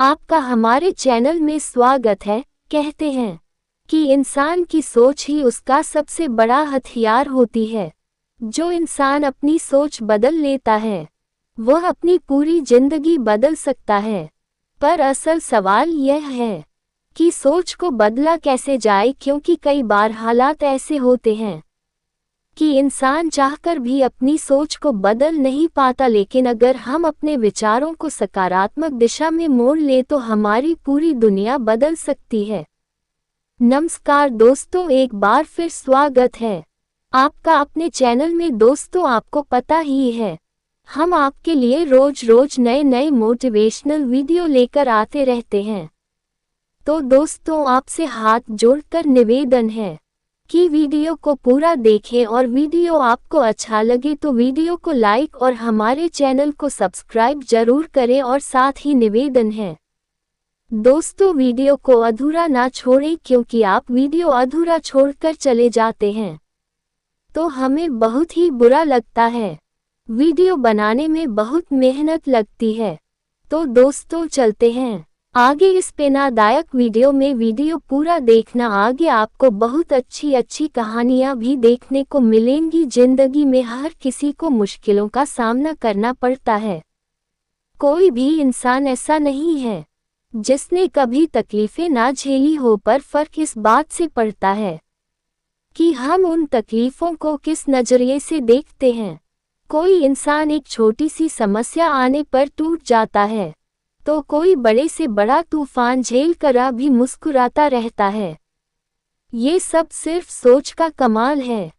आपका हमारे चैनल में स्वागत है। कहते हैं कि इंसान की सोच ही उसका सबसे बड़ा हथियार होती है। जो इंसान अपनी सोच बदल लेता है वह अपनी पूरी जिंदगी बदल सकता है। पर असल सवाल यह है कि सोच को बदला कैसे जाए, क्योंकि कई बार हालात ऐसे होते हैं कि इंसान चाहकर भी अपनी सोच को बदल नहीं पाता, लेकिन अगर हम अपने विचारों को सकारात्मक दिशा में मोड़ ले तो हमारी पूरी दुनिया बदल सकती है। नमस्कार दोस्तों, एक बार फिर स्वागत है आपका अपने चैनल में। दोस्तों, आपको पता ही है हम आपके लिए रोज रोज नए नए मोटिवेशनल वीडियो लेकर आते रहते हैं। तो दोस्तों, आपसे हाथ जोड़कर निवेदन है कि वीडियो को पूरा देखें और वीडियो आपको अच्छा लगे तो वीडियो को लाइक और हमारे चैनल को सब्सक्राइब जरूर करें। और साथ ही निवेदन है दोस्तों, वीडियो को अधूरा ना छोड़ें, क्योंकि आप वीडियो अधूरा छोड़कर चले जाते हैं तो हमें बहुत ही बुरा लगता है। वीडियो बनाने में बहुत मेहनत लगती है। तो दोस्तों, चलते हैं आगे इस प्रेरणादायक वीडियो में। वीडियो पूरा देखना, आगे आपको बहुत अच्छी अच्छी कहानियां भी देखने को मिलेंगी। जिंदगी में हर किसी को मुश्किलों का सामना करना पड़ता है। कोई भी इंसान ऐसा नहीं है जिसने कभी तकलीफें ना झेली हो, पर फर्क इस बात से पड़ता है कि हम उन तकलीफों को किस नजरिए से देखते हैं। कोई इंसान एक छोटी सी समस्या आने पर टूट जाता है तो कोई बड़े से बड़ा तूफान झेल कर भी मुस्कुराता रहता है। ये सब सिर्फ सोच का कमाल है।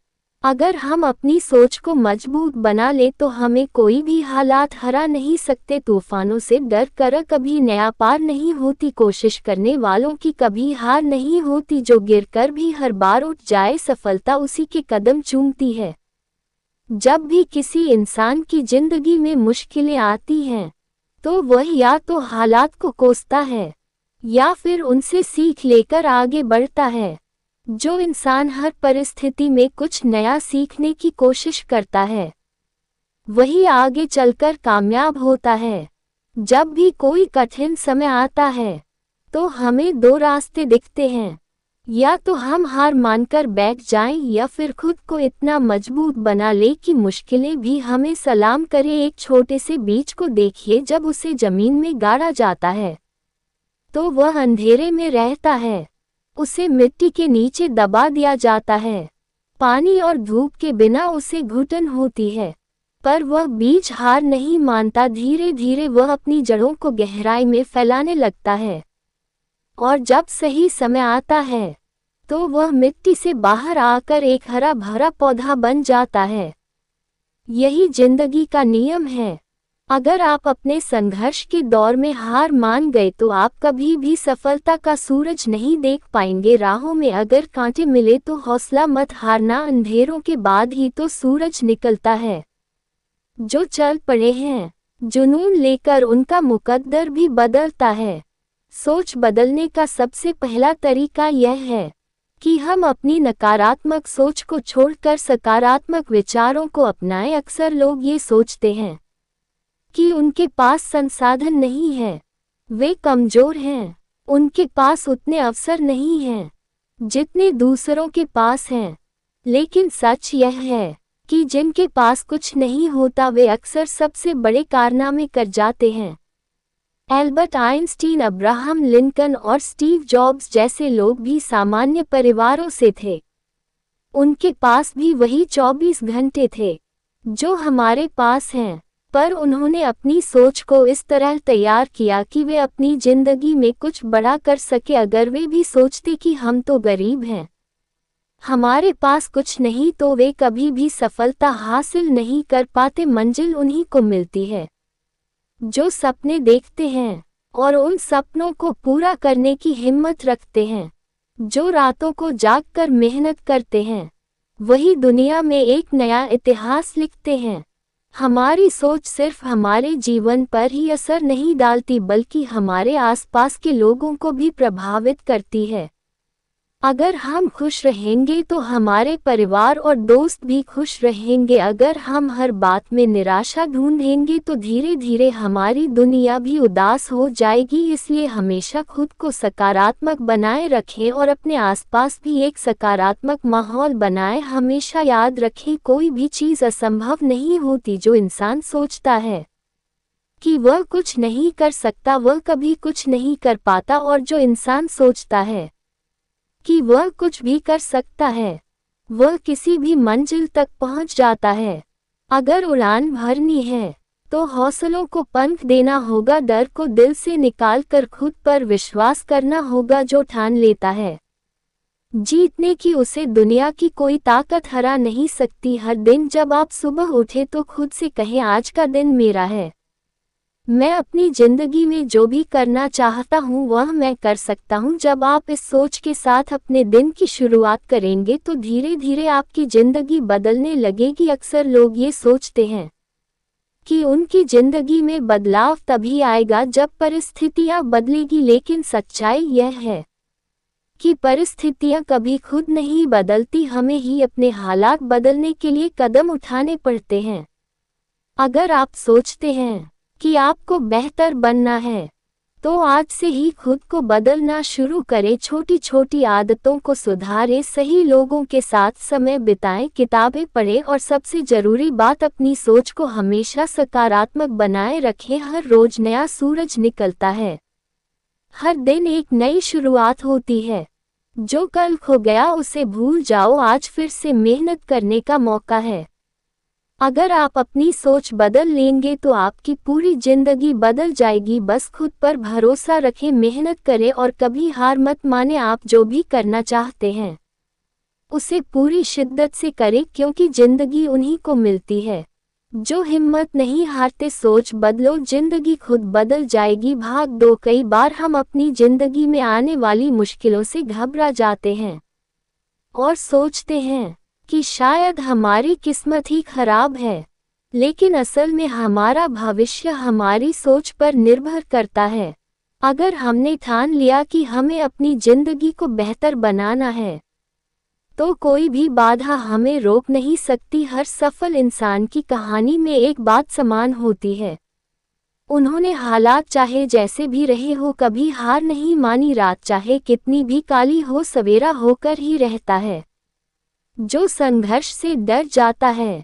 अगर हम अपनी सोच को मजबूत बना ले तो हमें कोई भी हालात हरा नहीं सकते। तूफानों से डर कर कभी नया पार नहीं होती, कोशिश करने वालों की कभी हार नहीं होती। जो गिरकर भी हर बार उठ जाए, सफलता उसी के कदम चूमती है। जब भी किसी इंसान की जिंदगी में मुश्किलें आती हैं तो वह या तो हालात को कोसता है या फिर उनसे सीख लेकर आगे बढ़ता है। जो इंसान हर परिस्थिति में कुछ नया सीखने की कोशिश करता है वही आगे चलकर कामयाब होता है। जब भी कोई कठिन समय आता है तो हमें दो रास्ते दिखते हैं, या तो हम हार मानकर बैठ जाएं या फिर खुद को इतना मजबूत बना ले कि मुश्किलें भी हमें सलाम करें। एक छोटे से बीज को देखिए, जब उसे जमीन में गाड़ा जाता है तो वह अंधेरे में रहता है। उसे मिट्टी के नीचे दबा दिया जाता है, पानी और धूप के बिना उसे घुटन होती है, पर वह बीज हार नहीं मानता। धीरे धीरे वह अपनी जड़ों को गहराई में फैलाने लगता है और जब सही समय आता है तो वह मिट्टी से बाहर आकर एक हरा भरा पौधा बन जाता है। यही जिंदगी का नियम है। अगर आप अपने संघर्ष के दौर में हार मान गए तो आप कभी भी सफलता का सूरज नहीं देख पाएंगे। राहों में अगर कांटे मिले तो हौसला मत हारना, अंधेरों के बाद ही तो सूरज निकलता है। जो चल पड़े हैं जुनून लेकर, उनका मुकद्दर भी बदलता है। सोच बदलने का सबसे पहला तरीका यह है कि हम अपनी नकारात्मक सोच को छोड़कर सकारात्मक विचारों को अपनाएं। अक्सर लोग ये सोचते हैं कि उनके पास संसाधन नहीं है, वे कमजोर हैं, उनके पास उतने अवसर नहीं हैं जितने दूसरों के पास हैं। लेकिन सच यह है कि जिनके पास कुछ नहीं होता वे अक्सर सबसे बड़े कारनामे कर जाते हैं। एल्बर्ट आइंस्टीन, अब्राहम लिंकन और स्टीव जॉब्स जैसे लोग भी सामान्य परिवारों से थे। उनके पास भी वही 24 घंटे थे जो हमारे पास हैं, पर उन्होंने अपनी सोच को इस तरह तैयार किया कि वे अपनी जिंदगी में कुछ बड़ा कर सके। अगर वे भी सोचते कि हम तो गरीब हैं, हमारे पास कुछ नहीं, तो वे कभी भी सफलता हासिल नहीं कर पाते। मंजिल उन्हीं को मिलती है जो सपने देखते हैं और उन सपनों को पूरा करने की हिम्मत रखते हैं। जो रातों को जागकर मेहनत करते हैं वही दुनिया में एक नया इतिहास लिखते हैं। हमारी सोच सिर्फ हमारे जीवन पर ही असर नहीं डालती, बल्कि हमारे आसपास के लोगों को भी प्रभावित करती है। अगर हम खुश रहेंगे तो हमारे परिवार और दोस्त भी खुश रहेंगे। अगर हम हर बात में निराशा ढूंढेंगे तो धीरे धीरे हमारी दुनिया भी उदास हो जाएगी। इसलिए हमेशा खुद को सकारात्मक बनाए रखें और अपने आसपास भी एक सकारात्मक माहौल बनाएं। हमेशा याद रखें, कोई भी चीज़ असंभव नहीं होती। जो इंसान सोचता है कि वह कुछ नहीं कर सकता, वह कभी कुछ नहीं कर पाता, और जो इंसान सोचता है कि वह कुछ भी कर सकता है, वह किसी भी मंजिल तक पहुंच जाता है। अगर उड़ान भरनी है तो हौसलों को पंख देना होगा, डर को दिल से निकालकर खुद पर विश्वास करना होगा। जो ठान लेता है जीतने की, उसे दुनिया की कोई ताकत हरा नहीं सकती। हर दिन जब आप सुबह उठे तो खुद से कहें, आज का दिन मेरा है। मैं अपनी जिंदगी में जो भी करना चाहता हूँ वह मैं कर सकता हूँ। जब आप इस सोच के साथ अपने दिन की शुरुआत करेंगे तो धीरे धीरे आपकी जिंदगी बदलने लगेगी। अक्सर लोग ये सोचते हैं कि उनकी जिंदगी में बदलाव तभी आएगा जब परिस्थितियाँ बदलेगी, लेकिन सच्चाई यह है कि परिस्थितियाँ कभी खुद नहीं बदलती, हमें ही अपने हालात बदलने के लिए कदम उठाने पड़ते हैं। अगर आप सोचते हैं कि आपको बेहतर बनना है तो आज से ही खुद को बदलना शुरू करें। छोटी छोटी आदतों को सुधारें, सही लोगों के साथ समय बिताएं, किताबें पढ़ें और सबसे जरूरी बात, अपनी सोच को हमेशा सकारात्मक बनाए रखें। हर रोज नया सूरज निकलता है, हर दिन एक नई शुरुआत होती है। जो कल खो गया उसे भूल जाओ, आज फिर से मेहनत करने का मौका है। अगर आप अपनी सोच बदल लेंगे तो आपकी पूरी जिंदगी बदल जाएगी। बस खुद पर भरोसा रखें, मेहनत करें और कभी हार मत माने। आप जो भी करना चाहते हैं उसे पूरी शिद्दत से करें, क्योंकि जिंदगी उन्हीं को मिलती है जो हिम्मत नहीं हारते। सोच बदलो, जिंदगी खुद बदल जाएगी। भाग दो। कई बार हम अपनी जिंदगी में आने वाली मुश्किलों से घबरा जाते हैं और सोचते हैं कि शायद हमारी किस्मत ही खराब है, लेकिन असल में हमारा भविष्य हमारी सोच पर निर्भर करता है। अगर हमने ठान लिया कि हमें अपनी जिंदगी को बेहतर बनाना है तो कोई भी बाधा हमें रोक नहीं सकती। हर सफल इंसान की कहानी में एक बात समान होती है, उन्होंने हालात चाहे जैसे भी रहे हो कभी हार नहीं मानी। रात चाहे कितनी भी काली हो, सवेरा होकर ही रहता है। जो संघर्ष से डर जाता है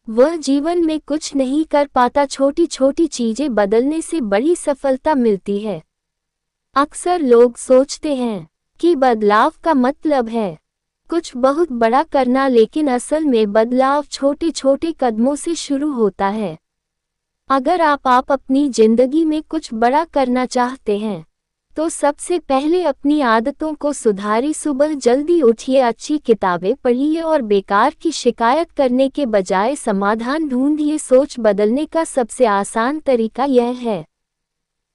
वह जीवन में कुछ नहीं कर पाता। छोटी छोटी चीजें बदलने से बड़ी सफलता मिलती है। अक्सर लोग सोचते हैं कि बदलाव का मतलब है कुछ बहुत बड़ा करना, लेकिन असल में बदलाव छोटे छोटे कदमों से शुरू होता है। अगर आप अपनी जिंदगी में कुछ बड़ा करना चाहते हैं तो सबसे पहले अपनी आदतों को सुधारिए। सुबह जल्दी उठिए, अच्छी किताबें पढ़िए और बेकार की शिकायत करने के बजाय समाधान ढूंढिए। सोच बदलने का सबसे आसान तरीका यह है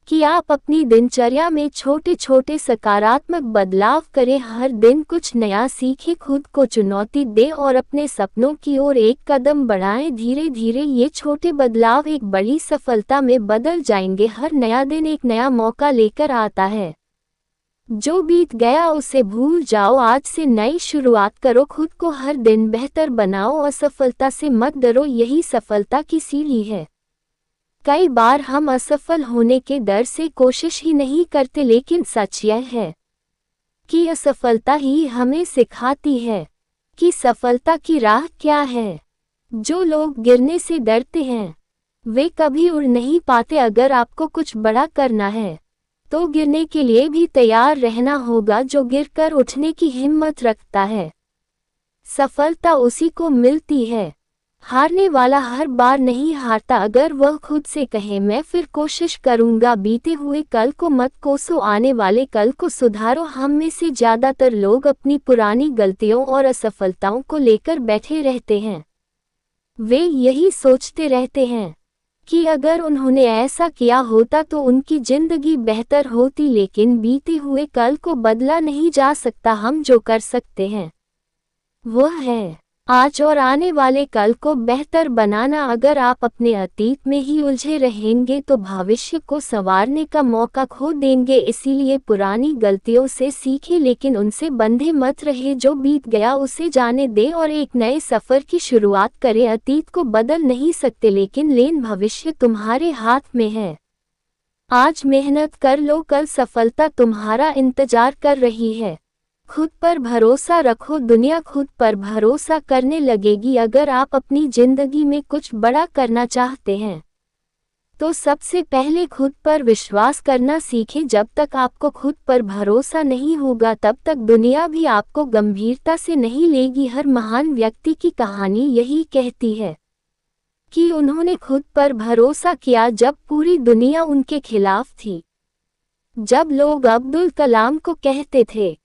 कि आप अपनी दिनचर्या में छोटे छोटे सकारात्मक बदलाव करें। हर दिन कुछ नया सीखें, खुद को चुनौती दें और अपने सपनों की ओर एक कदम बढ़ाएं। धीरे धीरे ये छोटे बदलाव एक बड़ी सफलता में बदल जाएंगे। हर नया दिन एक नया मौका लेकर आता है। जो बीत गया उसे भूल जाओ, आज से नई शुरुआत करो। खुद को हर दिन बेहतर बनाओ, असफलता से मत डरो, यही सफलता की सीढ़ी है। कई बार हम असफल होने के डर से कोशिश ही नहीं करते, लेकिन सच यह है कि असफलता ही हमें सिखाती है कि सफलता की राह क्या है। जो लोग गिरने से डरते हैं वे कभी उड़ नहीं पाते। अगर आपको कुछ बड़ा करना है तो गिरने के लिए भी तैयार रहना होगा। जो गिरकर उठने की हिम्मत रखता है सफलता उसी को मिलती है। हारने वाला हर बार नहीं हारता। अगर वह खुद से कहे, मैं फिर कोशिश करूंगा। बीते हुए कल को मत कोसो, आने वाले कल को सुधारो। हम में से ज्यादातर लोग अपनी पुरानी गलतियों और असफलताओं को लेकर बैठे रहते हैं। वे यही सोचते रहते हैं कि अगर उन्होंने ऐसा किया होता तो उनकी जिंदगी बेहतर होती, लेकिन बीते हुए कल को बदला नहीं जा सकता। हम जो कर सकते हैं वह है आज और आने वाले कल को बेहतर बनाना। अगर आप अपने अतीत में ही उलझे रहेंगे तो भविष्य को संवारने का मौका खो देंगे। इसीलिए पुरानी गलतियों से सीखें, लेकिन उनसे बंधे मत रहे। जो बीत गया उसे जाने दें और एक नए सफर की शुरुआत करें। अतीत को बदल नहीं सकते, लेकिन भविष्य तुम्हारे हाथ में है। आज मेहनत कर लो, कल सफलता तुम्हारा इंतजार कर रही है। खुद पर भरोसा रखो, दुनिया खुद पर भरोसा करने लगेगी। अगर आप अपनी जिंदगी में कुछ बड़ा करना चाहते हैं तो सबसे पहले खुद पर विश्वास करना सीखें। जब तक आपको खुद पर भरोसा नहीं होगा तब तक दुनिया भी आपको गंभीरता से नहीं लेगी। हर महान व्यक्ति की कहानी यही कहती है कि उन्होंने खुद पर भरोसा किया जब पूरी दुनिया उनके खिलाफ थी। जब लोग अब्दुल कलाम को कहते थे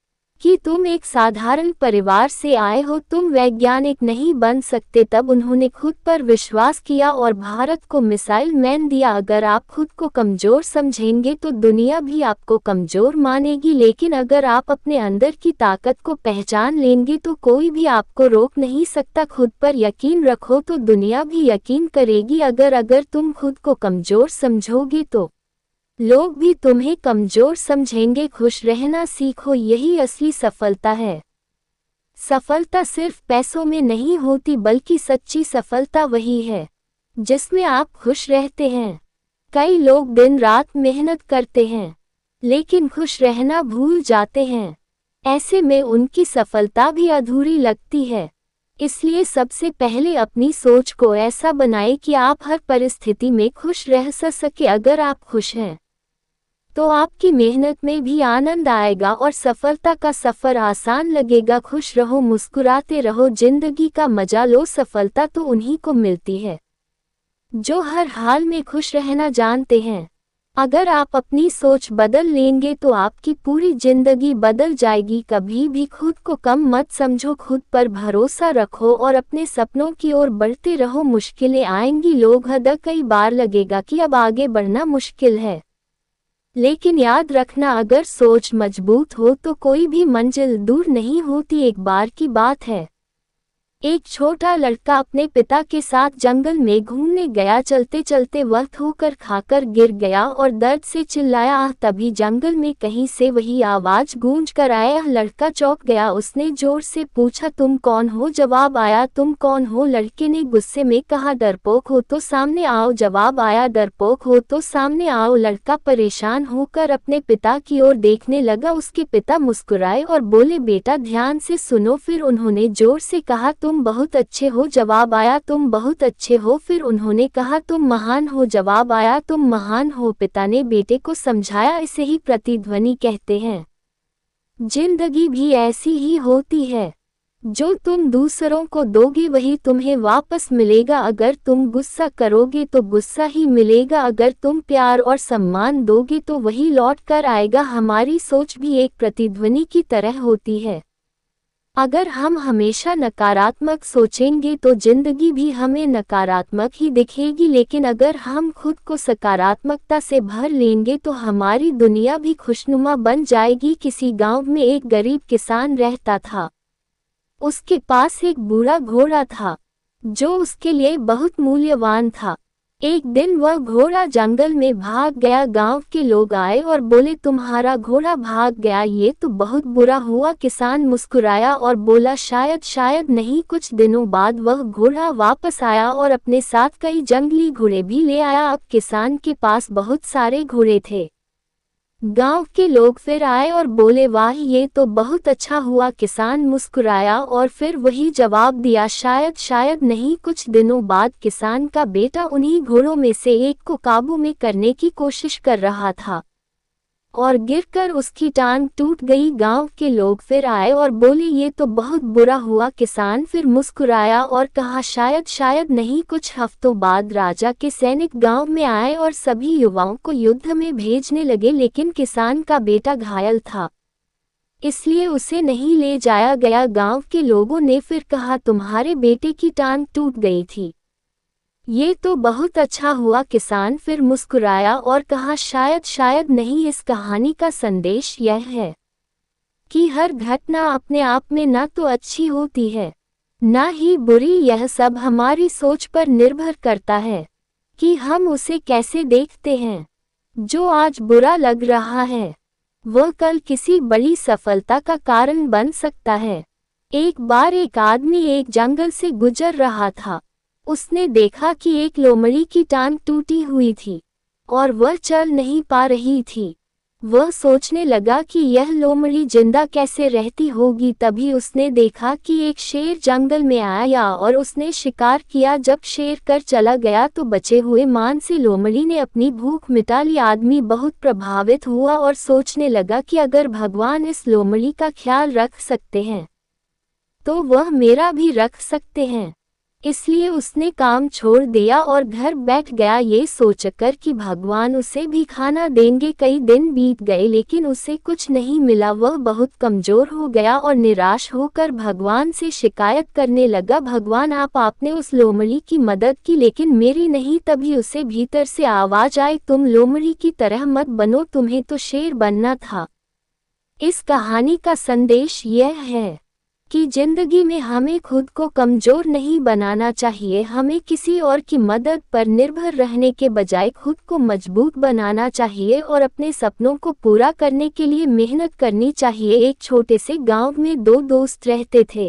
कि तुम एक साधारण परिवार से आए हो, तुम वैज्ञानिक नहीं बन सकते, तब उन्होंने खुद पर विश्वास किया और भारत को मिसाइल मैन दिया। अगर आप खुद को कमजोर समझेंगे तो दुनिया भी आपको कमजोर मानेगी, लेकिन अगर आप अपने अंदर की ताकत को पहचान लेंगे तो कोई भी आपको रोक नहीं सकता। खुद पर यकीन रखो तो दुनिया भी यकीन करेगी। अगर तुम खुद को कमजोर समझोगे तो लोग भी तुम्हें कमजोर समझेंगे। खुश रहना सीखो, यही असली सफलता है। सफलता सिर्फ पैसों में नहीं होती, बल्कि सच्ची सफलता वही है जिसमें आप खुश रहते हैं। कई लोग दिन रात मेहनत करते हैं लेकिन खुश रहना भूल जाते हैं। ऐसे में उनकी सफलता भी अधूरी लगती है। इसलिए सबसे पहले अपनी सोच को ऐसा बनाएं कि आप हर परिस्थिति में खुश रह सके। अगर आप खुश हैं तो आपकी मेहनत में भी आनंद आएगा और सफलता का सफर आसान लगेगा। खुश रहो, मुस्कुराते रहो, जिंदगी का मजा लो। सफलता तो उन्हीं को मिलती है जो हर हाल में खुश रहना जानते हैं। अगर आप अपनी सोच बदल लेंगे तो आपकी पूरी जिंदगी बदल जाएगी। कभी भी खुद को कम मत समझो, खुद पर भरोसा रखो और अपने सपनों की ओर बढ़ते रहो। मुश्किलें आएंगी, लोग कई बार लगेगा कि अब आगे बढ़ना मुश्किल है, लेकिन याद रखना, अगर सोच मजबूत हो तो कोई भी मंजिल दूर नहीं होती। एक बार की बात है, एक छोटा लड़का अपने पिता के साथ जंगल में घूमने गया। चलते चलते वह ठोकर खाकर गिर गया और दर्द से चिल्लाया। तभी जंगल में कहीं से वही आवाज गूंज कर आया। लड़का चौंक गया, उसने जोर से पूछा, तुम कौन हो? जवाब आया, तुम कौन हो? लड़के ने गुस्से में कहा, डरपोक हो तो सामने आओ। जवाब आया, डरपोक हो तो सामने आओ। लड़का परेशान होकर अपने पिता की ओर देखने लगा। उसके पिता मुस्कुराए और बोले, बेटा ध्यान से सुनो। फिर उन्होंने जोर से कहा, तुम बहुत अच्छे हो। जवाब आया, तुम बहुत अच्छे हो। फिर उन्होंने कहा, तुम महान हो। जवाब आया, तुम महान हो। पिता ने बेटे को समझाया, इसे ही प्रतिध्वनि कहते हैं। जिंदगी भी ऐसी ही होती है, जो तुम दूसरों को दोगे वही तुम्हें वापस मिलेगा। अगर तुम गुस्सा करोगे तो गुस्सा ही मिलेगा, अगर तुम प्यार और सम्मान दोगे तो वही लौट कर आएगा। हमारी सोच भी एक प्रतिध्वनि की तरह होती है। अगर हम हमेशा नकारात्मक सोचेंगे तो जिंदगी भी हमें नकारात्मक ही दिखेगी, लेकिन अगर हम खुद को सकारात्मकता से भर लेंगे तो हमारी दुनिया भी खुशनुमा बन जाएगी। किसी गांव में एक गरीब किसान रहता था। उसके पास एक बूढ़ा घोड़ा था जो उसके लिए बहुत मूल्यवान था। एक दिन वह घोड़ा जंगल में भाग गया। गांव के लोग आए और बोले, तुम्हारा घोड़ा भाग गया, ये तो बहुत बुरा हुआ। किसान मुस्कुराया और बोला, शायद नहीं। कुछ दिनों बाद वह घोड़ा वापस आया और अपने साथ कई जंगली घोड़े भी ले आया। अब किसान के पास बहुत सारे घोड़े थे। गांव के लोग फिर आए और बोले, वाह, ये तो बहुत अच्छा हुआ। किसान मुस्कुराया और फिर वही जवाब दिया, शायद नहीं। कुछ दिनों बाद किसान का बेटा उन्हीं घोड़ों में से एक को काबू में करने की कोशिश कर रहा था और गिरकर उसकी टांग टूट गई। गांव के लोग फिर आए और बोले, ये तो बहुत बुरा हुआ। किसान फिर मुस्कुराया और कहा, शायद नहीं। कुछ हफ्तों बाद राजा के सैनिक गांव में आए और सभी युवाओं को युद्ध में भेजने लगे, लेकिन किसान का बेटा घायल था, इसलिए उसे नहीं ले जाया गया। गांव के लोगों ने फिर कहा, तुम्हारे बेटे की टांग टूट गई थी, ये तो बहुत अच्छा हुआ। किसान फिर मुस्कुराया और कहा, शायद नहीं। इस कहानी का संदेश यह है कि हर घटना अपने आप में न तो अच्छी होती है ना ही बुरी। यह सब हमारी सोच पर निर्भर करता है कि हम उसे कैसे देखते हैं। जो आज बुरा लग रहा है वह कल किसी बड़ी सफलता का कारण बन सकता है। एक बार एक आदमी एक जंगल से गुजर रहा था। उसने देखा कि एक लोमड़ी की टांग टूटी हुई थी और वह चल नहीं पा रही थी। वह सोचने लगा कि यह लोमड़ी जिंदा कैसे रहती होगी। तभी उसने देखा कि एक शेर जंगल में आया और उसने शिकार किया। जब शेर कर चला गया तो बचे हुए मांस से लोमड़ी ने अपनी भूख मिटा ली। आदमी बहुत प्रभावित हुआ और सोचने लगा कि अगर भगवान इस लोमड़ी का ख्याल रख सकते हैं तो वह मेरा भी रख सकते हैं। इसलिए उसने काम छोड़ दिया और घर बैठ गया, ये सोचकर कि भगवान उसे भी खाना देंगे। कई दिन बीत गए लेकिन उसे कुछ नहीं मिला। वह बहुत कमजोर हो गया और निराश होकर भगवान से शिकायत करने लगा, भगवान आपने उस लोमड़ी की मदद की लेकिन मेरी नहीं। तभी उसे भीतर से आवाज आई, तुम लोमड़ी की तरह मत बनो, तुम्हें तो शेर बनना था। इस कहानी का संदेश यह है कि जिंदगी में हमें खुद को कमजोर नहीं बनाना चाहिए। हमें किसी और की मदद पर निर्भर रहने के बजाय खुद को मजबूत बनाना चाहिए और अपने सपनों को पूरा करने के लिए मेहनत करनी चाहिए। एक छोटे से गांव में दो दोस्त रहते थे।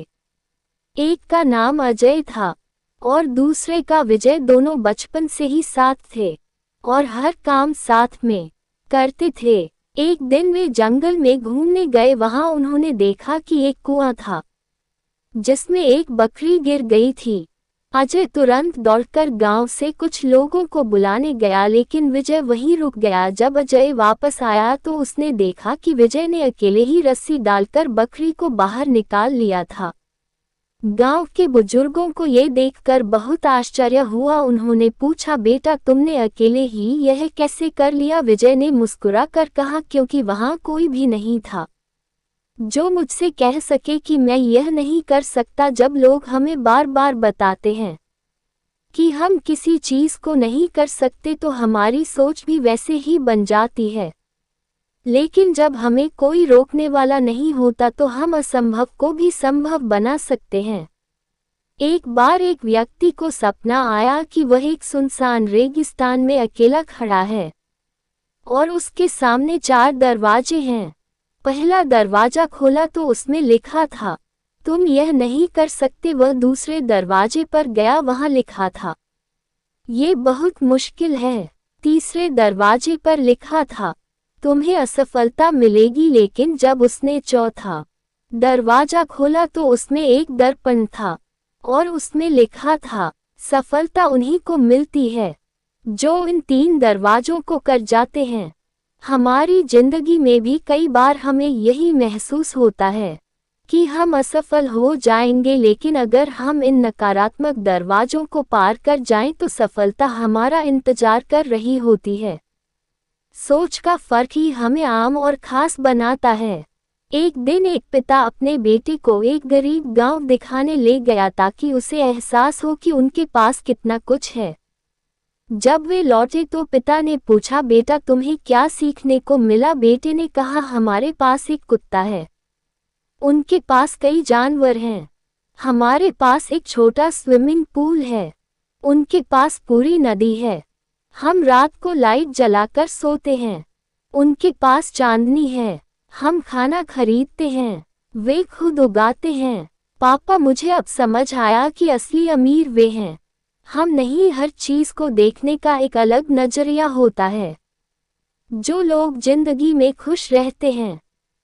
एक का नाम अजय था और दूसरे का विजय। दोनों बचपन से ही साथ थे और हर काम साथ में करते थे। एक दिन वे जंगल में घूमने गए। वहां उन्होंने देखा कि एक कुआं था जिसमें एक बकरी गिर गई थी। अजय तुरंत दौड़कर गांव से कुछ लोगों को बुलाने गया लेकिन विजय वहीं रुक गया। जब अजय वापस आया तो उसने देखा कि विजय ने अकेले ही रस्सी डालकर बकरी को बाहर निकाल लिया था। गांव के बुजुर्गों को ये देखकर बहुत आश्चर्य हुआ। उन्होंने पूछा, बेटा तुमने अकेले ही यह कैसे कर लिया? विजय ने मुस्कुरा कर कहा, क्योंकि वहां कोई भी नहीं था जो मुझसे कह सके कि मैं यह नहीं कर सकता। जब लोग हमें बार बार बताते हैं कि हम किसी चीज को नहीं कर सकते तो हमारी सोच भी वैसे ही बन जाती है। लेकिन जब हमें कोई रोकने वाला नहीं होता तो हम असंभव को भी संभव बना सकते हैं। एक बार एक व्यक्ति को सपना आया कि वह एक सुनसान रेगिस्तान में अकेला खड़ा है और उसके सामने 4 दरवाजे हैं। पहला दरवाजा खोला तो उसमें लिखा था, तुम यह नहीं कर सकते। वह दूसरे दरवाजे पर गया, वहां लिखा था, ये बहुत मुश्किल है। तीसरे दरवाजे पर लिखा था, तुम्हें असफलता मिलेगी। लेकिन जब उसने चौथा दरवाजा खोला तो उसमें एक दर्पण था और उसमें लिखा था, सफलता उन्हीं को मिलती है जो इन 3 दरवाजों को कर जाते हैं। हमारी जिंदगी में भी कई बार हमें यही महसूस होता है कि हम असफल हो जाएंगे, लेकिन अगर हम इन नकारात्मक दरवाजों को पार कर जाएं तो सफलता हमारा इंतजार कर रही होती है। सोच का फर्क ही हमें आम और खास बनाता है। एक दिन एक पिता अपने बेटे को एक गरीब गांव दिखाने ले गया ताकि उसे एहसास हो कि उनके पास कितना कुछ है। जब वे लौटे तो पिता ने पूछा, बेटा तुम्हें क्या सीखने को मिला? बेटे ने कहा, हमारे पास एक कुत्ता है, उनके पास कई जानवर हैं, हमारे पास एक छोटा स्विमिंग पूल है, उनके पास पूरी नदी है, हम रात को लाइट जलाकर सोते हैं, उनके पास चांदनी है, हम खाना खरीदते हैं, वे खुद उगाते हैं। पापा, मुझे अब समझ आया कि असली अमीर वे हैं, हम नहीं। हर चीज को देखने का एक अलग नजरिया होता है। जो लोग जिंदगी में खुश रहते हैं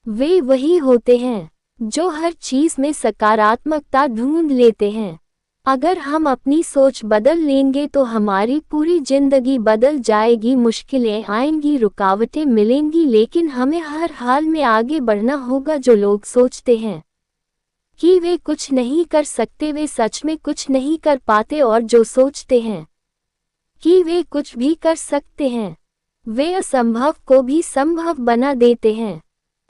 वे वही होते हैं जो हर चीज में सकारात्मकता ढूंढ लेते हैं। अगर हम अपनी सोच बदल लेंगे तो हमारी पूरी जिंदगी बदल जाएगी। मुश्किलें आएंगी, रुकावटें मिलेंगी, लेकिन हमें हर हाल में आगे बढ़ना होगा। जो लोग सोचते हैं कि वे कुछ नहीं कर सकते वे सच में कुछ नहीं कर पाते, और जो सोचते हैं कि वे कुछ भी कर सकते हैं वे असंभव को भी संभव बना देते हैं।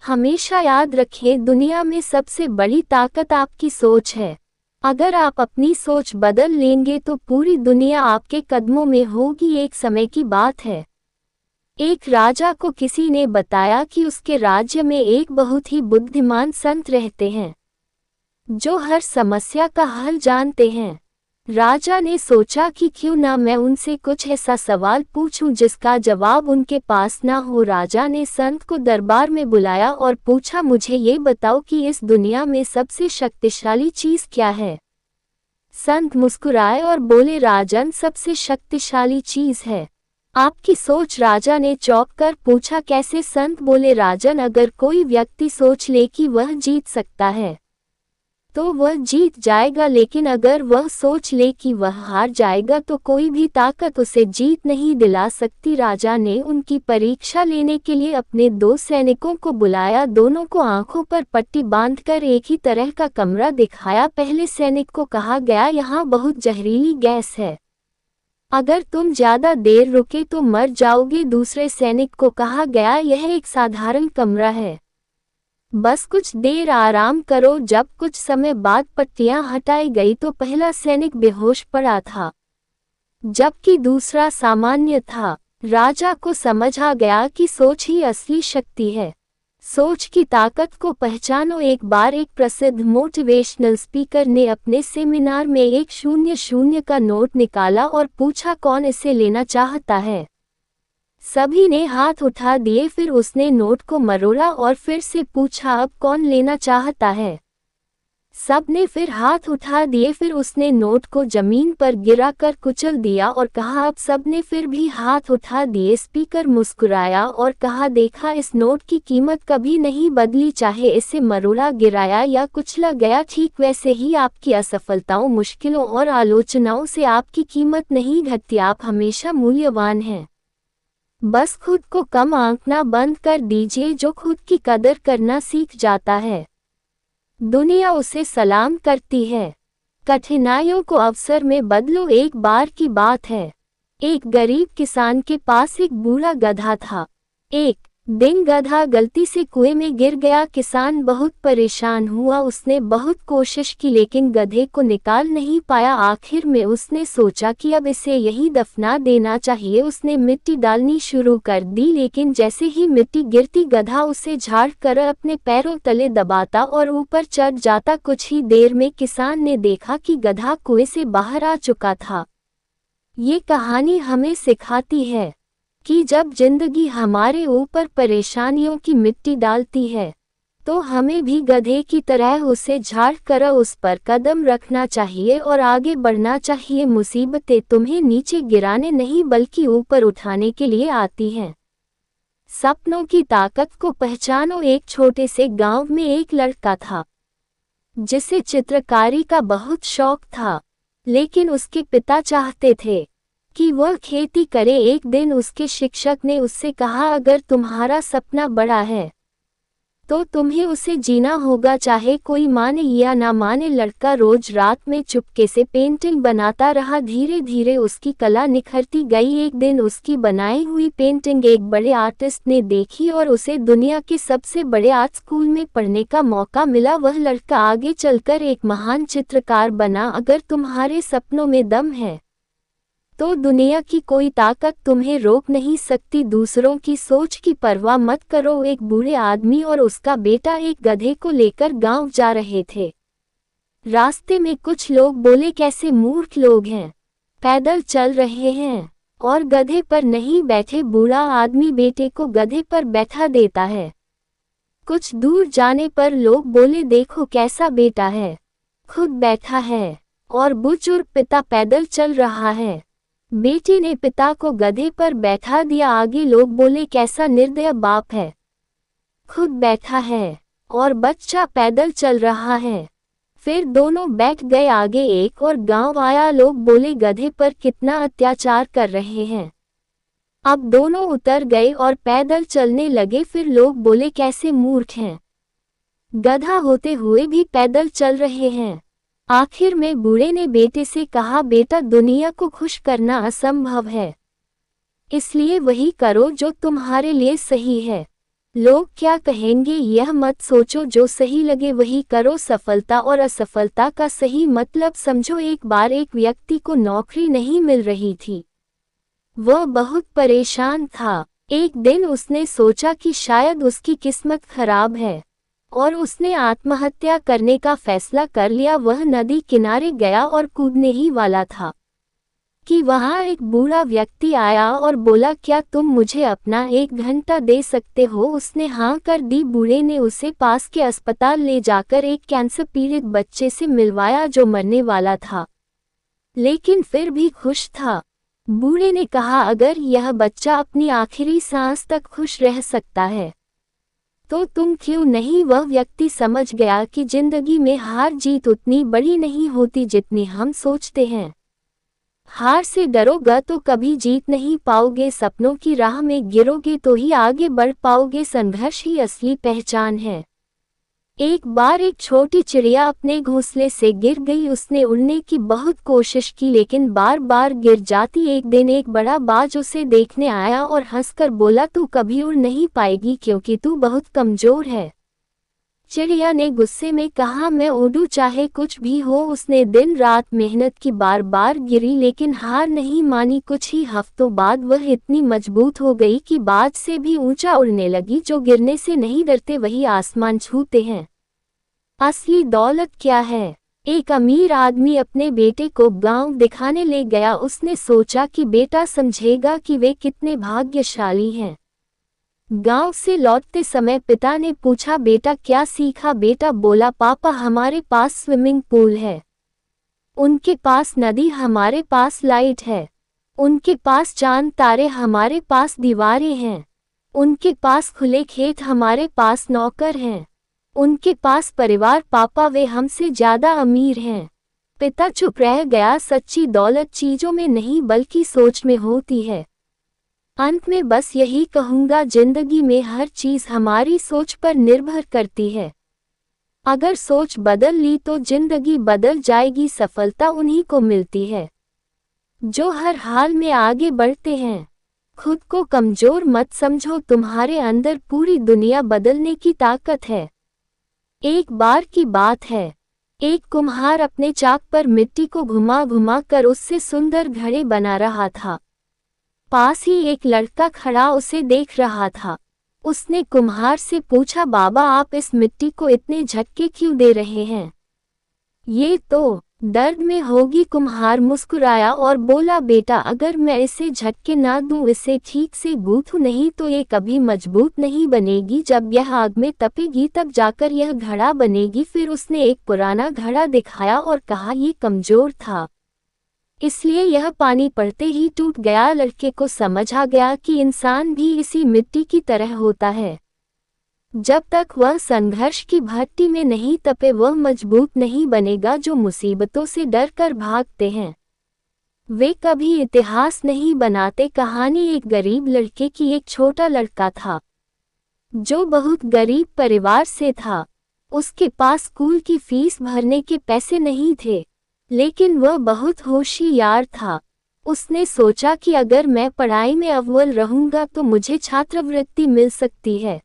हमेशा याद रखें, दुनिया में सबसे बड़ी ताकत आपकी सोच है। अगर आप अपनी सोच बदल लेंगे तो पूरी दुनिया आपके कदमों में होगी। एक समय की बात है, एक राजा को किसी ने बताया कि उसके राज्य में एक बहुत ही बुद्धिमान संत रहते हैं। जो हर समस्या का हल जानते हैं। राजा ने सोचा कि क्यों ना मैं उनसे कुछ ऐसा सवाल पूछूं जिसका जवाब उनके पास ना हो। राजा ने संत को दरबार में बुलाया और पूछा, मुझे ये बताओ कि इस दुनिया में सबसे शक्तिशाली चीज क्या है। संत मुस्कुराए और बोले, राजन, सबसे शक्तिशाली चीज है आपकी सोच। राजा ने चौंक कर पूछा, कैसे। संत बोले, राजन, अगर कोई व्यक्ति सोच ले कि वह जीत सकता है तो वह जीत जाएगा, लेकिन अगर वह सोच ले कि वह हार जाएगा तो कोई भी ताकत उसे जीत नहीं दिला सकती। राजा ने उनकी परीक्षा लेने के लिए अपने 2 सैनिकों को बुलाया। दोनों को आंखों पर पट्टी बांधकर एक ही तरह का कमरा दिखाया। पहले सैनिक को कहा गया, यहाँ बहुत जहरीली गैस है, अगर तुम ज्यादा देर रुके तो मर जाओगे। दूसरे सैनिक को कहा गया, यह एक साधारण कमरा है, बस कुछ देर आराम करो। जब कुछ समय बाद पट्टियां हटाई गई तो पहला सैनिक बेहोश पड़ा था, जबकि दूसरा सामान्य था। राजा को समझ आ गया कि सोच ही असली शक्ति है। सोच की ताकत को पहचानो। एक बार एक प्रसिद्ध मोटिवेशनल स्पीकर ने अपने सेमिनार में एक 00 का नोट निकाला और पूछा, कौन इसे लेना चाहता है। सभी ने हाथ उठा दिए। फिर उसने नोट को मरोड़ा और फिर से पूछा, अब कौन लेना चाहता है। सब ने फिर हाथ उठा दिए। फिर उसने नोट को जमीन पर गिराकर कुचल दिया और कहा, अब सब ने फिर भी हाथ उठा दिए। स्पीकर मुस्कुराया और कहा, देखा, इस नोट की कीमत कभी नहीं बदली, चाहे इसे मरोड़ा, गिराया या कुचला गया। ठीक वैसे ही आपकी असफलताओं, मुश्किलों और आलोचनाओं से आपकी कीमत नहीं घटती, आप हमेशा मूल्यवान हैं। बस खुद को कम आंकना बंद कर दीजिए। जो खुद की कदर करना सीख जाता है, दुनिया उसे सलाम करती है। कठिनाइयों को अवसर में बदलो। एक बार की बात है, एक गरीब किसान के पास एक बूढ़ा गधा था। एक दिन गधा गलती से कुएं में गिर गया। किसान बहुत परेशान हुआ। उसने बहुत कोशिश की लेकिन गधे को निकाल नहीं पाया। आखिर में उसने सोचा कि अब इसे यहीं दफना देना चाहिए। उसने मिट्टी डालनी शुरू कर दी, लेकिन जैसे ही मिट्टी गिरती गधा उसे झाड़ कर अपने पैरों तले दबाता और ऊपर चढ़ जाता। कुछ ही देर में किसान ने देखा कि गधा कुएं से बाहर आ चुका था। ये कहानी हमें सिखाती है कि जब जिंदगी हमारे ऊपर परेशानियों की मिट्टी डालती है तो हमें भी गधे की तरह उसे झाड़ कर उस पर कदम रखना चाहिए और आगे बढ़ना चाहिए। मुसीबतें तुम्हें नीचे गिराने नहीं बल्कि ऊपर उठाने के लिए आती हैं। सपनों की ताकत को पहचानो। एक छोटे से गांव में एक लड़का था जिसे चित्रकारी का बहुत शौक था, लेकिन उसके पिता चाहते थे कि वह खेती करे। एक दिन उसके शिक्षक ने उससे कहा, अगर तुम्हारा सपना बड़ा है तो तुम्हें उसे जीना होगा, चाहे कोई माने या ना माने। लड़का रोज रात में चुपके से पेंटिंग बनाता रहा। धीरे धीरे उसकी कला निखरती गई। एक दिन उसकी बनाई हुई पेंटिंग एक बड़े आर्टिस्ट ने देखी और उसे दुनिया के सबसे बड़े आर्ट स्कूल में पढ़ने का मौका मिला। वह लड़का आगे चलकर एक महान चित्रकार बना। अगर तुम्हारे सपनों में दम है तो दुनिया की कोई ताकत तुम्हें रोक नहीं सकती। दूसरों की सोच की परवाह मत करो। एक बूढ़े आदमी और उसका बेटा एक गधे को लेकर गांव जा रहे थे। रास्ते में कुछ लोग बोले, कैसे मूर्ख लोग हैं, पैदल चल रहे हैं और गधे पर नहीं बैठे। बूढ़ा आदमी बेटे को गधे पर बैठा देता है। कुछ दूर जाने पर लोग बोले, देखो कैसा बेटा है, खुद बैठा है और बुजुर्ग पिता पैदल चल रहा है। बेटे ने पिता को गधे पर बैठा दिया। आगे लोग बोले, कैसा निर्दय बाप है, खुद बैठा है और बच्चा पैदल चल रहा है। फिर दोनों बैठ गए। आगे एक और गांव आया। लोग बोले, गधे पर कितना अत्याचार कर रहे हैं। अब दोनों उतर गए और पैदल चलने लगे। फिर लोग बोले, कैसे मूर्ख हैं, गधा होते हुए भी पैदल चल रहे हैं। आखिर में बूढ़े ने बेटे से कहा, बेटा, दुनिया को खुश करना असंभव है, इसलिए वही करो जो तुम्हारे लिए सही है। लोग क्या कहेंगे यह मत सोचो, जो सही लगे वही करो। सफलता और असफलता का सही मतलब समझो। एक बार एक व्यक्ति को नौकरी नहीं मिल रही थी। वह बहुत परेशान था। एक दिन उसने सोचा कि शायद उसकी किस्मत खराब है और उसने आत्महत्या करने का फैसला कर लिया। वह नदी किनारे गया और कूदने ही वाला था कि वहां एक बूढ़ा व्यक्ति आया और बोला, क्या तुम मुझे अपना 1 घंटा दे सकते हो? उसने हाँ कर दी। बूढ़े ने उसे पास के अस्पताल ले जाकर एक कैंसर पीड़ित बच्चे से मिलवाया जो मरने वाला था, लेकिन फिर भी खुश था। बूढ़े ने कहा, अगर यह बच्चा अपनी आखिरी सांस तक खुश रह सकता है तो तुम क्यों नहीं? वह व्यक्ति समझ गया कि जिंदगी में हार जीत उतनी बड़ी नहीं होती जितनी हम सोचते हैं। हार से डरोगे तो कभी जीत नहीं पाओगे, सपनों की राह में गिरोगे तो ही आगे बढ़ पाओगे। संघर्ष ही असली पहचान है। एक बार एक छोटी चिड़िया अपने घोंसले से गिर गई। उसने उड़ने की बहुत कोशिश की लेकिन बार बार गिर जाती। एक दिन एक बड़ा बाज उसे देखने आया और हंसकर बोला, तू कभी उड़ नहीं पाएगी क्योंकि तू बहुत कमजोर है। चिड़िया ने गुस्से में कहा, मैं उड़ूं चाहे कुछ भी हो। उसने दिन रात मेहनत की, बार बार गिरी लेकिन हार नहीं मानी। कुछ ही हफ्तों बाद वह इतनी मजबूत हो गई कि बाज से भी ऊंचा उड़ने लगी। जो गिरने से नहीं डरते वही आसमान छूते हैं। असली दौलत क्या है? एक अमीर आदमी अपने बेटे को गांव दिखाने ले गया। उसने सोचा कि बेटा समझेगा कि वे कितने भाग्यशाली हैं। गांव से लौटते समय पिता ने पूछा, बेटा क्या सीखा? बेटा बोला, पापा हमारे पास स्विमिंग पूल है, उनके पास नदी, हमारे पास लाइट है, उनके पास चांद तारे, हमारे पास दीवारें हैं, उनके पास खुले खेत, हमारे पास नौकर हैं, उनके पास परिवार, पापा वे हमसे ज्यादा अमीर हैं। पिता चुप रह गया। सच्ची दौलत चीजों में नहीं बल्कि सोच में होती है। अंत में बस यही कहूंगा, जिंदगी में हर चीज हमारी सोच पर निर्भर करती है। अगर सोच बदल ली तो जिंदगी बदल जाएगी। सफलता उन्हीं को मिलती है जो हर हाल में आगे बढ़ते हैं। खुद को कमजोर मत समझो, तुम्हारे अंदर पूरी दुनिया बदलने की ताकत है। एक बार की बात है, एक कुम्हार अपने चाक पर मिट्टी को घुमा घुमा कर उससे सुंदर घड़े बना रहा था। पास ही एक लड़का खड़ा उसे देख रहा था। उसने कुम्हार से पूछा, बाबा आप इस मिट्टी को इतने झटके क्यों दे रहे हैं? ये तो दर्द में होगी। कुम्हार मुस्कुराया और बोला, बेटा अगर मैं इसे झटके ना दूं, इसे ठीक से गूंथूं नहीं तो ये कभी मजबूत नहीं बनेगी। जब यह आग में तपेगी तब जाकर यह घड़ा बनेगी। फिर उसने एक पुराना घड़ा दिखाया और कहा, ये कमजोर था इसलिए यह पानी पड़ते ही टूट गया। लड़के को समझ आ गया कि इंसान भी इसी मिट्टी की तरह होता है। जब तक वह संघर्ष की भट्टी में नहीं तपे वह मजबूत नहीं बनेगा। जो मुसीबतों से डर कर भागते हैं वे कभी इतिहास नहीं बनाते। कहानी एक गरीब लड़के की। एक छोटा लड़का था जो बहुत गरीब परिवार से था। उसके पास स्कूल की फीस भरने के पैसे नहीं थे, लेकिन वह बहुत होशियार था। उसने सोचा कि अगर मैं पढ़ाई में अव्वल रहूंगा तो मुझे छात्रवृत्ति मिल सकती है।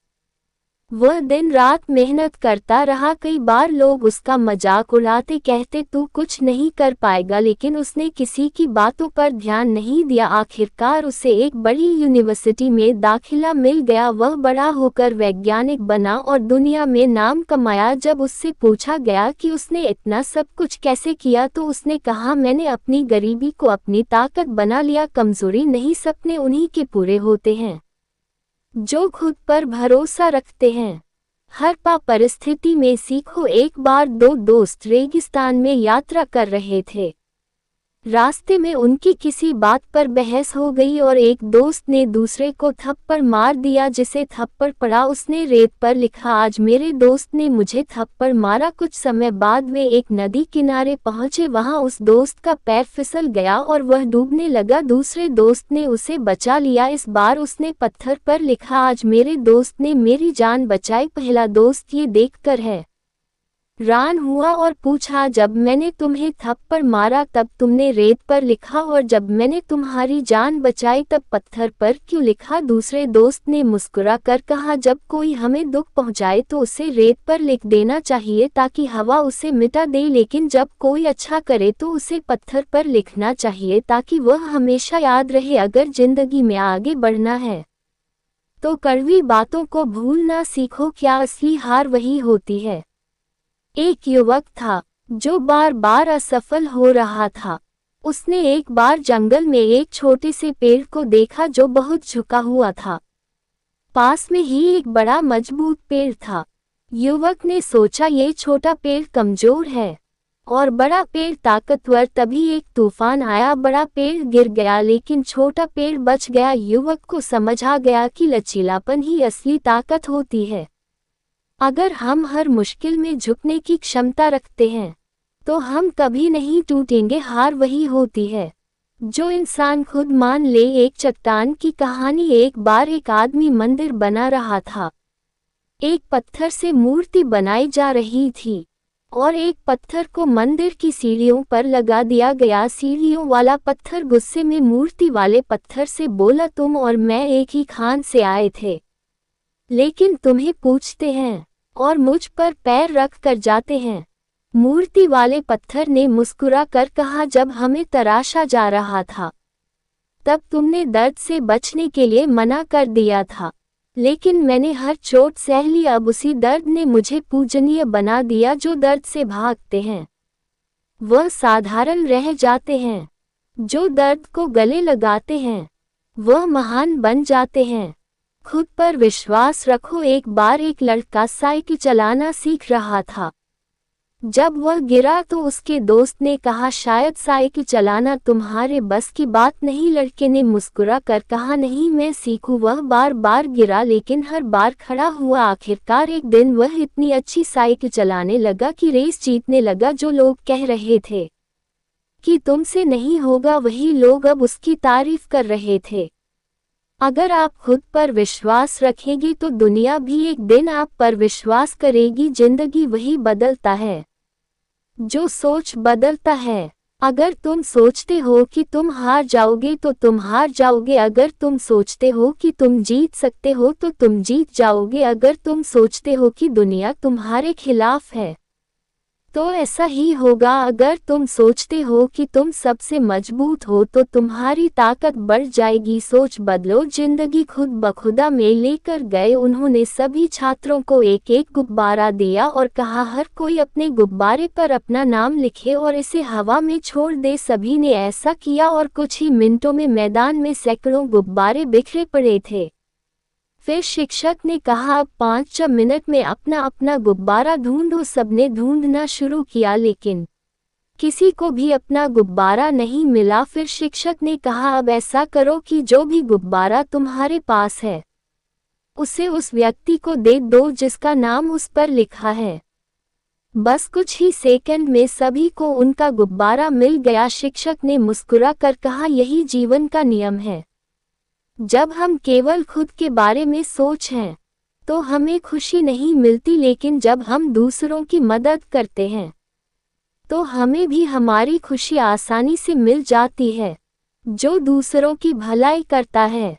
वह दिन रात मेहनत करता रहा। कई बार लोग उसका मजाक उड़ाते, कहते तू कुछ नहीं कर पाएगा, लेकिन उसने किसी की बातों पर ध्यान नहीं दिया। आखिरकार उसे एक बड़ी यूनिवर्सिटी में दाखिला मिल गया। वह बड़ा होकर वैज्ञानिक बना और दुनिया में नाम कमाया। जब उससे पूछा गया कि उसने इतना सब कुछ कैसे किया तो उसने कहा, मैंने अपनी गरीबी को अपनी ताकत बना लिया। कमजोरी नहीं, सपने उन्हीं के पूरे होते हैं जो खुद पर भरोसा रखते हैं। हर परिस्थिति में सीखो। एक बार दो दोस्त रेगिस्तान में यात्रा कर रहे थे। रास्ते में उनकी किसी बात पर बहस हो गई और एक दोस्त ने दूसरे को थप्पड़ मार दिया। जिसे थप्पड़ पड़ा उसने रेत पर लिखा, आज मेरे दोस्त ने मुझे थप्पड़ मारा। कुछ समय बाद वे एक नदी किनारे पहुंचे। वहां उस दोस्त का पैर फिसल गया और वह डूबने लगा। दूसरे दोस्त ने उसे बचा लिया। इस बार उसने पत्थर पर लिखा, आज मेरे दोस्त ने मेरी जान बचाई। पहला दोस्त ये देखकर हैरान हुआ और पूछा, जब मैंने तुम्हें थप्पड़ मारा तब तुमने रेत पर लिखा और जब मैंने तुम्हारी जान बचाई तब पत्थर पर क्यों लिखा? दूसरे दोस्त ने मुस्कुरा कर कहा, जब कोई हमें दुख पहुंचाए तो उसे रेत पर लिख देना चाहिए ताकि हवा उसे मिटा दे, लेकिन जब कोई अच्छा करे तो उसे पत्थर पर लिखना चाहिए ताकि वह हमेशा याद रहे। अगर जिंदगी में आगे बढ़ना है तो कड़वी बातों को भूलना सीखो, क्या असली हार वही होती है। एक युवक था जो बार बार असफल हो रहा था। उसने एक बार जंगल में एक छोटे से पेड़ को देखा जो बहुत झुका हुआ था। पास में ही एक बड़ा मजबूत पेड़ था। युवक ने सोचा ये छोटा पेड़ कमजोर है और बड़ा पेड़ ताकतवर। तभी एक तूफान आया, बड़ा पेड़ गिर गया लेकिन छोटा पेड़ बच गया। युवक को समझ आ गया कि लचीलापन ही असली ताकत होती है। अगर हम हर मुश्किल में झुकने की क्षमता रखते हैं तो हम कभी नहीं टूटेंगे। हार वही होती है जो इंसान खुद मान ले। एक चट्टान की कहानी। एक बार एक आदमी मंदिर बना रहा था। एक पत्थर से मूर्ति बनाई जा रही थी और एक पत्थर को मंदिर की सीढ़ियों पर लगा दिया गया। सीढ़ियों वाला पत्थर गुस्से में मूर्ति वाले पत्थर से बोला, तुम और मैं एक ही खान से आए थे, लेकिन तुम्हें पूछते हैं और मुझ पर पैर रख कर जाते हैं। मूर्ति वाले पत्थर ने मुस्कुरा कर कहा, जब हमें तराशा जा रहा था तब तुमने दर्द से बचने के लिए मना कर दिया था, लेकिन मैंने हर चोट सह ली। अब उसी दर्द ने मुझे पूजनीय बना दिया। जो दर्द से भागते हैं वह साधारण रह जाते हैं, जो दर्द को गले लगाते हैं वह महान बन जाते हैं। खुद पर विश्वास रखो। एक बार एक लड़का साइकिल चलाना सीख रहा था। जब वह गिरा तो उसके दोस्त ने कहा, शायद साइकिल चलाना तुम्हारे बस की बात नहीं। लड़के ने मुस्कुरा कर कहा, नहीं, मैं सीखूं। वह बार बार गिरा लेकिन हर बार खड़ा हुआ। आखिरकार एक दिन वह इतनी अच्छी साइकिल चलाने लगा कि रेस जीतने लगा। जो लोग कह रहे थे कि तुमसे नहीं होगा, वही लोग अब उसकी तारीफ कर रहे थे। अगर आप खुद पर विश्वास रखेंगे तो दुनिया भी एक दिन आप पर विश्वास करेगी। जिंदगी वही बदलता है जो सोच बदलता है। अगर तुम सोचते हो कि तुम हार जाओगे तो तुम हार जाओगे। अगर तुम सोचते हो कि तुम जीत सकते हो तो तुम जीत जाओगे। अगर तुम सोचते हो कि दुनिया तुम्हारे खिलाफ है तो ऐसा ही होगा। अगर तुम सोचते हो कि तुम सबसे मजबूत हो तो तुम्हारी ताकत बढ़ जाएगी। सोच बदलो, जिंदगी खुद बखुदा में लेकर गए। उन्होंने सभी छात्रों को एक एक गुब्बारा दिया और कहा, हर कोई अपने गुब्बारे पर अपना नाम लिखे और इसे हवा में छोड़ दे। सभी ने ऐसा किया और कुछ ही मिनटों में मैदान में सैकड़ों गुब्बारे बिखरे पड़े थे। फिर शिक्षक ने कहा, अब 5 मिनट में अपना अपना गुब्बारा ढूंढो। सबने ढूंढना शुरू किया लेकिन किसी को भी अपना गुब्बारा नहीं मिला। फिर शिक्षक ने कहा, अब ऐसा करो कि जो भी गुब्बारा तुम्हारे पास है उसे उस व्यक्ति को दे दो जिसका नाम उस पर लिखा है। बस कुछ ही सेकंड में सभी को उनका गुब्बारा मिल गया। शिक्षक ने मुस्कुरा कर कहा, यही जीवन का नियम है। जब हम केवल खुद के बारे में सोचें तो हमें खुशी नहीं मिलती, लेकिन जब हम दूसरों की मदद करते हैं तो हमें भी हमारी खुशी आसानी से मिल जाती है। जो दूसरों की भलाई करता है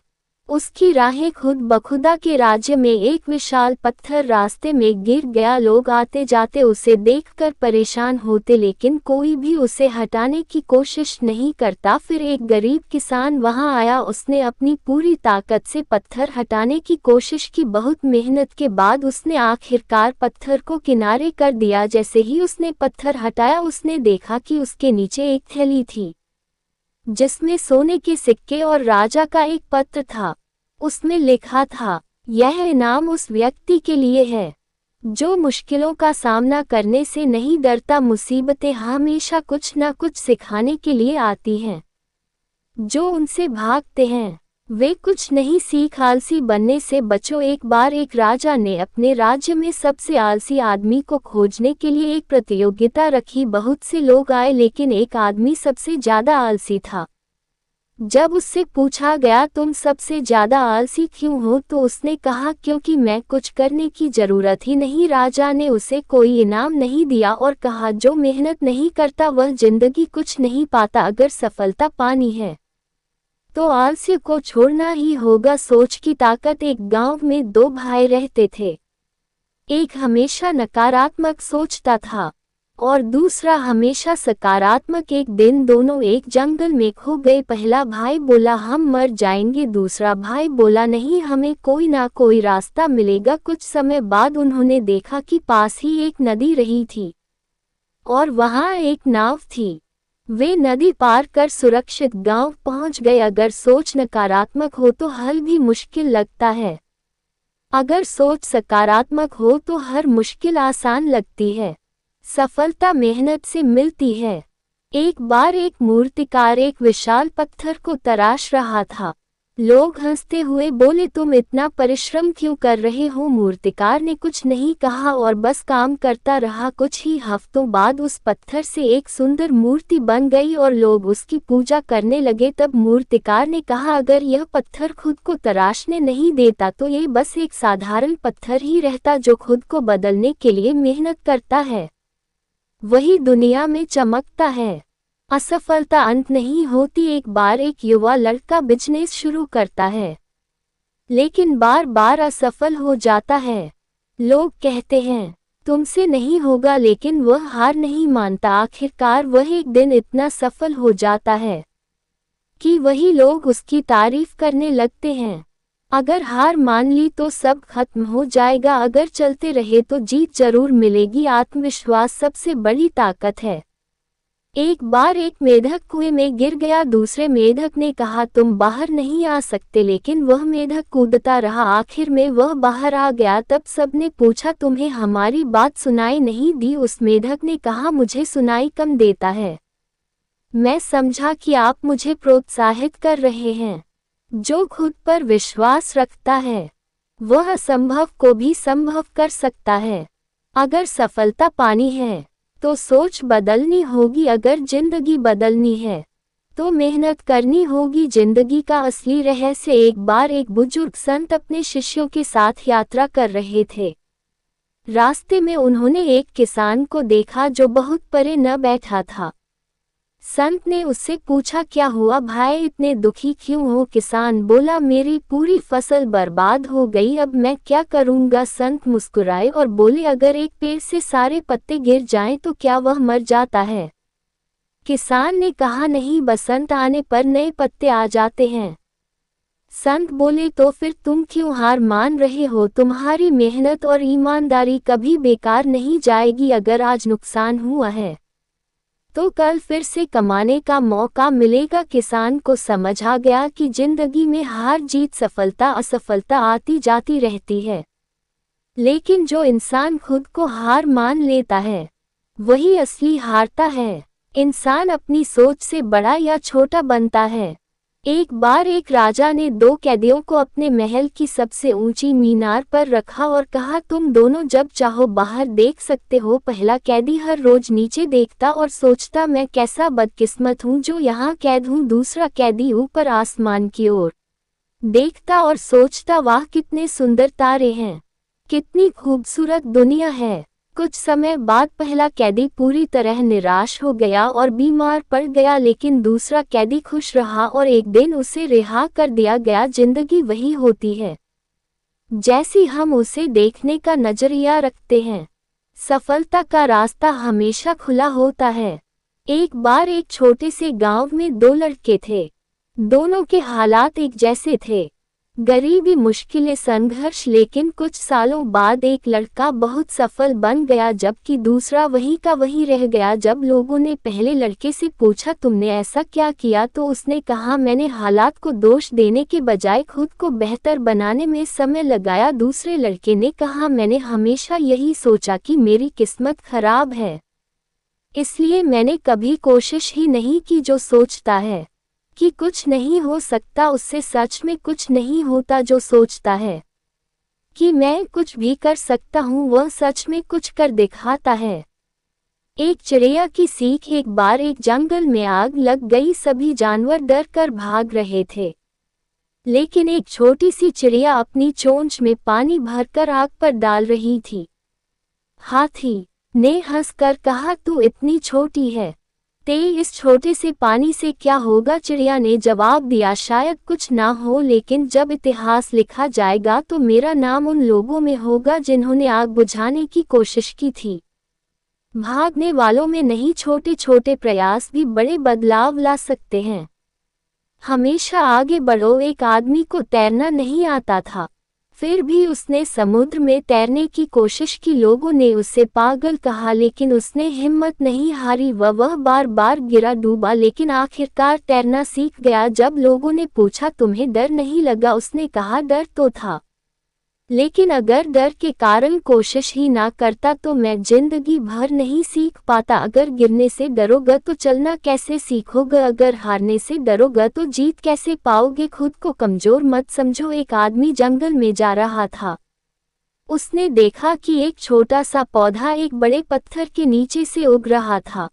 उसकी राहें खुद बखुदा के राज्य में एक विशाल पत्थर रास्ते में गिर गया। लोग आते जाते उसे देखकर परेशान होते लेकिन कोई भी उसे हटाने की कोशिश नहीं करता। फिर एक गरीब किसान वहां आया। उसने अपनी पूरी ताकत से पत्थर हटाने की कोशिश की। बहुत मेहनत के बाद उसने आखिरकार पत्थर को किनारे कर दिया। जैसे ही उसने पत्थर हटाया उसने देखा कि उसके नीचे एक थैली थी जिसमें सोने के सिक्के और राजा का एक पत्र था। उसमें लिखा था, यह इनाम उस व्यक्ति के लिए है जो मुश्किलों का सामना करने से नहीं डरता। मुसीबतें हमेशा कुछ न कुछ सिखाने के लिए आती हैं। जो उनसे भागते हैं वे कुछ नहीं सीख। आलसी बनने से बचो। एक बार एक राजा ने अपने राज्य में सबसे आलसी आदमी को खोजने के लिए एक प्रतियोगिता रखी। बहुत से लोग आए लेकिन एक आदमी सबसे ज्यादा आलसी था। जब उससे पूछा गया, तुम सबसे ज्यादा आलसी क्यों हो, तो उसने कहा, क्योंकि मैं कुछ करने की जरूरत ही नहीं। राजा ने उसे कोई इनाम नहीं दिया और कहा, जो मेहनत नहीं करता वह जिंदगी कुछ नहीं पाता। अगर सफलता पानी है तो आलस्य को छोड़ना ही होगा। सोच की ताकत। एक गांव में 2 भाई रहते थे। एक हमेशा नकारात्मक सोचता था और दूसरा हमेशा सकारात्मक। एक दिन दोनों एक जंगल में खो गए। पहला भाई बोला हम मर जाएंगे, दूसरा भाई बोला नहीं, हमें कोई ना कोई रास्ता मिलेगा। कुछ समय बाद उन्होंने देखा कि पास ही एक नदी रही थी और वहां एक नाव थी। वे नदी पार कर सुरक्षित गांव पहुंच गए। अगर सोच नकारात्मक हो तो हल भी मुश्किल लगता है, अगर सोच सकारात्मक हो तो हर मुश्किल आसान लगती है। सफलता मेहनत से मिलती है। एक बार एक मूर्तिकार एक विशाल पत्थर को तराश रहा था। लोग हंसते हुए बोले तुम इतना परिश्रम क्यों कर रहे हो। मूर्तिकार ने कुछ नहीं कहा और बस काम करता रहा। कुछ ही हफ्तों बाद उस पत्थर से एक सुंदर मूर्ति बन गई और लोग उसकी पूजा करने लगे। तब मूर्तिकार ने कहा अगर यह पत्थर खुद को तराशने नहीं देता तो ये बस एक साधारण पत्थर ही रहता जो खुद को बदलने के लिए मेहनत करता है, वही दुनिया में चमकता है। असफलता अंत नहीं होती। एक बार एक युवा लड़का बिजनेस शुरू करता है लेकिन बार बार असफल हो जाता है। लोग कहते हैं तुमसे नहीं होगा, लेकिन वह हार नहीं मानता। आखिरकार वह एक दिन इतना सफल हो जाता है कि वही लोग उसकी तारीफ करने लगते हैं। अगर हार मान ली तो सब खत्म हो जाएगा, अगर चलते रहे तो जीत जरूर मिलेगी। आत्मविश्वास सबसे बड़ी ताकत है। एक बार एक मेढक कुएं में गिर गया। दूसरे मेढक ने कहा तुम बाहर नहीं आ सकते, लेकिन वह मेढक कूदता रहा। आखिर में वह बाहर आ गया। तब सबने पूछा तुम्हें हमारी बात सुनाई नहीं दी। उस मेढक ने कहा मुझे सुनाई कम देता है, मैं समझा कि आप मुझे प्रोत्साहित कर रहे हैं। जो खुद पर विश्वास रखता है वह असंभव को भी संभव कर सकता है। अगर सफलता पानी है तो सोच बदलनी होगी, अगर जिंदगी बदलनी है तो मेहनत करनी होगी। जिंदगी का असली रहस्य। एक बार एक बुजुर्ग संत अपने शिष्यों के साथ यात्रा कर रहे थे। रास्ते में उन्होंने एक किसान को देखा जो बहुत परे न बैठा था। संत ने उससे पूछा क्या हुआ भाई, इतने दुखी क्यों हो। किसान बोला मेरी पूरी फसल बर्बाद हो गई, अब मैं क्या करूंगा। संत मुस्कुराए और बोले अगर एक पेड़ से सारे पत्ते गिर जाएं तो क्या वह मर जाता है। किसान ने कहा नहीं, बसंत आने पर नए पत्ते आ जाते हैं। संत बोले तो फिर तुम क्यों हार मान रहे हो, तुम्हारी मेहनत और ईमानदारी कभी बेकार नहीं जाएगी। अगर आज नुकसान हुआ है तो कल फिर से कमाने का मौका मिलेगा। किसान को समझ आ गया कि जिंदगी में हार जीत सफलता असफलता आती जाती रहती है, लेकिन जो इंसान खुद को हार मान लेता है वही असली हारता है। इंसान अपनी सोच से बड़ा या छोटा बनता है। एक बार एक राजा ने दो कैदियों को अपने महल की सबसे ऊंची मीनार पर रखा और कहा तुम दोनों जब चाहो बाहर देख सकते हो। पहला कैदी हर रोज नीचे देखता और सोचता मैं कैसा बदकिस्मत हूँ जो यहाँ कैद हूँ। दूसरा कैदी ऊपर आसमान की ओर देखता और सोचता वाह कितने सुंदर तारे हैं, कितनी खूबसूरत दुनिया है। कुछ समय बाद पहला कैदी पूरी तरह निराश हो गया और बीमार पड़ गया, लेकिन दूसरा कैदी खुश रहा और एक दिन उसे रिहा कर दिया गया। जिंदगी वही होती है जैसी हम उसे देखने का नजरिया रखते हैं। सफलता का रास्ता हमेशा खुला होता है। एक बार एक छोटे से गांव में दो लड़के थे। दोनों के हालात एक जैसे थे, गरीबी मुश्किलें संघर्ष। लेकिन कुछ सालों बाद एक लड़का बहुत सफल बन गया जबकि दूसरा वहीं का वहीं रह गया। जब लोगों ने पहले लड़के से पूछा तुमने ऐसा क्या किया तो उसने कहा मैंने हालात को दोष देने के बजाय खुद को बेहतर बनाने में समय लगाया। दूसरे लड़के ने कहा मैंने हमेशा यही सोचा कि मेरी किस्मत खराब है, इसलिए मैंने कभी कोशिश ही नहीं की। जो सोचता है कि कुछ नहीं हो सकता उससे सच में कुछ नहीं होता। जो सोचता है कि मैं कुछ भी कर सकता हूँ वह सच में कुछ कर दिखाता है। एक चिड़िया की सीख। एक बार एक जंगल में आग लग गई, सभी जानवर डर कर भाग रहे थे, लेकिन एक छोटी सी चिड़िया अपनी चोंच में पानी भरकर आग पर डाल रही थी। हाथी ने हंसकर कहा तू इतनी छोटी है, इस छोटे से पानी से क्या होगा। चिड़िया ने जवाब दिया शायद कुछ ना हो, लेकिन जब इतिहास लिखा जाएगा तो मेरा नाम उन लोगों में होगा जिन्होंने आग बुझाने की कोशिश की थी। भागने वालों में नहीं, छोटे छोटे प्रयास भी बड़े बदलाव ला सकते हैं। हमेशा आगे बढ़ो। एक आदमी को तैरना नहीं आता था, फिर भी उसने समुद्र में तैरने की कोशिश की। लोगों ने उसे पागल कहा, लेकिन उसने हिम्मत नहीं हारी। वह बार बार गिरा, डूबा, लेकिन आखिरकार तैरना सीख गया। जब लोगों ने पूछा तुम्हें डर नहीं लगा, उसने कहा डर तो था, लेकिन अगर डर के कारण कोशिश ही ना करता तो मैं जिंदगी भर नहीं सीख पाता। अगर गिरने से डरोगे तो चलना कैसे सीखोगे? अगर हारने से डरोगे तो जीत कैसे पाओगे? खुद को कमजोर मत समझो। एक आदमी जंगल में जा रहा था। उसने देखा कि एक छोटा सा पौधा एक बड़े पत्थर के नीचे से उग रहा था।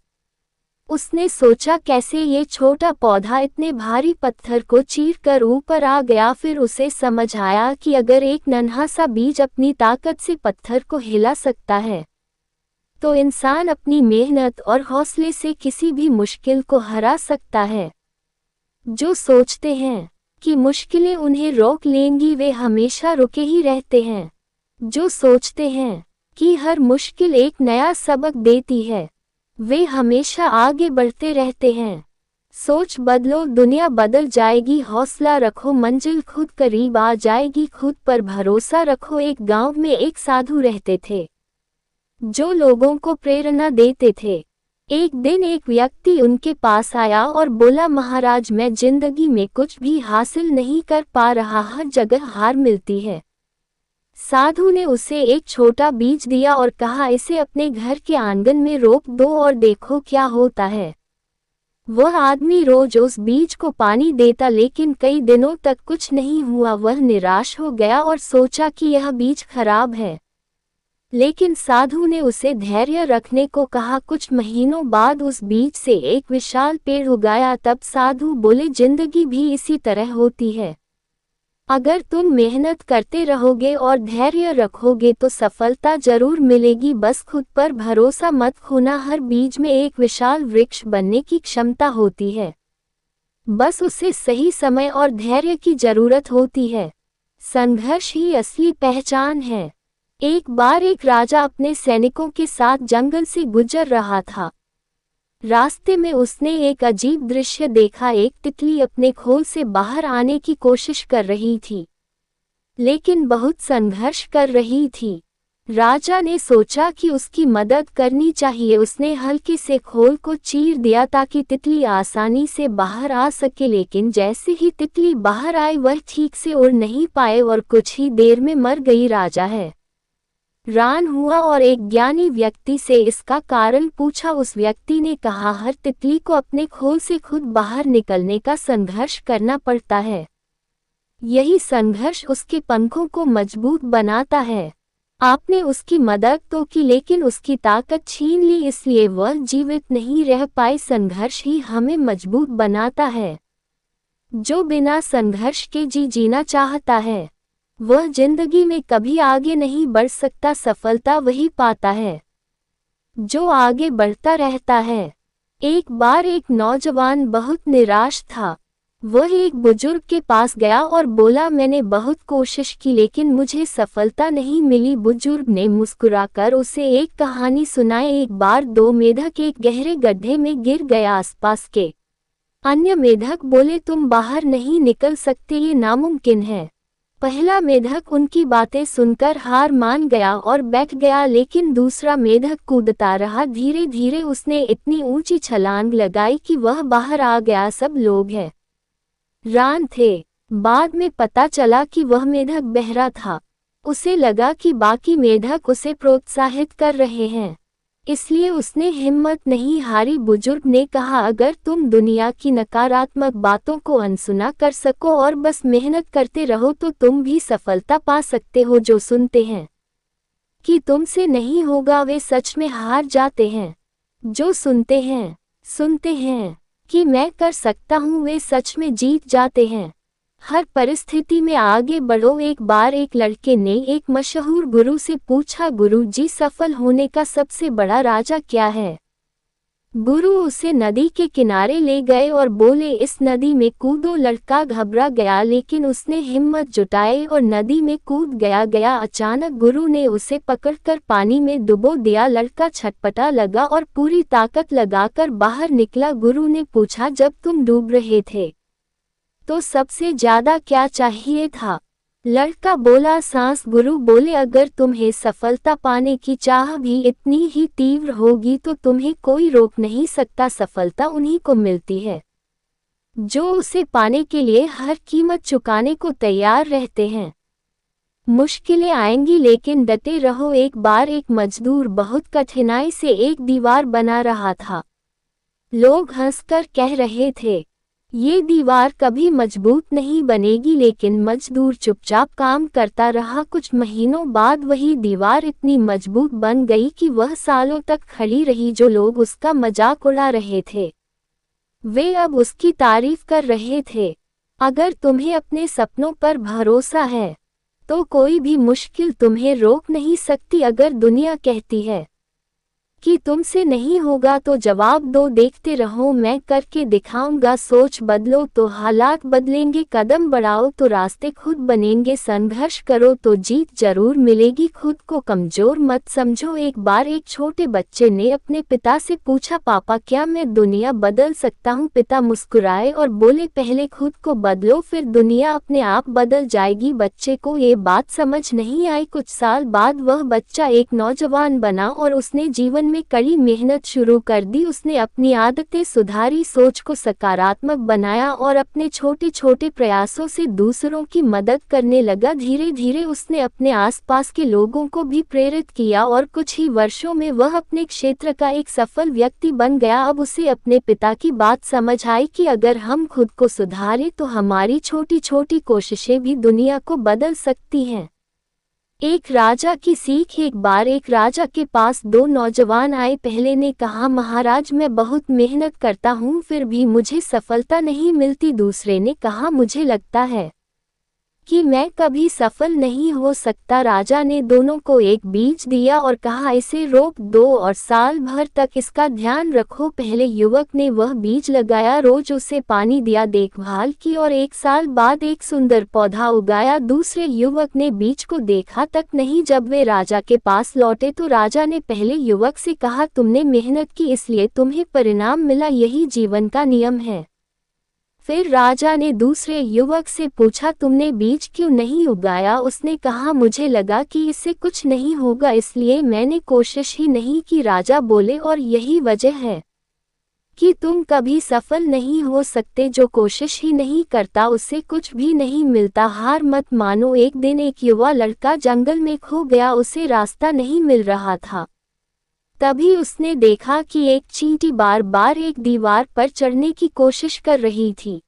उसने सोचा कैसे ये छोटा पौधा इतने भारी पत्थर को चीरकर ऊपर आ गया। फिर उसे समझ आया कि अगर एक नन्हा सा बीज अपनी ताकत से पत्थर को हिला सकता है, तो इंसान अपनी मेहनत और हौसले से किसी भी मुश्किल को हरा सकता है। जो सोचते हैं कि मुश्किलें उन्हें रोक लेंगी, वे हमेशा रुके ही रहते हैं। जो सोचते हैं कि हर मुश्किल एक नया सबक देती है, वे हमेशा आगे बढ़ते रहते हैं। सोच बदलो, दुनिया बदल जाएगी। हौसला रखो, मंजिल खुद करीब आ जाएगी। खुद पर भरोसा रखो। एक गांव में एक साधु रहते थे, जो लोगों को प्रेरणा देते थे। एक दिन एक व्यक्ति उनके पास आया और बोला, महाराज, मैं जिंदगी में कुछ भी हासिल नहीं कर पा रहा, हर जगह हार मिलती है। साधु ने उसे एक छोटा बीज दिया और कहा, इसे अपने घर के आंगन में रोप दो और देखो क्या होता है। वह आदमी रोज उस बीज को पानी देता, लेकिन कई दिनों तक कुछ नहीं हुआ। वह निराश हो गया और सोचा कि यह बीज खराब है, लेकिन साधु ने उसे धैर्य रखने को कहा। कुछ महीनों बाद उस बीज से एक विशाल पेड़ उगाया। तब साधु बोले, जिंदगी भी इसी तरह होती है। अगर तुम मेहनत करते रहोगे और धैर्य रखोगे तो सफलता जरूर मिलेगी। बस खुद पर भरोसा मत खोना। हर बीज में एक विशाल वृक्ष बनने की क्षमता होती है, बस उसे सही समय और धैर्य की जरूरत होती है। संघर्ष ही असली पहचान है। एक बार एक राजा अपने सैनिकों के साथ जंगल से गुजर रहा था। रास्ते में उसने एक अजीब दृश्य देखा। एक तितली अपने खोल से बाहर आने की कोशिश कर रही थी, लेकिन बहुत संघर्ष कर रही थी। राजा ने सोचा कि उसकी मदद करनी चाहिए। उसने हल्के से खोल को चीर दिया ताकि तितली आसानी से बाहर आ सके, लेकिन जैसे ही तितली बाहर आई, वह ठीक से उड़ नहीं पाए और कुछ ही देर में मर गई। राजा हैरान हुआ और एक ज्ञानी व्यक्ति से इसका कारण पूछा। उस व्यक्ति ने कहा, हर तितली को अपने खोल से खुद बाहर निकलने का संघर्ष करना पड़ता है। यही संघर्ष उसके पंखों को मजबूत बनाता है। आपने उसकी मदद तो की, लेकिन उसकी ताकत छीन ली, इसलिए वह जीवित नहीं रह पाई। संघर्ष ही हमें मजबूत बनाता है। जो बिना संघर्ष के जीना चाहता है, वह जिंदगी में कभी आगे नहीं बढ़ सकता। सफलता वही पाता है जो आगे बढ़ता रहता है। एक बार एक नौजवान बहुत निराश था। वह एक बुजुर्ग के पास गया और बोला, मैंने बहुत कोशिश की, लेकिन मुझे सफलता नहीं मिली। बुजुर्ग ने मुस्कुराकर उसे एक कहानी सुनाई। एक बार दो मेढक एक गहरे गड्ढे में गिर गए। आसपास के अन्य मेढक बोले, तुम बाहर नहीं निकल सकते, ये नामुमकिन है। पहला मेढक उनकी बातें सुनकर हार मान गया और बैठ गया, लेकिन दूसरा मेढक कूदता रहा। धीरे धीरे उसने इतनी ऊंची छलांग लगाई कि वह बाहर आ गया। सब लोग हैरान थे। बाद में पता चला कि वह मेढक बहरा था। उसे लगा कि बाकी मेढक उसे प्रोत्साहित कर रहे हैं, इसलिए उसने हिम्मत नहीं हारी। बुजुर्ग ने कहा, अगर तुम दुनिया की नकारात्मक बातों को अनसुना कर सको और बस मेहनत करते रहो तो तुम भी सफलता पा सकते हो। जो सुनते हैं कि तुमसे नहीं होगा, वे सच में हार जाते हैं। जो सुनते हैं कि मैं कर सकता हूँ, वे सच में जीत जाते हैं। हर परिस्थिति में आगे बढ़ो। एक बार एक लड़के ने एक मशहूर गुरु से पूछा, गुरु जी, सफल होने का सबसे बड़ा राजा क्या है? गुरु उसे नदी के किनारे ले गए और बोले, इस नदी में कूदो। लड़का घबरा गया, लेकिन उसने हिम्मत जुटाई और नदी में कूद गया। अचानक गुरु ने उसे पकड़कर पानी में डुबो दिया। लड़का छटपटा लगा और पूरी ताकत लगाकर बाहर निकला। गुरु ने पूछा, जब तुम डूब रहे थे तो सबसे ज्यादा क्या चाहिए था? लड़का बोला, सांस। गुरु बोले, अगर तुम्हें सफलता पाने की चाह भी इतनी ही तीव्र होगी तो तुम्हें कोई रोक नहीं सकता। सफलता उन्हीं को मिलती है जो उसे पाने के लिए हर कीमत चुकाने को तैयार रहते हैं। मुश्किलें आएंगी, लेकिन डटे रहो। एक बार एक मजदूर बहुत कठिनाई से एक दीवार बना रहा था। लोग हंसकर कह रहे थे, ये दीवार कभी मजबूत नहीं बनेगी, लेकिन मजदूर चुपचाप काम करता रहा। कुछ महीनों बाद वही दीवार इतनी मजबूत बन गई कि वह सालों तक खड़ी रही। जो लोग उसका मजाक उड़ा रहे थे वे अब उसकी तारीफ कर रहे थे। अगर तुम्हें अपने सपनों पर भरोसा है तो कोई भी मुश्किल तुम्हें रोक नहीं सकती। अगर दुनिया कहती है कि तुमसे नहीं होगा तो जवाब दो, देखते रहो, मैं करके दिखाऊंगा। सोच बदलो तो हालात बदलेंगे, कदम बढ़ाओ तो रास्ते खुद बनेंगे, संघर्ष करो तो जीत जरूर मिलेगी। खुद को कमजोर मत समझो। एक बार एक छोटे बच्चे ने अपने पिता से पूछा, पापा क्या मैं दुनिया बदल सकता हूँ? पिता मुस्कुराए और बोले, पहले खुद को बदलो, फिर दुनिया अपने आप बदल जाएगी। बच्चे को ये बात समझ नहीं आई। कुछ साल बाद वह बच्चा एक नौजवान बना और उसने जीवन में कड़ी मेहनत शुरू कर दी। उसने अपनी आदतें सुधारी, सोच को सकारात्मक बनाया और अपने छोटे छोटे प्रयासों से दूसरों की मदद करने लगा। धीरे धीरे उसने अपने आसपास के लोगों को भी प्रेरित किया और कुछ ही वर्षों में वह अपने क्षेत्र का एक सफल व्यक्ति बन गया। अब उसे अपने पिता की बात समझ आई कि अगर हम खुद को सुधारें तो हमारी छोटी छोटी कोशिशें भी दुनिया को बदल सकती हैं। एक राजा की सीख। एक बार एक राजा के पास दो नौजवान आए। पहले ने कहा, महाराज मैं बहुत मेहनत करता हूँ फिर भी मुझे सफलता नहीं मिलती। दूसरे ने कहा, मुझे लगता है कि मैं कभी सफल नहीं हो सकता। राजा ने दोनों को एक बीज दिया और कहा, इसे रोप दो और साल भर तक इसका ध्यान रखो। पहले युवक ने वह बीज लगाया, रोज उसे पानी दिया, देखभाल की और एक साल बाद एक सुंदर पौधा उगाया। दूसरे युवक ने बीज को देखा तक नहीं। जब वे राजा के पास लौटे तो राजा ने पहले युवक से कहा, तुमने मेहनत की इसलिए तुम्हें परिणाम मिला, यही जीवन का नियम है। फिर राजा ने दूसरे युवक से पूछा, तुमने बीज क्यों नहीं उगाया? उसने कहा, मुझे लगा कि इससे कुछ नहीं होगा इसलिए मैंने कोशिश ही नहीं की। राजा बोले, और यही वजह है कि तुम कभी सफल नहीं हो सकते। जो कोशिश ही नहीं करता उससे कुछ भी नहीं मिलता। हार मत मानो। एक दिन एक युवा लड़का जंगल में खो गया, उसे रास्ता नहीं मिल रहा था। तभी उसने देखा कि एक चींटी बार बार एक दीवार पर चढ़ने की कोशिश कर रही थी।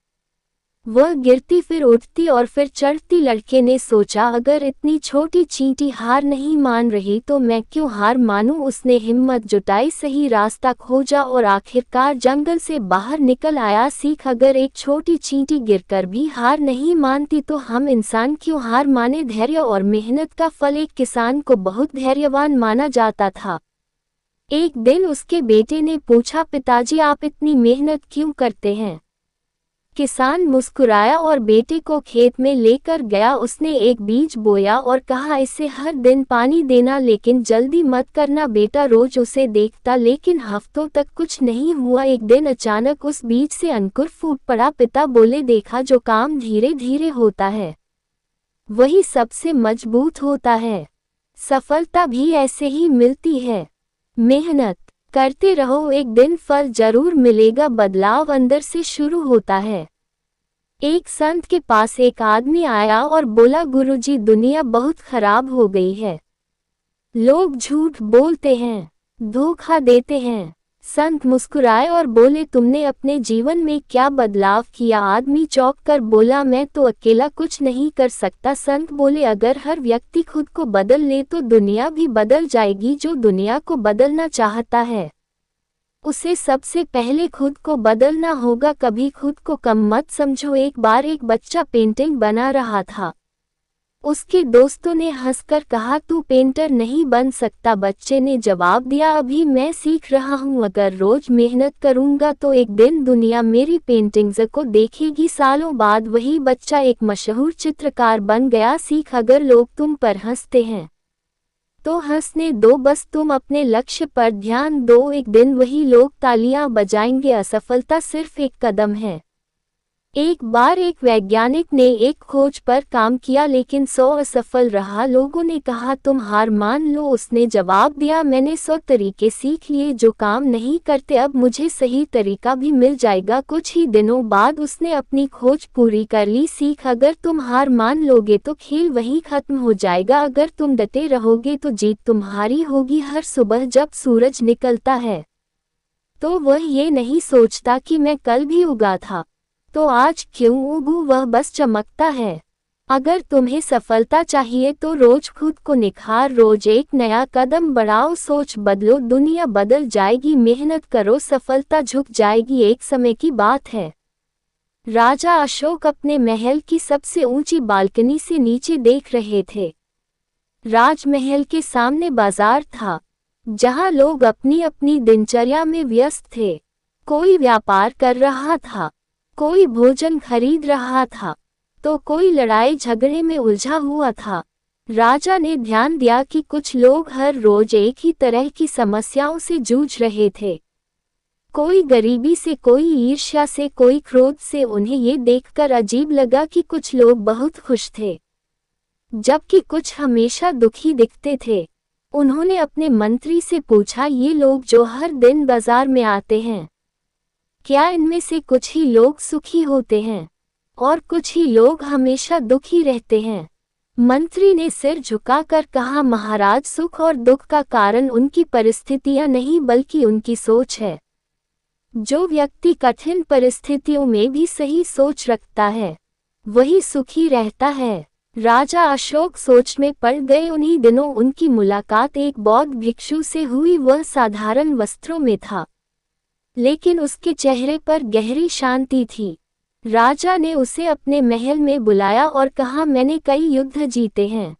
वह गिरती फिर उठती और फिर चढ़ती। लड़के ने सोचा, अगर इतनी छोटी चींटी हार नहीं मान रही तो मैं क्यों हार मानूं। उसने हिम्मत जुटाई, सही रास्ता खोजा और आखिरकार जंगल से बाहर निकल आया। सीख, अगर एक छोटी चींटी गिरकर भी हार नहीं मानती तो हम इंसान क्यों हार माने। धैर्य और मेहनत का फल। एक किसान को बहुत धैर्यवान माना जाता था। एक दिन उसके बेटे ने पूछा, पिताजी आप इतनी मेहनत क्यों करते हैं? किसान मुस्कुराया और बेटे को खेत में लेकर गया। उसने एक बीज बोया और कहा, इसे हर दिन पानी देना, लेकिन जल्दी मत करना। बेटा रोज उसे देखता, लेकिन हफ्तों तक कुछ नहीं हुआ। एक दिन अचानक उस बीज से अंकुर फूट पड़ा। पिता बोले, देखा, जो काम धीरे धीरे होता है वही सबसे मजबूत होता है। सफलता भी ऐसे ही मिलती है। मेहनत करते रहो, एक दिन फल जरूर मिलेगा। बदलाव अंदर से शुरू होता है। एक संत के पास एक आदमी आया और बोला, गुरुजी दुनिया बहुत खराब हो गई है। लोग झूठ बोलते हैं, धोखा देते हैं। संत मुस्कुराए और बोले, तुमने अपने जीवन में क्या बदलाव किया? आदमी चौंक कर बोला, मैं तो अकेला कुछ नहीं कर सकता। संत बोले, अगर हर व्यक्ति खुद को बदल ले तो दुनिया भी बदल जाएगी। जो दुनिया को बदलना चाहता है उसे सबसे पहले खुद को बदलना होगा। कभी खुद को कम मत समझो। एक बार एक बच्चा पेंटिंग बना रहा था। उसके दोस्तों ने हंसकर कहा, तू पेंटर नहीं बन सकता। बच्चे ने जवाब दिया, अभी मैं सीख रहा हूँ, अगर रोज मेहनत करूँगा तो एक दिन दुनिया मेरी पेंटिंग्स को देखेगी। सालों बाद वही बच्चा एक मशहूर चित्रकार बन गया। सीख, अगर लोग तुम पर हंसते हैं तो हंसने दो, बस तुम अपने लक्ष्य पर ध्यान दो, एक दिन वही लोग तालियां बजाएंगे। असफलता सिर्फ एक कदम है। एक बार एक वैज्ञानिक ने एक खोज पर काम किया लेकिन 100 असफल रहा। लोगों ने कहा, तुम हार मान लो। उसने जवाब दिया, मैंने 100 तरीके सीख लिए जो काम नहीं करते, अब मुझे सही तरीका भी मिल जाएगा। कुछ ही दिनों बाद उसने अपनी खोज पूरी कर ली। सीख, अगर तुम हार मान लोगे तो खेल वहीं खत्म हो जाएगा, अगर तुम डटे रहोगे तो जीत तुम्हारी होगी। हर सुबह जब सूरज निकलता है तो वह ये नहीं सोचता कि मैं कल भी उगा था तो आज क्यों उगूं, वह बस चमकता है। अगर तुम्हें सफलता चाहिए तो रोज खुद को निखार, रोज एक नया कदम बढ़ाओ, सोच बदलो, दुनिया बदल जाएगी। मेहनत करो, सफलता झुक जाएगी। एक समय की बात है, राजा अशोक अपने महल की सबसे ऊंची बालकनी से नीचे देख रहे थे। राजमहल के सामने बाजार था जहां लोग अपनी अपनी दिनचर्या में व्यस्त थे। कोई व्यापार कर रहा था, कोई भोजन खरीद रहा था तो कोई लड़ाई झगड़े में उलझा हुआ था। राजा ने ध्यान दिया कि कुछ लोग हर रोज एक ही तरह की समस्याओं से जूझ रहे थे, कोई गरीबी से, कोई ईर्ष्या से, कोई क्रोध से। उन्हें ये देखकर अजीब लगा कि कुछ लोग बहुत खुश थे जबकि कुछ हमेशा दुखी दिखते थे। उन्होंने अपने मंत्री से पूछा, ये लोग जो हर दिन बाजार में आते हैं, क्या इनमें से कुछ ही लोग सुखी होते हैं और कुछ ही लोग हमेशा दुखी रहते हैं? मंत्री ने सिर झुकाकर कहा, महाराज, सुख और दुख का कारण उनकी परिस्थितियां नहीं बल्कि उनकी सोच है। जो व्यक्ति कठिन परिस्थितियों में भी सही सोच रखता है वही सुखी रहता है। राजा अशोक सोच में पड़ गए। उन्हीं दिनों उनकी मुलाकात एक बौद्ध भिक्षु से हुई। वह साधारण वस्त्रों में था लेकिन उसके चेहरे पर गहरी शांति थी। राजा ने उसे अपने महल में बुलाया और कहा, मैंने कई युद्ध जीते हैं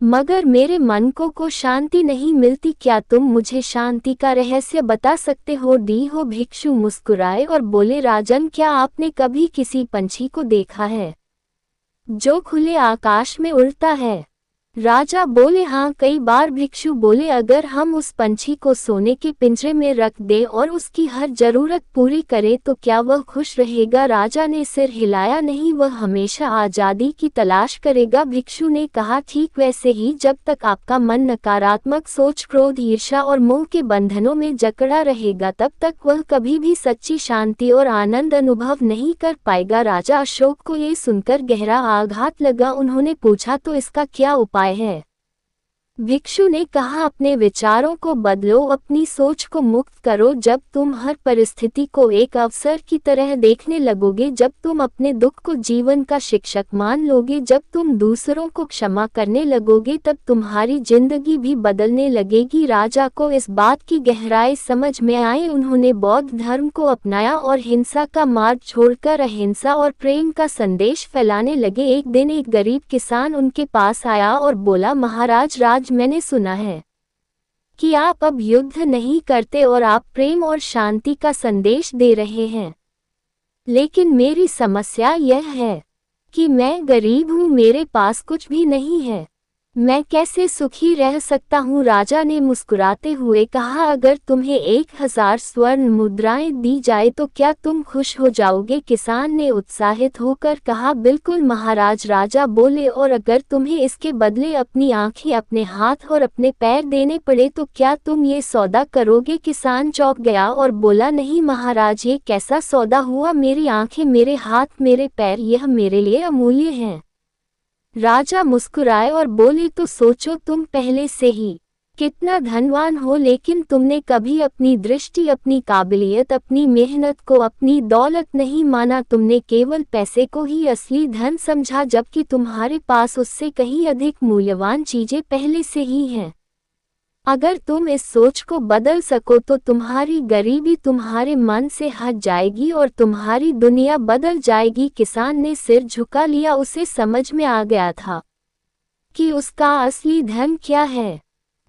मगर मेरे मन को शांति नहीं मिलती, क्या तुम मुझे शांति का रहस्य बता सकते हो? दी हो। भिक्षु मुस्कुराए और बोले, राजन, क्या आपने कभी किसी पंछी को देखा है जो खुले आकाश में उड़ता है? राजा बोले, हाँ, कई बार। भिक्षु बोले, अगर हम उस पंछी को सोने के पिंजरे में रख दें और उसकी हर जरूरत पूरी करें तो क्या वह खुश रहेगा? राजा ने सिर हिलाया, नहीं, वह हमेशा आज़ादी की तलाश करेगा। भिक्षु ने कहा, ठीक वैसे ही, जब तक आपका मन नकारात्मक सोच, क्रोध, ईर्ष्या और मोह के बंधनों में जकड़ा रहेगा तब तक वह कभी भी सच्ची शांति और आनंद अनुभव नहीं कर पाएगा। राजा अशोक को ये सुनकर गहरा आघात लगा। उन्होंने पूछा, तो इसका क्या उपाय है? भिक्षु ने कहा, अपने विचारों को बदलो, अपनी सोच को मुक्त करो। जब तुम हर परिस्थिति को एक अवसर की तरह देखने लगोगे, जब तुम अपने दुख को जीवन का शिक्षक मान लोगे, जब तुम दूसरों को क्षमा करने लगोगे, तब तुम्हारी जिंदगी भी बदलने लगेगी। राजा को इस बात की गहराई समझ में आई। उन्होंने बौद्ध धर्म को अपनाया और हिंसा का मार्ग छोड़कर अहिंसा और प्रेम का संदेश फैलाने लगे। एक दिन एक गरीब किसान उनके पास आया और बोला, महाराज, मैंने सुना है कि आप अब युद्ध नहीं करते और आप प्रेम और शांति का संदेश दे रहे हैं, लेकिन मेरी समस्या यह है कि मैं गरीब हूँ, मेरे पास कुछ भी नहीं है, मैं कैसे सुखी रह सकता हूँ? राजा ने मुस्कुराते हुए कहा, अगर तुम्हें 1000 स्वर्ण मुद्राएं दी जाए तो क्या तुम खुश हो जाओगे? किसान ने उत्साहित होकर कहा, बिल्कुल महाराज। राजा बोले, और अगर तुम्हें इसके बदले अपनी आंखें, अपने हाथ और अपने पैर देने पड़े तो क्या तुम ये सौदा करोगे? किसान चौंक गया और बोला, नहीं महाराज, ये कैसा सौदा हुआ? मेरी आंखें, मेरे हाथ, मेरे पैर, यह मेरे लिए अमूल्य हैं। राजा मुस्कुराए और बोले, तो सोचो, तुम पहले से ही कितना धनवान हो, लेकिन तुमने कभी अपनी दृष्टि, अपनी काबिलियत, अपनी मेहनत को अपनी दौलत नहीं माना। तुमने केवल पैसे को ही असली धन समझा, जबकि तुम्हारे पास उससे कहीं अधिक मूल्यवान चीजें पहले से ही हैं। अगर तुम इस सोच को बदल सको तो तुम्हारी गरीबी तुम्हारे मन से हट जाएगी और तुम्हारी दुनिया बदल जाएगी। किसान ने सिर झुका लिया, उसे समझ में आ गया था कि उसका असली धन क्या है।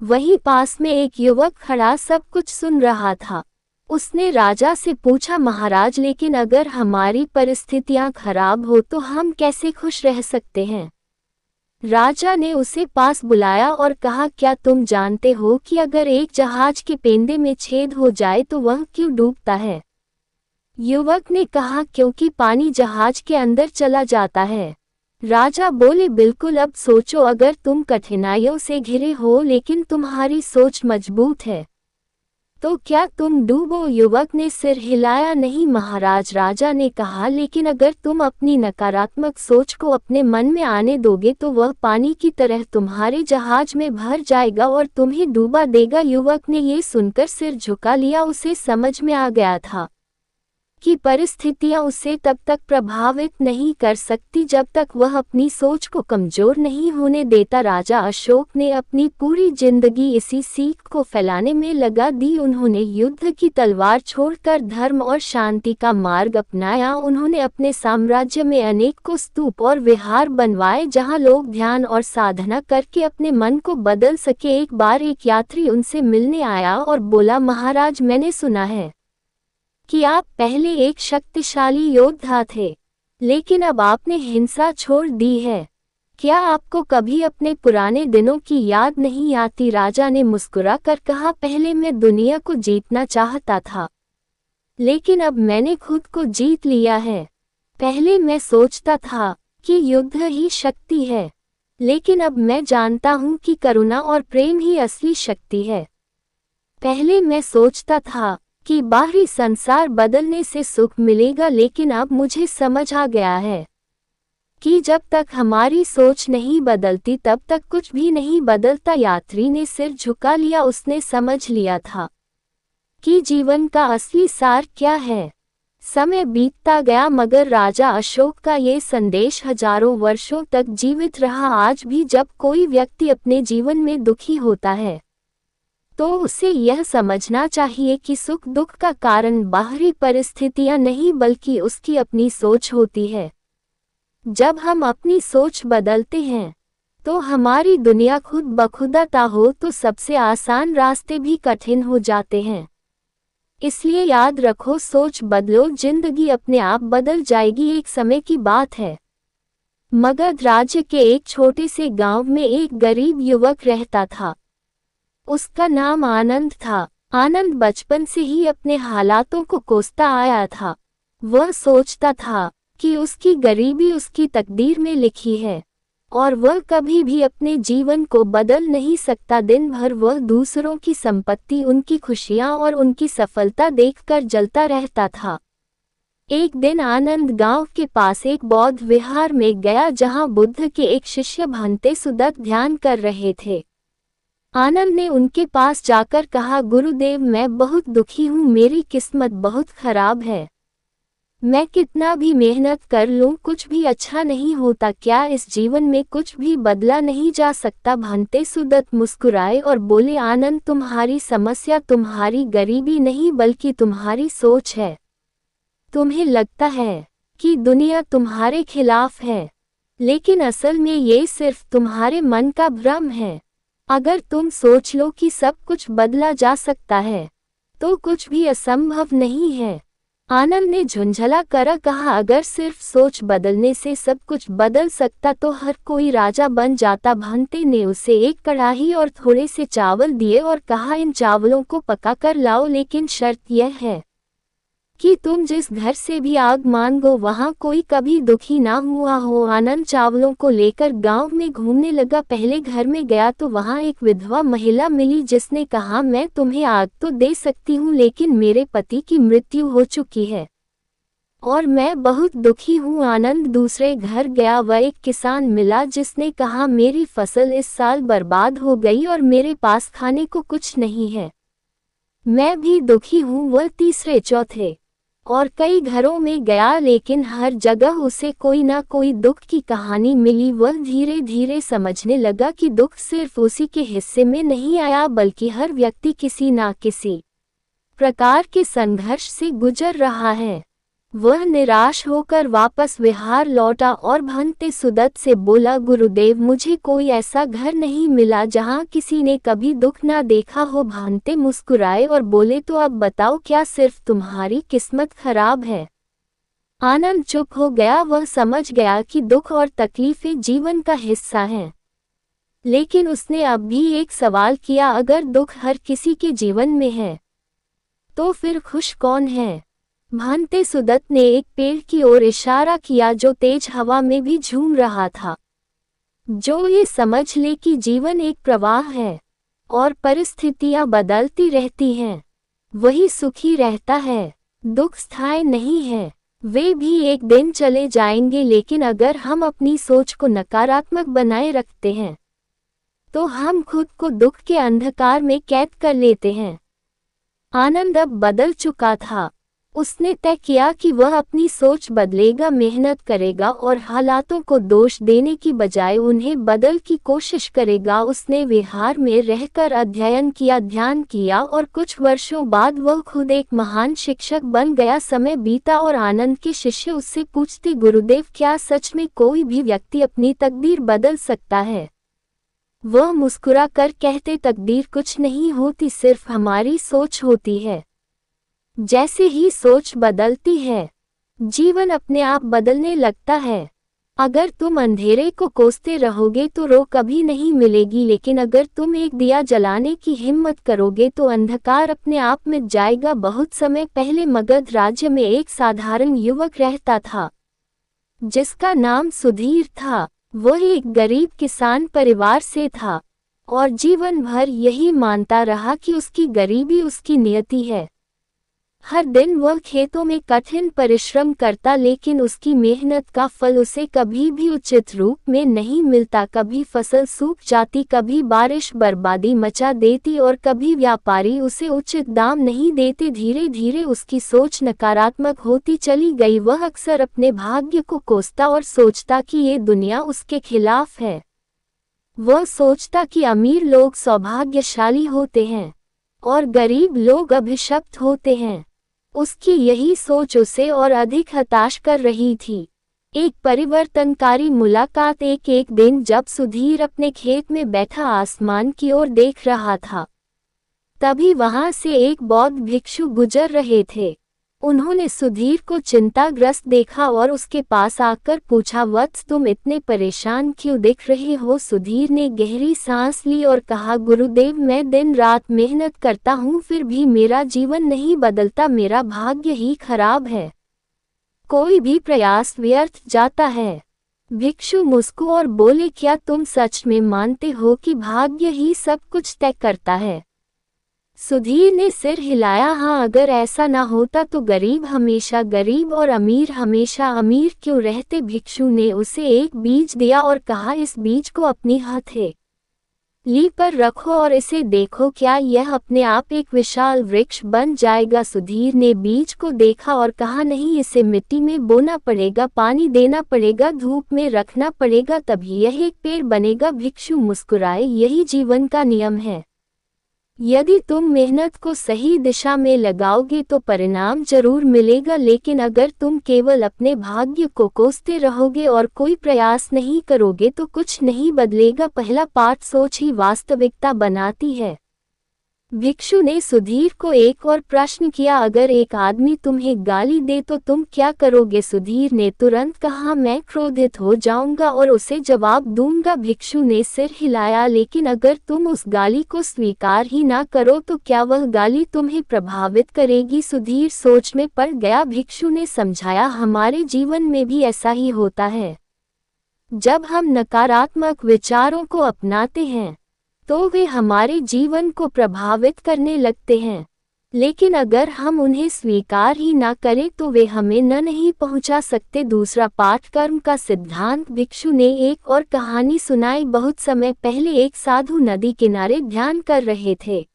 वहीं पास में एक युवक खड़ा सब कुछ सुन रहा था। उसने राजा से पूछा, महाराज, लेकिन अगर हमारी परिस्थितियां खराब हो तो हम कैसे खुश रह सकते हैं? राजा ने उसे पास बुलाया और कहा, क्या तुम जानते हो कि अगर एक जहाज के पेंदे में छेद हो जाए तो वह क्यों डूबता है? युवक ने कहा, क्योंकि पानी जहाज के अंदर चला जाता है। राजा बोले, बिल्कुल। अब सोचो, अगर तुम कठिनाइयों से घिरे हो लेकिन तुम्हारी सोच मजबूत है तो क्या तुम डूबो? युवक ने सिर हिलाया, नहीं महाराज। राजा ने कहा, लेकिन अगर तुम अपनी नकारात्मक सोच को अपने मन में आने दोगे तो वह पानी की तरह तुम्हारे जहाज में भर जाएगा और तुम्हें डूबा देगा। युवक ने ये सुनकर सिर झुका लिया। उसे समझ में आ गया था कि परिस्थितियां उसे तब तक प्रभावित नहीं कर सकती जब तक वह अपनी सोच को कमजोर नहीं होने देता। राजा अशोक ने अपनी पूरी जिंदगी इसी सीख को फैलाने में लगा दी। उन्होंने युद्ध की तलवार छोड़कर धर्म और शांति का मार्ग अपनाया। उन्होंने अपने साम्राज्य में अनेकों स्तूप और विहार बनवाए जहां लोग ध्यान और साधना करके अपने मन को बदल सके। एक बार एक यात्री उनसे मिलने आया और बोला, महाराज, मैंने सुना है कि आप पहले एक शक्तिशाली योद्धा थे, लेकिन अब आपने हिंसा छोड़ दी है। क्या आपको कभी अपने पुराने दिनों की याद नहीं आती? राजा ने मुस्कुराकर कहा, पहले मैं दुनिया को जीतना चाहता था, लेकिन अब मैंने खुद को जीत लिया है। पहले मैं सोचता था कि युद्ध ही शक्ति है, लेकिन अब मैं जानता हूँ कि करुणा और प्रेम ही असली शक्ति है। पहले मैं सोचता था कि बाहरी संसार बदलने से सुख मिलेगा, लेकिन अब मुझे समझ आ गया है कि जब तक हमारी सोच नहीं बदलती तब तक कुछ भी नहीं बदलता। यात्री ने सिर झुका लिया। उसने समझ लिया था कि जीवन का असली सार क्या है। समय बीतता गया, मगर राजा अशोक का ये संदेश हजारों वर्षों तक जीवित रहा। आज भी जब कोई व्यक्ति अपने जीवन में दुखी होता है तो उसे यह समझना चाहिए कि सुख दुख का कारण बाहरी परिस्थितियां नहीं बल्कि उसकी अपनी सोच होती है। जब हम अपनी सोच बदलते हैं तो हमारी दुनिया खुद बखुदा हो तो सबसे आसान रास्ते भी कठिन हो जाते हैं। इसलिए याद रखो, सोच बदलो, जिंदगी अपने आप बदल जाएगी। एक समय की बात है, मगध राज्य के एक छोटे से गांव में एक गरीब युवक रहता था। उसका नाम आनंद था। आनंद बचपन से ही अपने हालातों को कोसता आया था। वह सोचता था कि उसकी गरीबी उसकी तकदीर में लिखी है और वह कभी भी अपने जीवन को बदल नहीं सकता। दिन भर वह दूसरों की संपत्ति, उनकी खुशियां और उनकी सफलता देखकर जलता रहता था। एक दिन आनंद गांव के पास एक बौद्ध विहार में गया जहां बुद्ध के एक शिष्य भंते सुदत्त ध्यान कर रहे थे। आनंद ने उनके पास जाकर कहा, गुरुदेव, मैं बहुत दुखी हूँ, मेरी किस्मत बहुत खराब है। मैं कितना भी मेहनत कर लूँ कुछ भी अच्छा नहीं होता। क्या इस जीवन में कुछ भी बदला नहीं जा सकता? भंते सुदत्त मुस्कुराए और बोले, आनंद, तुम्हारी समस्या तुम्हारी गरीबी नहीं बल्कि तुम्हारी सोच है। तुम्हें लगता है कि दुनिया तुम्हारे खिलाफ है, लेकिन असल में ये सिर्फ तुम्हारे मन का भ्रम है। अगर तुम सोच लो कि सब कुछ बदला जा सकता है तो कुछ भी असंभव नहीं है। आनंद ने झुंझला कर कहा, अगर सिर्फ सोच बदलने से सब कुछ बदल सकता तो हर कोई राजा बन जाता। भंते ने उसे एक कढ़ाई और थोड़े से चावल दिए और कहा, इन चावलों को पका कर लाओ, लेकिन शर्त यह है कि तुम जिस घर से भी आग मांगो वहां कोई कभी दुखी ना हुआ हो। आनंद चावलों को लेकर गांव में घूमने लगा। पहले घर में गया तो वहां एक विधवा महिला मिली जिसने कहा, मैं तुम्हें आग तो दे सकती हूँ, लेकिन मेरे पति की मृत्यु हो चुकी है और मैं बहुत दुखी हूँ। आनंद दूसरे घर गया। वह एक किसान मिला जिसने कहा, मेरी फसल इस साल बर्बाद हो गई और मेरे पास खाने को कुछ नहीं है, मैं भी दुखी हूँ। वह तीसरे चौथे और कई घरों में गया, लेकिन हर जगह उसे कोई ना कोई दुख की कहानी मिली। वह धीरे धीरे समझने लगा कि दुख सिर्फ उसी के हिस्से में नहीं आया बल्कि हर व्यक्ति किसी ना किसी प्रकार के संघर्ष से गुजर रहा है। वह निराश होकर वापस विहार लौटा और भानते सुदत्त से बोला, गुरुदेव, मुझे कोई ऐसा घर नहीं मिला जहाँ किसी ने कभी दुख ना देखा हो। भानते मुस्कुराए और बोले, तो अब बताओ, क्या सिर्फ तुम्हारी किस्मत खराब है? आनंद चुप हो गया। वह समझ गया कि दुख और तकलीफें जीवन का हिस्सा हैं। लेकिन उसने अब भी एक सवाल किया, अगर दुख हर किसी के जीवन में है तो फिर खुश कौन है? भानते सुदत्त ने एक पेड़ की ओर इशारा किया जो तेज हवा में भी झूम रहा था। जो ये समझ ले कि जीवन एक प्रवाह है और परिस्थितियां बदलती रहती हैं, वही सुखी रहता है। दुख स्थायी नहीं है, वे भी एक दिन चले जाएंगे, लेकिन अगर हम अपनी सोच को नकारात्मक बनाए रखते हैं तो हम खुद को दुख के अंधकार में कैद कर लेते हैं। आनंद अब बदल चुका था। उसने तय किया कि वह अपनी सोच बदलेगा, मेहनत करेगा और हालातों को दोष देने की बजाय उन्हें बदल की कोशिश करेगा। उसने विहार में रहकर अध्ययन किया, ध्यान किया और कुछ वर्षों बाद वह खुद एक महान शिक्षक बन गया। समय बीता और आनंद के शिष्य उससे पूछते, गुरुदेव, क्या सच में कोई भी व्यक्ति अपनी तकदीर बदल सकता है? वह मुस्कुरा कर कहते, तकदीर कुछ नहीं होती, सिर्फ हमारी सोच होती है। जैसे ही सोच बदलती है, जीवन अपने आप बदलने लगता है। अगर तुम अंधेरे को कोसते रहोगे तो रोक कभी नहीं मिलेगी, लेकिन अगर तुम एक दिया जलाने की हिम्मत करोगे तो अंधकार अपने आप मिट जाएगा। बहुत समय पहले मगध राज्य में एक साधारण युवक रहता था जिसका नाम सुधीर था। वह एक गरीब किसान परिवार से था और जीवन भर यही मानता रहा कि उसकी गरीबी उसकी नियति है। हर दिन वह खेतों में कठिन परिश्रम करता, लेकिन उसकी मेहनत का फल उसे कभी भी उचित रूप में नहीं मिलता। कभी फसल सूख जाती, कभी बारिश बर्बादी मचा देती और कभी व्यापारी उसे उचित दाम नहीं देते। धीरे धीरे उसकी सोच नकारात्मक होती चली गई। वह अक्सर अपने भाग्य को कोसता और सोचता कि ये दुनिया उसके खिलाफ है। वह सोचता कि अमीर लोग सौभाग्यशाली होते हैं और गरीब लोग अभिशप्त होते हैं। उसकी यही सोच उसे और अधिक हताश कर रही थी। एक परिवर्तनकारी मुलाकात। एक दिन जब सुधीर अपने खेत में बैठा आसमान की ओर देख रहा था, तभी वहां से एक बौद्ध भिक्षु गुजर रहे थे। उन्होंने सुधीर को चिंताग्रस्त देखा और उसके पास आकर पूछा, वत्स, तुम इतने परेशान क्यों दिख रहे हो? सुधीर ने गहरी सांस ली और कहा, गुरुदेव, मैं दिन रात मेहनत करता हूँ, फिर भी मेरा जीवन नहीं बदलता। मेरा भाग्य ही खराब है। कोई भी प्रयास व्यर्थ जाता है। भिक्षु मुस्कुराए और बोले, क्या तुम सच में मानते हो कि भाग्य ही सब कुछ तय करता है? सुधीर ने सिर हिलाया। हाँ, अगर ऐसा ना होता तो गरीब हमेशा गरीब और अमीर हमेशा अमीर क्यों रहते? भिक्षु ने उसे एक बीज दिया और कहा, इस बीज को अपनी हथेली पर रखो और इसे देखो, क्या यह अपने आप एक विशाल वृक्ष बन जाएगा? सुधीर ने बीज को देखा और कहा, नहीं, इसे मिट्टी में बोना पड़ेगा, पानी देना पड़ेगा, धूप में रखना पड़ेगा, तभी यह एक पेड़ बनेगा। भिक्षु मुस्कुराए, यही जीवन का नियम है। यदि तुम मेहनत को सही दिशा में लगाओगे तो परिणाम जरूर मिलेगा, लेकिन अगर तुम केवल अपने भाग्य को कोसते रहोगे और कोई प्रयास नहीं करोगे तो कुछ नहीं बदलेगा। पहला पाठ, सोच ही वास्तविकता बनाती है। भिक्षु ने सुधीर को एक और प्रश्न किया, अगर एक आदमी तुम्हें गाली दे तो तुम क्या करोगे? सुधीर ने तुरंत कहा, मैं क्रोधित हो जाऊंगा और उसे जवाब दूंगा। भिक्षु ने सिर हिलाया, लेकिन अगर तुम उस गाली को स्वीकार ही ना करो तो क्या वह गाली तुम्हें प्रभावित करेगी? सुधीर सोच में पड़ गया। भिक्षु ने समझाया, हमारे जीवन में भी ऐसा ही होता है। जब हम नकारात्मक विचारों को अपनाते हैं तो वे हमारे जीवन को प्रभावित करने लगते हैं, लेकिन अगर हम उन्हें स्वीकार ही ना करें तो वे हमें नहीं पहुंचा सकते। दूसरा पाठ, कर्म का सिद्धांत। भिक्षु ने एक और कहानी सुनाई। बहुत समय पहले एक साधु नदी किनारे ध्यान कर रहे थे।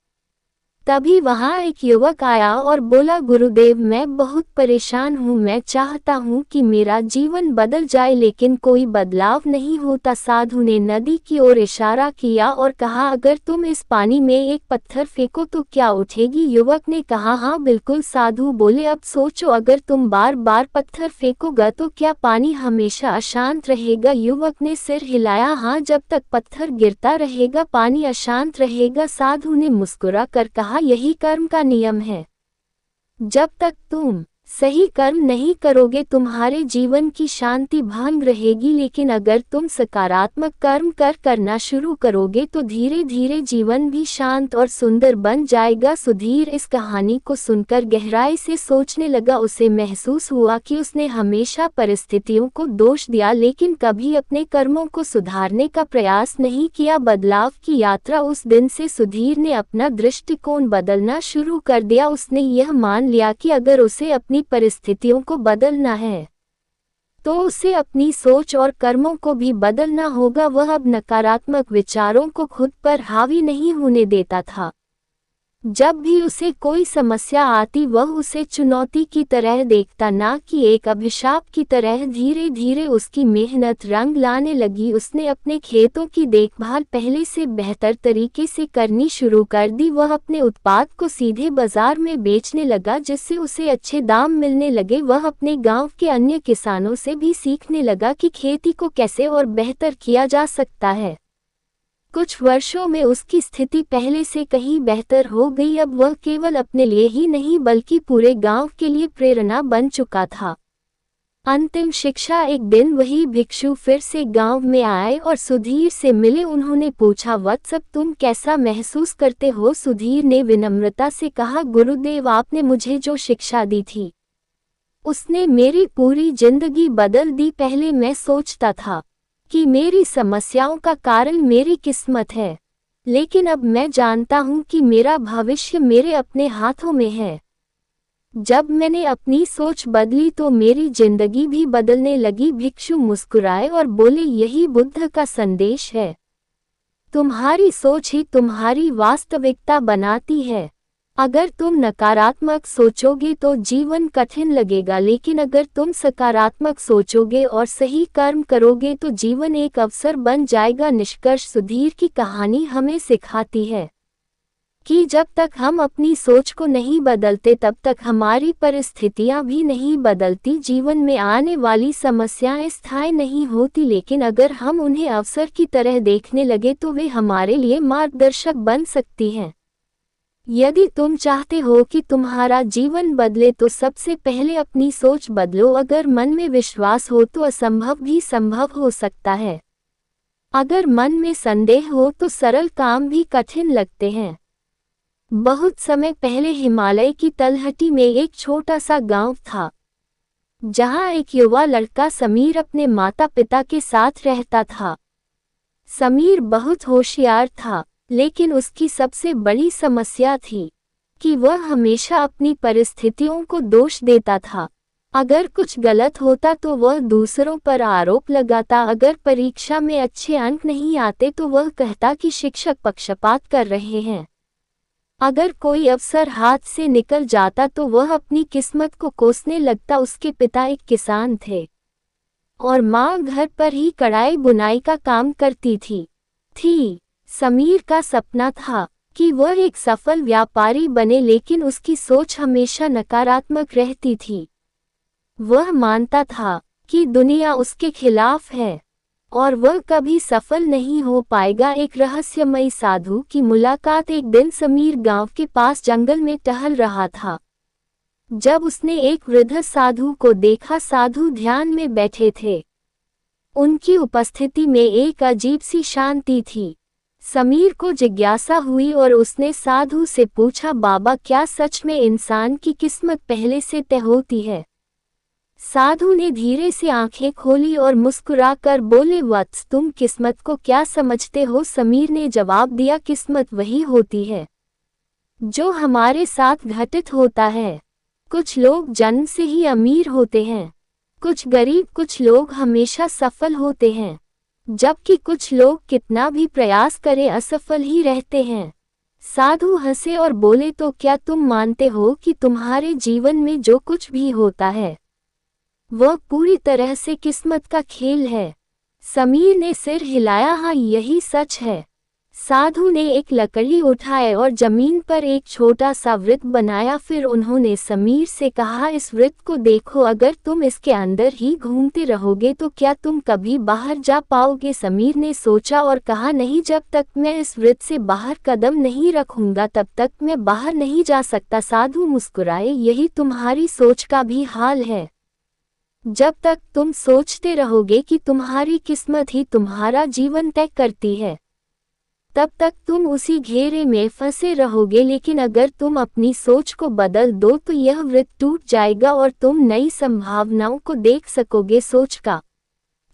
तभी वहां एक युवक आया और बोला, गुरुदेव मैं बहुत परेशान हूँ, मैं चाहता हूँ कि मेरा जीवन बदल जाए लेकिन कोई बदलाव नहीं होता। साधु ने नदी की ओर इशारा किया और कहा, अगर तुम इस पानी में एक पत्थर फेंको तो क्या उठेगी? युवक ने कहा, हाँ बिल्कुल। साधु बोले, अब सोचो, अगर तुम बार बार पत्थर फेंकोगा तो क्या पानी हमेशा अशांत रहेगा? युवक ने सिर हिलाया, हाँ, जब तक पत्थर गिरता रहेगा पानी अशांत रहेगा। साधु ने मुस्कुरा कर कहा, यही कर्म का नियम है। जब तक तुम सही कर्म नहीं करोगे तुम्हारे जीवन की शांति भंग रहेगी, लेकिन अगर तुम सकारात्मक कर्म करना शुरू करोगे तो धीरे धीरे जीवन भी शांत और सुंदर बन जाएगा। सुधीर इस कहानी को सुनकर गहराई से सोचने लगा। उसे महसूस हुआ कि उसने हमेशा परिस्थितियों को दोष दिया लेकिन कभी अपने कर्मों को सुधारने का प्रयास नहीं किया। बदलाव की यात्रा उस दिन से सुधीर ने अपना दृष्टिकोण बदलना शुरू कर दिया। उसने यह मान लिया कि अगर उसे अपनी परिस्थितियों को बदलना है तो उसे अपनी सोच और कर्मों को भी बदलना होगा। वह अब नकारात्मक विचारों को खुद पर हावी नहीं होने देता था। जब भी उसे कोई समस्या आती वह उसे चुनौती की तरह देखता, ना कि एक अभिशाप की तरह। धीरे धीरे उसकी मेहनत रंग लाने लगी। उसने अपने खेतों की देखभाल पहले से बेहतर तरीके से करनी शुरू कर दी। वह अपने उत्पाद को सीधे बाजार में बेचने लगा जिससे उसे अच्छे दाम मिलने लगे। वह अपने गांव के अन्य किसानों से भी सीखने लगा कि खेती को कैसे और बेहतर किया जा सकता है। कुछ वर्षों में उसकी स्थिति पहले से कहीं बेहतर हो गई। अब वह केवल अपने लिए ही नहीं बल्कि पूरे गांव के लिए प्रेरणा बन चुका था। अंतिम शिक्षा। एक दिन वही भिक्षु फिर से गांव में आए और सुधीर से मिले। उन्होंने पूछा, वत्स तुम कैसा महसूस करते हो? सुधीर ने विनम्रता से कहा, गुरुदेव आपने मुझे जो शिक्षा दी थी उसने मेरी पूरी जिंदगी बदल दी। पहले मैं सोचता था कि मेरी समस्याओं का कारण मेरी किस्मत है, लेकिन अब मैं जानता हूं कि मेरा भविष्य मेरे अपने हाथों में है। जब मैंने अपनी सोच बदली तो मेरी जिंदगी भी बदलने लगी। भिक्षु मुस्कुराए और बोले, यही बुद्ध का संदेश है। तुम्हारी सोच ही तुम्हारी वास्तविकता बनाती है। अगर तुम नकारात्मक सोचोगे तो जीवन कठिन लगेगा, लेकिन अगर तुम सकारात्मक सोचोगे और सही कर्म करोगे तो जीवन एक अवसर बन जाएगा। निष्कर्ष। सुधीर की कहानी हमें सिखाती है कि जब तक हम अपनी सोच को नहीं बदलते तब तक हमारी परिस्थितियां भी नहीं बदलती। जीवन में आने वाली समस्याएं स्थायी नहीं होती, लेकिन अगर हम उन्हें अवसर की तरह देखने लगे तो वे हमारे लिए मार्गदर्शक बन सकती हैं। यदि तुम चाहते हो कि तुम्हारा जीवन बदले तो सबसे पहले अपनी सोच बदलो। अगर मन में विश्वास हो तो असंभव भी संभव हो सकता है। अगर मन में संदेह हो तो सरल काम भी कठिन लगते हैं। बहुत समय पहले हिमालय की तलहटी में एक छोटा सा गांव था, जहां एक युवा लड़का समीर अपने माता पिता के साथ रहता था। समीर बहुत होशियार था, लेकिन उसकी सबसे बड़ी समस्या थी कि वह हमेशा अपनी परिस्थितियों को दोष देता था। अगर कुछ गलत होता तो वह दूसरों पर आरोप लगाता। अगर परीक्षा में अच्छे अंक नहीं आते तो वह कहता कि शिक्षक पक्षपात कर रहे हैं। अगर कोई अवसर हाथ से निकल जाता तो वह अपनी किस्मत को कोसने लगता। उसके पिता एक किसान थे और माँ घर पर ही कढ़ाई बुनाई का काम करती थी। समीर का सपना था कि वह एक सफल व्यापारी बने, लेकिन उसकी सोच हमेशा नकारात्मक रहती थी। वह मानता था कि दुनिया उसके खिलाफ है और वह कभी सफल नहीं हो पाएगा। एक रहस्यमयी साधु की मुलाकात। एक दिन समीर गांव के पास जंगल में टहल रहा था। जब उसने एक वृद्ध साधु को देखा, साधु ध्यान में बैठे थे। उनकी उपस्थिति में एक अजीब सी शांति थी। समीर को जिज्ञासा हुई और उसने साधु से पूछा, बाबा, क्या सच में इंसान की किस्मत पहले से तय होती है? साधु ने धीरे से आंखें खोली और मुस्कुराकर बोले, वत्स, तुम किस्मत को क्या समझते हो? समीर ने जवाब दिया, किस्मत वही होती है जो हमारे साथ घटित होता है। कुछ लोग जन्म से ही अमीर होते हैं, कुछ गरीब, कुछ लोग हमेशा सफल होते हैं, जबकि कुछ लोग कितना भी प्रयास करें असफल ही रहते हैं। साधु हंसे और बोले, तो क्या तुम मानते हो कि तुम्हारे जीवन में जो कुछ भी होता है वह पूरी तरह से किस्मत का खेल है? समीर ने सिर हिलाया, हाँ यही सच है। साधु ने एक लकड़ी उठाई और जमीन पर एक छोटा सा वृत्त बनाया। फिर उन्होंने समीर से कहा, इस वृत्त को देखो, अगर तुम इसके अंदर ही घूमते रहोगे तो क्या तुम कभी बाहर जा पाओगे? समीर ने सोचा और कहा, नहीं, जब तक मैं इस वृत्त से बाहर कदम नहीं रखूंगा तब तक मैं बाहर नहीं जा सकता। साधु मुस्कुराए, यही तुम्हारी सोच का भी हाल है। जब तक तुम सोचते रहोगे कि तुम्हारी किस्मत ही तुम्हारा जीवन तय करती है तब तक तुम उसी घेरे में फंसे रहोगे। लेकिन अगर तुम अपनी सोच को बदल दो तो यह वृत्त टूट जाएगा और तुम नई संभावनाओं को देख सकोगे। सोच का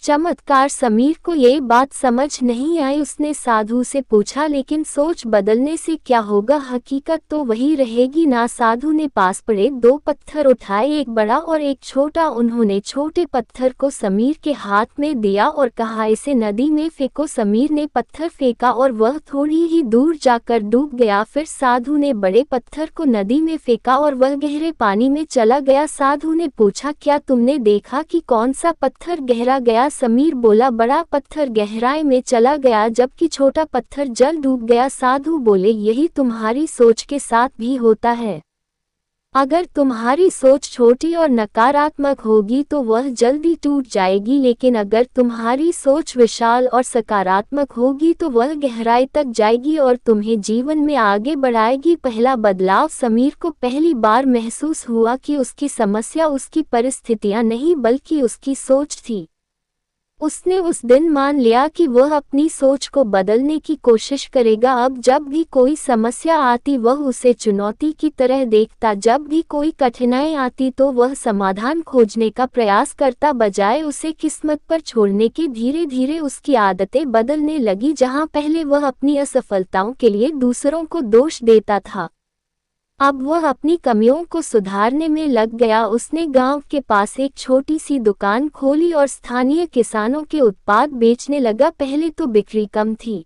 चमत्कार। समीर को ये बात समझ नहीं आई। उसने साधु से पूछा, लेकिन सोच बदलने से क्या होगा? हकीकत तो वही रहेगी ना? साधु ने पास पड़े 2 पत्थर उठाए, एक बड़ा और एक छोटा। उन्होंने छोटे पत्थर को समीर के हाथ में दिया और कहा, इसे नदी में फेंको। समीर ने पत्थर फेंका और वह थोड़ी ही दूर जाकर डूब गया। फिर साधु ने बड़े पत्थर को नदी में फेंका और वह गहरे पानी में चला गया। साधु ने पूछा, क्या तुमने देखा कि कौन सा पत्थर गहरा गया? समीर बोला, बड़ा पत्थर गहराई में चला गया जबकि छोटा पत्थर जल डूब गया। साधु बोले, यही तुम्हारी सोच के साथ भी होता है। अगर तुम्हारी सोच छोटी और नकारात्मक होगी तो वह जल्दी टूट जाएगी, लेकिन अगर तुम्हारी सोच विशाल और सकारात्मक होगी तो वह गहराई तक जाएगी और तुम्हें जीवन में आगे बढ़ाएगी। पहला बदलाव। समीर को पहली बार महसूस हुआ कि उसकी समस्या उसकी परिस्थितियां नहीं बल्कि उसकी सोच थी। उसने उस दिन मान लिया कि वह अपनी सोच को बदलने की कोशिश करेगा। अब जब भी कोई समस्या आती वह उसे चुनौती की तरह देखता। जब भी कोई कठिनाई आती तो वह समाधान खोजने का प्रयास करता, बजाय उसे किस्मत पर छोड़ने के। धीरे धीरे उसकी आदतें बदलने लगी। जहां पहले वह अपनी असफलताओं के लिए दूसरों को दोष देता था, अब वह अपनी कमियों को सुधारने में लग गया। उसने गांव के पास एक छोटी सी दुकान खोली और स्थानीय किसानों के उत्पाद बेचने लगा। पहले तो बिक्री कम थी,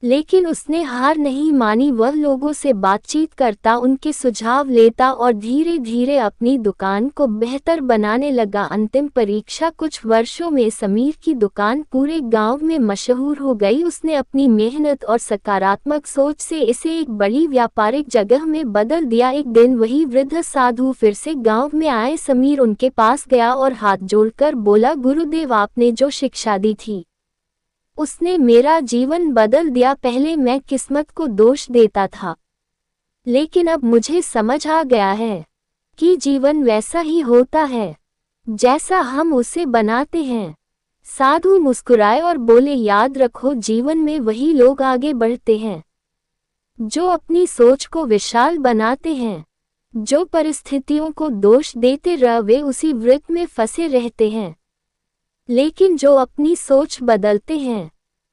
लेकिन उसने हार नहीं मानी। वह लोगों से बातचीत करता, उनके सुझाव लेता और धीरे धीरे अपनी दुकान को बेहतर बनाने लगा। अंतिम परीक्षा। कुछ वर्षों में समीर की दुकान पूरे गांव में मशहूर हो गई। उसने अपनी मेहनत और सकारात्मक सोच से इसे एक बड़ी व्यापारिक जगह में बदल दिया। एक दिन वही वृद्ध साधु फिर से गांव में आए। समीर उनके पास गया और हाथ जोड़कर बोला, गुरुदेव, आपने जो शिक्षा दी थी उसने मेरा जीवन बदल दिया। पहले मैं किस्मत को दोष देता था, लेकिन अब मुझे समझ आ गया है कि जीवन वैसा ही होता है जैसा हम उसे बनाते हैं। साधु मुस्कुराए और बोले, याद रखो, जीवन में वही लोग आगे बढ़ते हैं जो अपनी सोच को विशाल बनाते हैं। जो परिस्थितियों को दोष देते रह वे उसी वृत्त में फंसे रहते हैं, लेकिन जो अपनी सोच बदलते हैं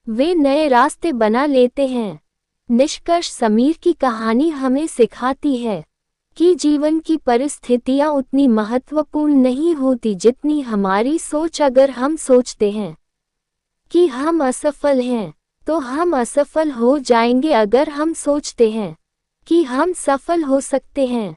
वे नए रास्ते बना लेते हैं। निष्कर्ष। समीर की कहानी हमें सिखाती है कि जीवन की परिस्थितियां उतनी महत्वपूर्ण नहीं होती जितनी हमारी सोच। अगर हम सोचते हैं कि हम असफल हैं तो हम असफल हो जाएंगे। अगर हम सोचते हैं कि हम सफल हो सकते हैं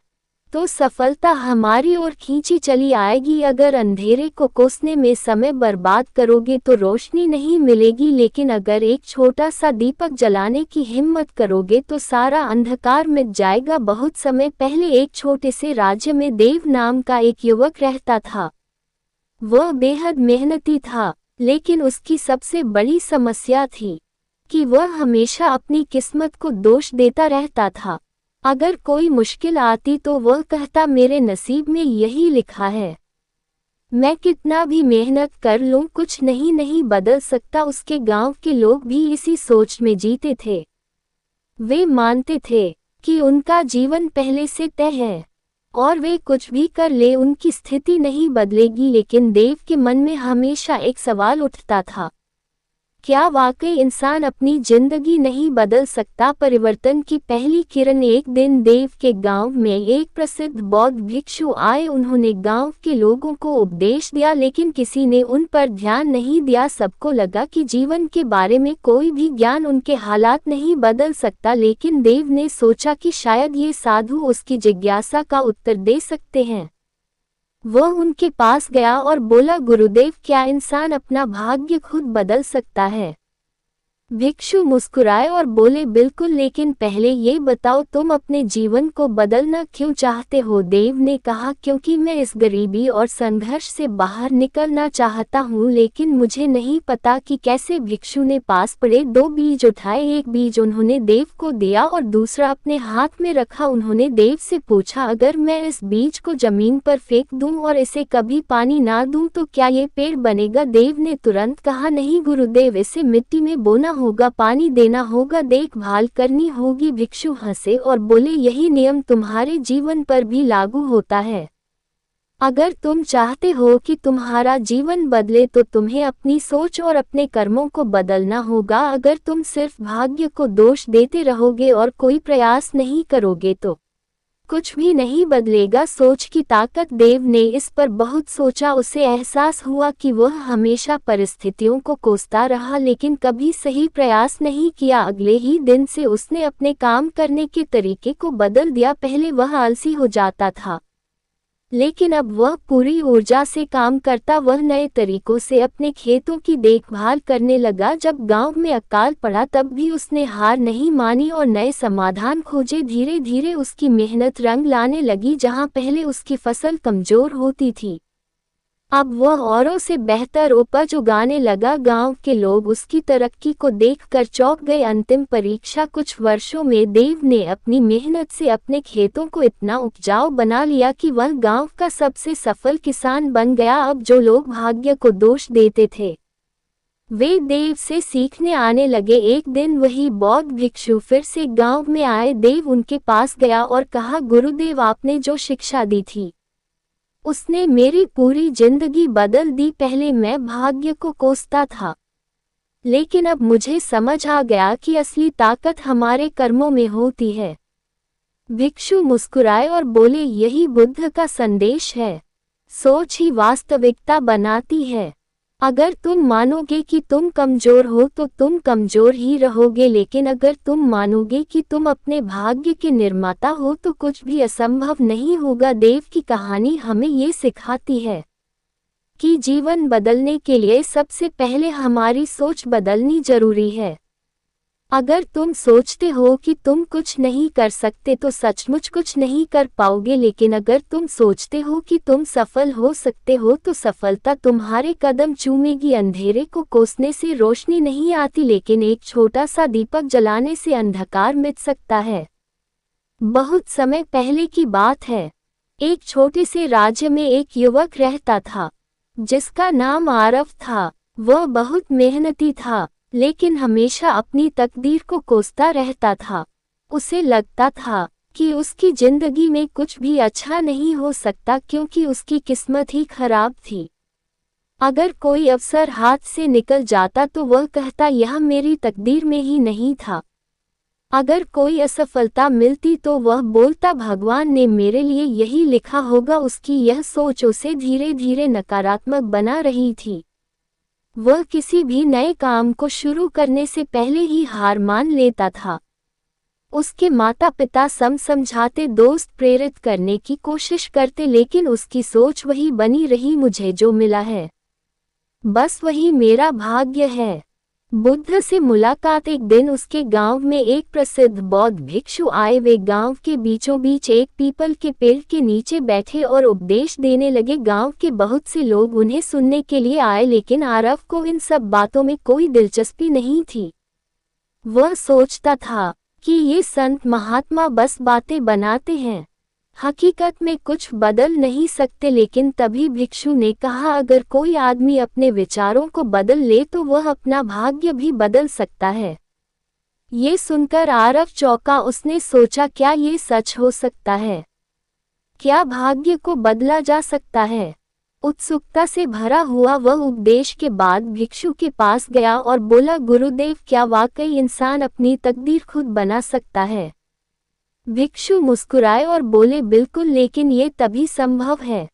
तो सफलता हमारी ओर खींची चली आएगी। अगर अंधेरे को कोसने में समय बर्बाद करोगे तो रोशनी नहीं मिलेगी, लेकिन अगर एक छोटा सा दीपक जलाने की हिम्मत करोगे तो सारा अंधकार मिट जाएगा। बहुत समय पहले एक छोटे से राज्य में देव नाम का एक युवक रहता था। वह बेहद मेहनती था, लेकिन उसकी सबसे बड़ी समस्या थी कि वह हमेशा अपनी किस्मत को दोष देता रहता था। अगर कोई मुश्किल आती तो वह कहता, मेरे नसीब में यही लिखा है, मैं कितना भी मेहनत कर लूं कुछ नहीं बदल सकता। उसके गांव के लोग भी इसी सोच में जीते थे। वे मानते थे कि उनका जीवन पहले से तय है और वे कुछ भी कर ले उनकी स्थिति नहीं बदलेगी। लेकिन देव के मन में हमेशा एक सवाल उठता था, क्या वाकई इंसान अपनी जिंदगी नहीं बदल सकता? परिवर्तन की पहली किरण। एक दिन देव के गांव में एक प्रसिद्ध बौद्ध भिक्षु आए। उन्होंने गांव के लोगों को उपदेश दिया, लेकिन किसी ने उन पर ध्यान नहीं दिया। सबको लगा कि जीवन के बारे में कोई भी ज्ञान उनके हालात नहीं बदल सकता, लेकिन देव ने सोचा कि शायद ये साधु उसकी जिज्ञासा का उत्तर दे सकते हैं। वह उनके पास गया और बोला, गुरुदेव, क्या इंसान अपना भाग्य खुद बदल सकता है? भिक्षु मुस्कुराए और बोले, बिल्कुल, लेकिन पहले ये बताओ तुम अपने जीवन को बदलना क्यों चाहते हो? देव ने कहा, क्योंकि मैं इस गरीबी और संघर्ष से बाहर निकलना चाहता हूँ, लेकिन मुझे नहीं पता कि कैसे। भिक्षु ने पास पड़े 2 बीज उठाए। एक बीज उन्होंने देव को दिया और दूसरा अपने हाथ में रखा। उन्होंने देव से पूछा, अगर मैं इस बीज को जमीन पर फेंक दूं और इसे कभी पानी ना दूं तो क्या ये पेड़ बनेगा? देव ने तुरंत कहा, नहीं गुरुदेव, इसे मिट्टी में बोना होगा, पानी देना होगा, देखभाल करनी होगी। भिक्षु हंसे और बोले, यही नियम तुम्हारे जीवन पर भी लागू होता है। अगर तुम चाहते हो कि तुम्हारा जीवन बदले तो तुम्हें अपनी सोच और अपने कर्मों को बदलना होगा। अगर तुम सिर्फ भाग्य को दोष देते रहोगे और कोई प्रयास नहीं करोगे तो कुछ भी नहीं बदलेगा। सोच की ताकत। देव ने इस पर बहुत सोचा। उसे एहसास हुआ कि वह हमेशा परिस्थितियों को कोसता रहा, लेकिन कभी सही प्रयास नहीं किया। अगले ही दिन से उसने अपने काम करने के तरीके को बदल दिया। पहले वह आलसी हो जाता था, लेकिन अब वह पूरी ऊर्जा से काम करता। वह नए तरीकों से अपने खेतों की देखभाल करने लगा। जब गांव में अकाल पड़ा तब भी उसने हार नहीं मानी और नए समाधान खोजे। धीरे धीरे उसकी मेहनत रंग लाने लगी। जहां पहले उसकी फसल कमजोर होती थी, अब वह औरों से बेहतर उपज उगाने लगा। गांव के लोग उसकी तरक्की को देखकर चौंक गए। अंतिम परीक्षा। कुछ वर्षों में देव ने अपनी मेहनत से अपने खेतों को इतना उपजाऊ बना लिया कि वह गांव का सबसे सफल किसान बन गया। अब जो लोग भाग्य को दोष देते थे, वे देव से सीखने आने लगे। एक दिन वही बौद्ध भिक्षु फिर से गांव में आए। देव उनके पास गया और कहा, गुरुदेव, आपने जो शिक्षा दी थी उसने मेरी पूरी जिंदगी बदल दी। पहले मैं भाग्य को कोसता था, लेकिन अब मुझे समझ आ गया कि असली ताकत हमारे कर्मों में होती है। भिक्षु मुस्कुराए और बोले, यही बुद्ध का संदेश है। सोच ही वास्तविकता बनाती है। अगर तुम मानोगे कि तुम कमजोर हो तो तुम कमजोर ही रहोगे, लेकिन अगर तुम मानोगे कि तुम अपने भाग्य के निर्माता हो तो कुछ भी असंभव नहीं होगा। देव की कहानी हमें ये सिखाती है कि जीवन बदलने के लिए सबसे पहले हमारी सोच बदलनी जरूरी है। अगर तुम सोचते हो कि तुम कुछ नहीं कर सकते तो सचमुच कुछ नहीं कर पाओगे, लेकिन अगर तुम सोचते हो कि तुम सफल हो सकते हो तो सफलता तुम्हारे कदम चूमेगी। अंधेरे को कोसने से रोशनी नहीं आती, लेकिन एक छोटा सा दीपक जलाने से अंधकार मिट सकता है। बहुत समय पहले की बात है। एक छोटे से राज्य में एक युवक रहता था जिसका नाम आरव था। वह बहुत मेहनती था, लेकिन हमेशा अपनी तकदीर को कोसता रहता था। उसे लगता था कि उसकी जिंदगी में कुछ भी अच्छा नहीं हो सकता, क्योंकि उसकी किस्मत ही खराब थी। अगर कोई अवसर हाथ से निकल जाता तो वह कहता, यह मेरी तकदीर में ही नहीं था। अगर कोई असफलता मिलती तो वह बोलता, भगवान ने मेरे लिए यही लिखा होगा। उसकी यह सोच उसे धीरे धीरे नकारात्मक बना रही थी। वह किसी भी नए काम को शुरू करने से पहले ही हार मान लेता था। उसके माता पिता समझाते, दोस्त प्रेरित करने की कोशिश करते, लेकिन उसकी सोच वही बनी रही, मुझे जो मिला है बस वही मेरा भाग्य है। बुद्ध से मुलाकात। एक दिन उसके गांव में एक प्रसिद्ध बौद्ध भिक्षु आए। वे गांव के बीचों बीच एक पीपल के पेड़ के नीचे बैठे और उपदेश देने लगे। गांव के बहुत से लोग उन्हें सुनने के लिए आए, लेकिन आरव को इन सब बातों में कोई दिलचस्पी नहीं थी। वह सोचता था कि ये संत महात्मा बस बातें बनाते हैं, हकीकत में कुछ बदल नहीं सकते। लेकिन तभी भिक्षु ने कहा, अगर कोई आदमी अपने विचारों को बदल ले तो वह अपना भाग्य भी बदल सकता है। ये सुनकर आरव चौंका। उसने सोचा, क्या ये सच हो सकता है? क्या भाग्य को बदला जा सकता है? उत्सुकता से भरा हुआ वह उपदेश के बाद भिक्षु के पास गया और बोला, गुरुदेव, क्या वाकई इंसान अपनी तकदीर खुद बना सकता है? भिक्षु मुस्कुराए और बोले, बिल्कुल, लेकिन ये तभी संभव है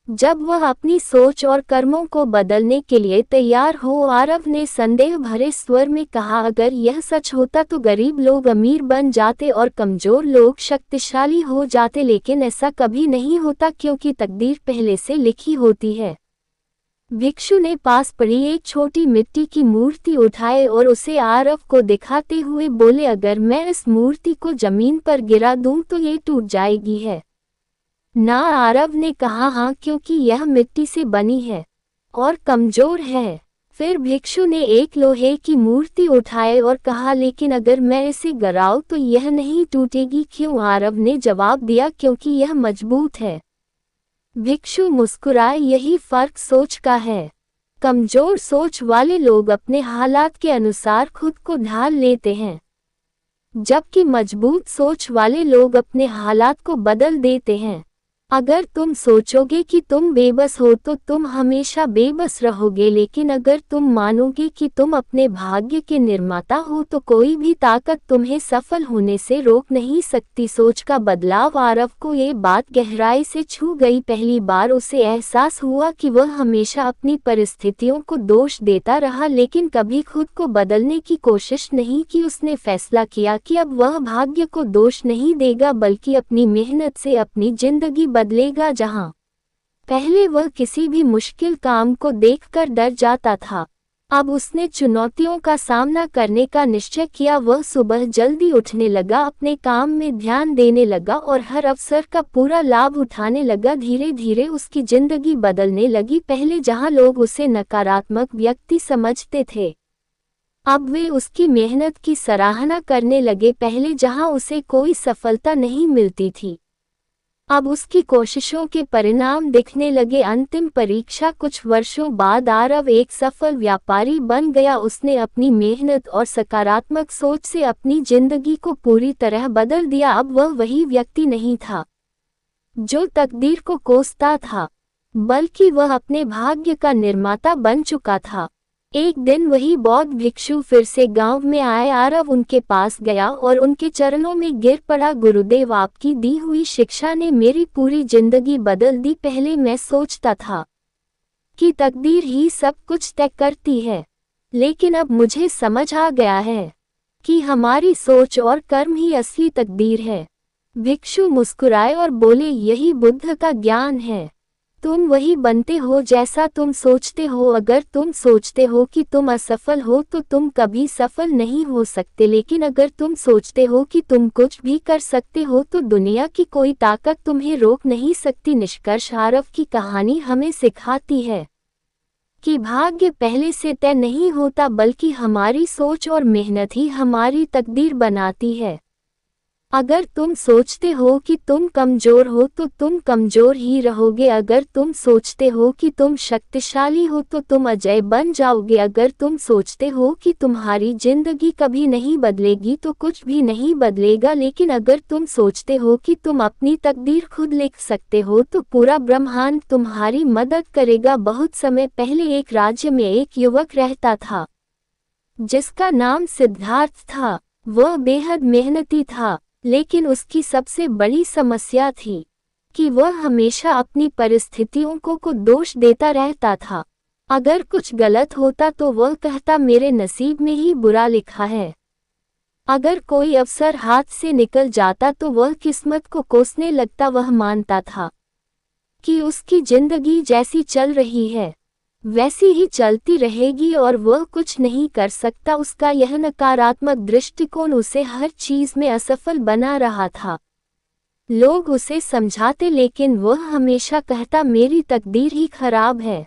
जब वह अपनी सोच और कर्मों को बदलने के लिए तैयार हो। आरव ने संदेह भरे स्वर में कहा, अगर यह सच होता तो गरीब लोग अमीर बन जाते और कमजोर लोग शक्तिशाली हो जाते, लेकिन ऐसा कभी नहीं होता क्योंकि तकदीर पहले से लिखी होती है। भिक्षु ने पास पड़ी एक छोटी मिट्टी की मूर्ति उठाए और उसे आरव को दिखाते हुए बोले, अगर मैं इस मूर्ति को जमीन पर गिरा दूं तो ये टूट जाएगी है ना? आरव ने कहा, हाँ, क्योंकि यह मिट्टी से बनी है और कमजोर है। फिर भिक्षु ने एक लोहे की मूर्ति उठाई और कहा, लेकिन अगर मैं इसे गिराऊं तो यह नहीं टूटेगी, क्यों? आरव ने जवाब दिया, क्योंकि यह मजबूत है। भिक्षु मुस्कुराए, यही फर्क सोच का है। कमजोर सोच वाले लोग अपने हालात के अनुसार खुद को ढाल लेते हैं, जबकि मजबूत सोच वाले लोग अपने हालात को बदल देते हैं। अगर तुम सोचोगे कि तुम बेबस हो तो तुम हमेशा बेबस रहोगे, लेकिन अगर तुम मानोगे कि तुम अपने भाग्य के निर्माता हो तो कोई भी ताकत तुम्हें सफल होने से रोक नहीं सकती। सोच का बदलाव। आरव को ये बात गहराई से छू गई। पहली बार उसे एहसास हुआ कि वह हमेशा अपनी परिस्थितियों को दोष देता रहा, लेकिन कभी खुद को बदलने की कोशिश नहीं की। उसने फैसला किया कि अब वह भाग्य को दोष नहीं देगा, बल्कि अपनी मेहनत से अपनी जिंदगी बदलेगा। जहां पहले वह किसी भी मुश्किल काम को देखकर डर जाता था, अब उसने चुनौतियों का सामना करने का निश्चय किया। वह सुबह जल्दी उठने लगा, अपने काम में ध्यान देने लगा और हर अवसर का पूरा लाभ उठाने लगा। धीरे धीरे उसकी जिंदगी बदलने लगी। पहले जहां लोग उसे नकारात्मक व्यक्ति समझते थे, अब वे उसकी मेहनत की सराहना करने लगे। पहले जहां उसे कोई सफलता नहीं मिलती थी, अब उसकी कोशिशों के परिणाम दिखने लगे। अंतिम परीक्षा। कुछ वर्षों बाद आरव एक सफल व्यापारी बन गया। उसने अपनी मेहनत और सकारात्मक सोच से अपनी जिंदगी को पूरी तरह बदल दिया। अब वह वही व्यक्ति नहीं था जो तकदीर को कोसता था, बल्कि वह अपने भाग्य का निर्माता बन चुका था। एक दिन वही बौद्ध भिक्षु फिर से गांव में आए। आरव उनके पास गया और उनके चरणों में गिर पड़ा। गुरुदेव, आपकी दी हुई शिक्षा ने मेरी पूरी जिंदगी बदल दी। पहले मैं सोचता था कि तकदीर ही सब कुछ तय करती है, लेकिन अब मुझे समझ आ गया है कि हमारी सोच और कर्म ही असली तकदीर है। भिक्षु मुस्कुराए और बोले, यही बुद्ध का ज्ञान है। तुम वही बनते हो जैसा तुम सोचते हो। अगर तुम सोचते हो कि तुम असफल हो तो तुम कभी सफल नहीं हो सकते, लेकिन अगर तुम सोचते हो कि तुम कुछ भी कर सकते हो तो दुनिया की कोई ताकत तुम्हें रोक नहीं सकती। निष्कर्ष। आरव की कहानी हमें सिखाती है कि भाग्य पहले से तय नहीं होता, बल्कि हमारी सोच और मेहनत ही हमारी तकदीर बनाती है। अगर तुम सोचते हो कि तुम कमजोर हो तो तुम कमजोर ही रहोगे। अगर तुम सोचते हो कि तुम शक्तिशाली हो तो तुम अजय बन जाओगे। अगर तुम सोचते हो कि तुम्हारी जिंदगी कभी नहीं बदलेगी तो कुछ भी नहीं बदलेगा, लेकिन अगर तुम सोचते हो कि तुम अपनी तकदीर खुद लिख सकते हो तो पूरा ब्रह्मांड तुम्हारी मदद करेगा। बहुत समय पहले एक राज्य में एक युवक रहता था जिसका नाम सिद्धार्थ था। वह बेहद मेहनती था, लेकिन उसकी सबसे बड़ी समस्या थी कि वह हमेशा अपनी परिस्थितियों को दोष देता रहता था। अगर कुछ गलत होता तो वह कहता, मेरे नसीब में ही बुरा लिखा है। अगर कोई अवसर हाथ से निकल जाता तो वह किस्मत को कोसने लगता। वह मानता था कि उसकी जिंदगी जैसी चल रही है वैसी ही चलती रहेगी और वह कुछ नहीं कर सकता। उसका यह नकारात्मक दृष्टिकोण उसे हर चीज में असफल बना रहा था। लोग उसे समझाते, लेकिन वह हमेशा कहता, मेरी तकदीर ही खराब है,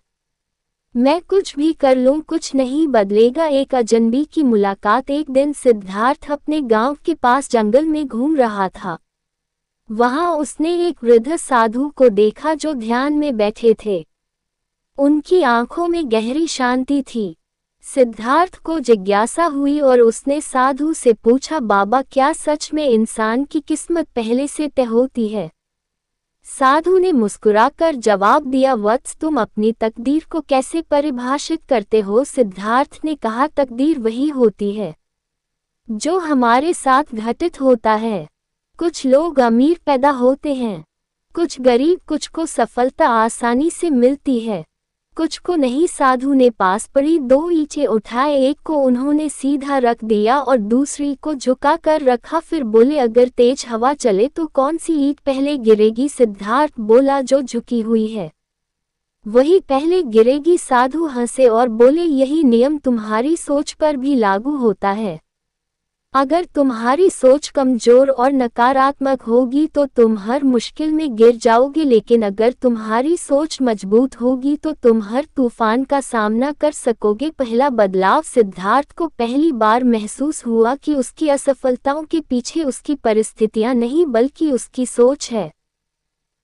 मैं कुछ भी कर लूं कुछ नहीं बदलेगा। एक अजनबी की मुलाकात। एक दिन सिद्धार्थ अपने गांव के पास जंगल में घूम रहा था। वहां उसने एक वृद्ध साधु को देखा जो ध्यान में बैठे थे। उनकी आंखों में गहरी शांति थी। सिद्धार्थ को जिज्ञासा हुई और उसने साधु से पूछा, बाबा, क्या सच में इंसान की किस्मत पहले से तय होती है? साधु ने मुस्कुराकर जवाब दिया, वत्स तुम अपनी तकदीर को कैसे परिभाषित करते हो? सिद्धार्थ ने कहा, तकदीर वही होती है जो हमारे साथ घटित होता है। कुछ लोग अमीर पैदा होते हैं, कुछ गरीब, कुछ को सफलता आसानी से मिलती है, कुछ को नहीं। साधु ने पास पड़ी 2 ईंटें उठाए, एक को उन्होंने सीधा रख दिया और दूसरी को झुका कर रखा। फिर बोले, अगर तेज हवा चले तो कौन सी ईंट पहले गिरेगी? सिद्धार्थ बोला, जो झुकी हुई है वही पहले गिरेगी। साधु हंसे और बोले, यही नियम तुम्हारी सोच पर भी लागू होता है। अगर तुम्हारी सोच कमजोर और नकारात्मक होगी तो तुम हर मुश्किल में गिर जाओगे, लेकिन अगर तुम्हारी सोच मजबूत होगी तो तुम हर तूफान का सामना कर सकोगे। पहला बदलाव सिद्धार्थ को पहली बार महसूस हुआ कि उसकी असफलताओं के पीछे उसकी परिस्थितियां नहीं बल्कि उसकी सोच है।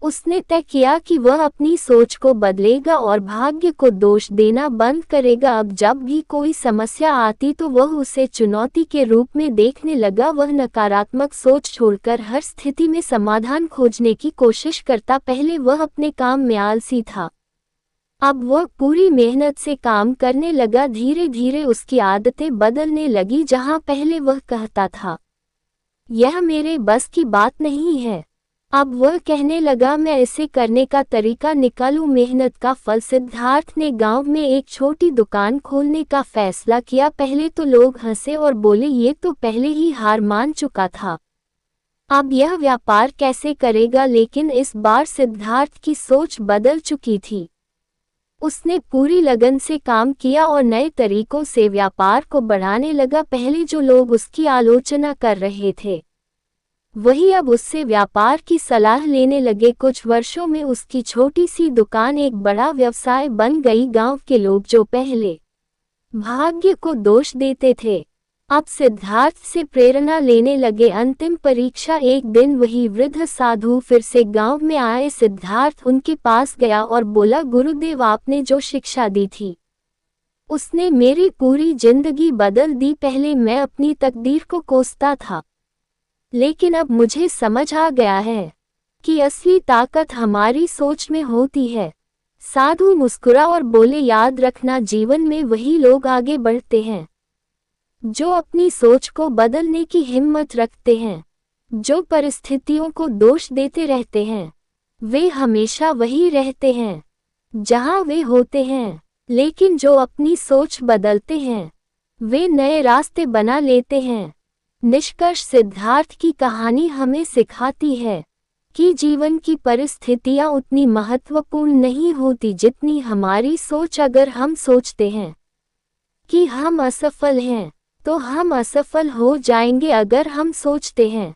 उसने तय किया कि वह अपनी सोच को बदलेगा और भाग्य को दोष देना बंद करेगा। अब जब भी कोई समस्या आती तो वह उसे चुनौती के रूप में देखने लगा। वह नकारात्मक सोच छोड़कर हर स्थिति में समाधान खोजने की कोशिश करता। पहले वह अपने काम में आलसी था, अब वह पूरी मेहनत से काम करने लगा। धीरे धीरे उसकी आदतें बदलने लगी। जहां पहले वह कहता था, यह मेरे बस की बात नहीं है, अब वह कहने लगा, मैं इसे करने का तरीका निकालूं। मेहनत का फल। सिद्धार्थ ने गांव में एक छोटी दुकान खोलने का फैसला किया। पहले तो लोग हंसे और बोले, ये तो पहले ही हार मान चुका था, अब यह व्यापार कैसे करेगा? लेकिन इस बार सिद्धार्थ की सोच बदल चुकी थी। उसने पूरी लगन से काम किया और नए तरीकों से व्यापार को बढ़ाने लगा। पहले जो लोग उसकी आलोचना कर रहे थे वही अब उससे व्यापार की सलाह लेने लगे। कुछ वर्षों में उसकी छोटी सी दुकान एक बड़ा व्यवसाय बन गई। गांव के लोग जो पहले भाग्य को दोष देते थे, अब सिद्धार्थ से प्रेरणा लेने लगे। अंतिम परीक्षा। एक दिन वही वृद्ध साधु फिर से गांव में आए। सिद्धार्थ उनके पास गया और बोला, गुरुदेव, आपने जो शिक्षा दी थी उसने मेरी पूरी जिंदगी बदल दी। पहले मैं अपनी तकदीर को कोसता था, लेकिन अब मुझे समझ आ गया है कि असली ताकत हमारी सोच में होती है। साधु मुस्कुरा और बोले, याद रखना, जीवन में वही लोग आगे बढ़ते हैं जो अपनी सोच को बदलने की हिम्मत रखते हैं। जो परिस्थितियों को दोष देते रहते हैं वे हमेशा वही रहते हैं जहां वे होते हैं, लेकिन जो अपनी सोच बदलते हैं वे नए रास्ते बना लेते हैं। निष्कर्ष। सिद्धार्थ की कहानी हमें सिखाती है कि जीवन की परिस्थितियां उतनी महत्वपूर्ण नहीं होती जितनी हमारी सोच। अगर हम सोचते हैं कि हम असफल हैं तो हम असफल हो जाएंगे। अगर हम सोचते हैं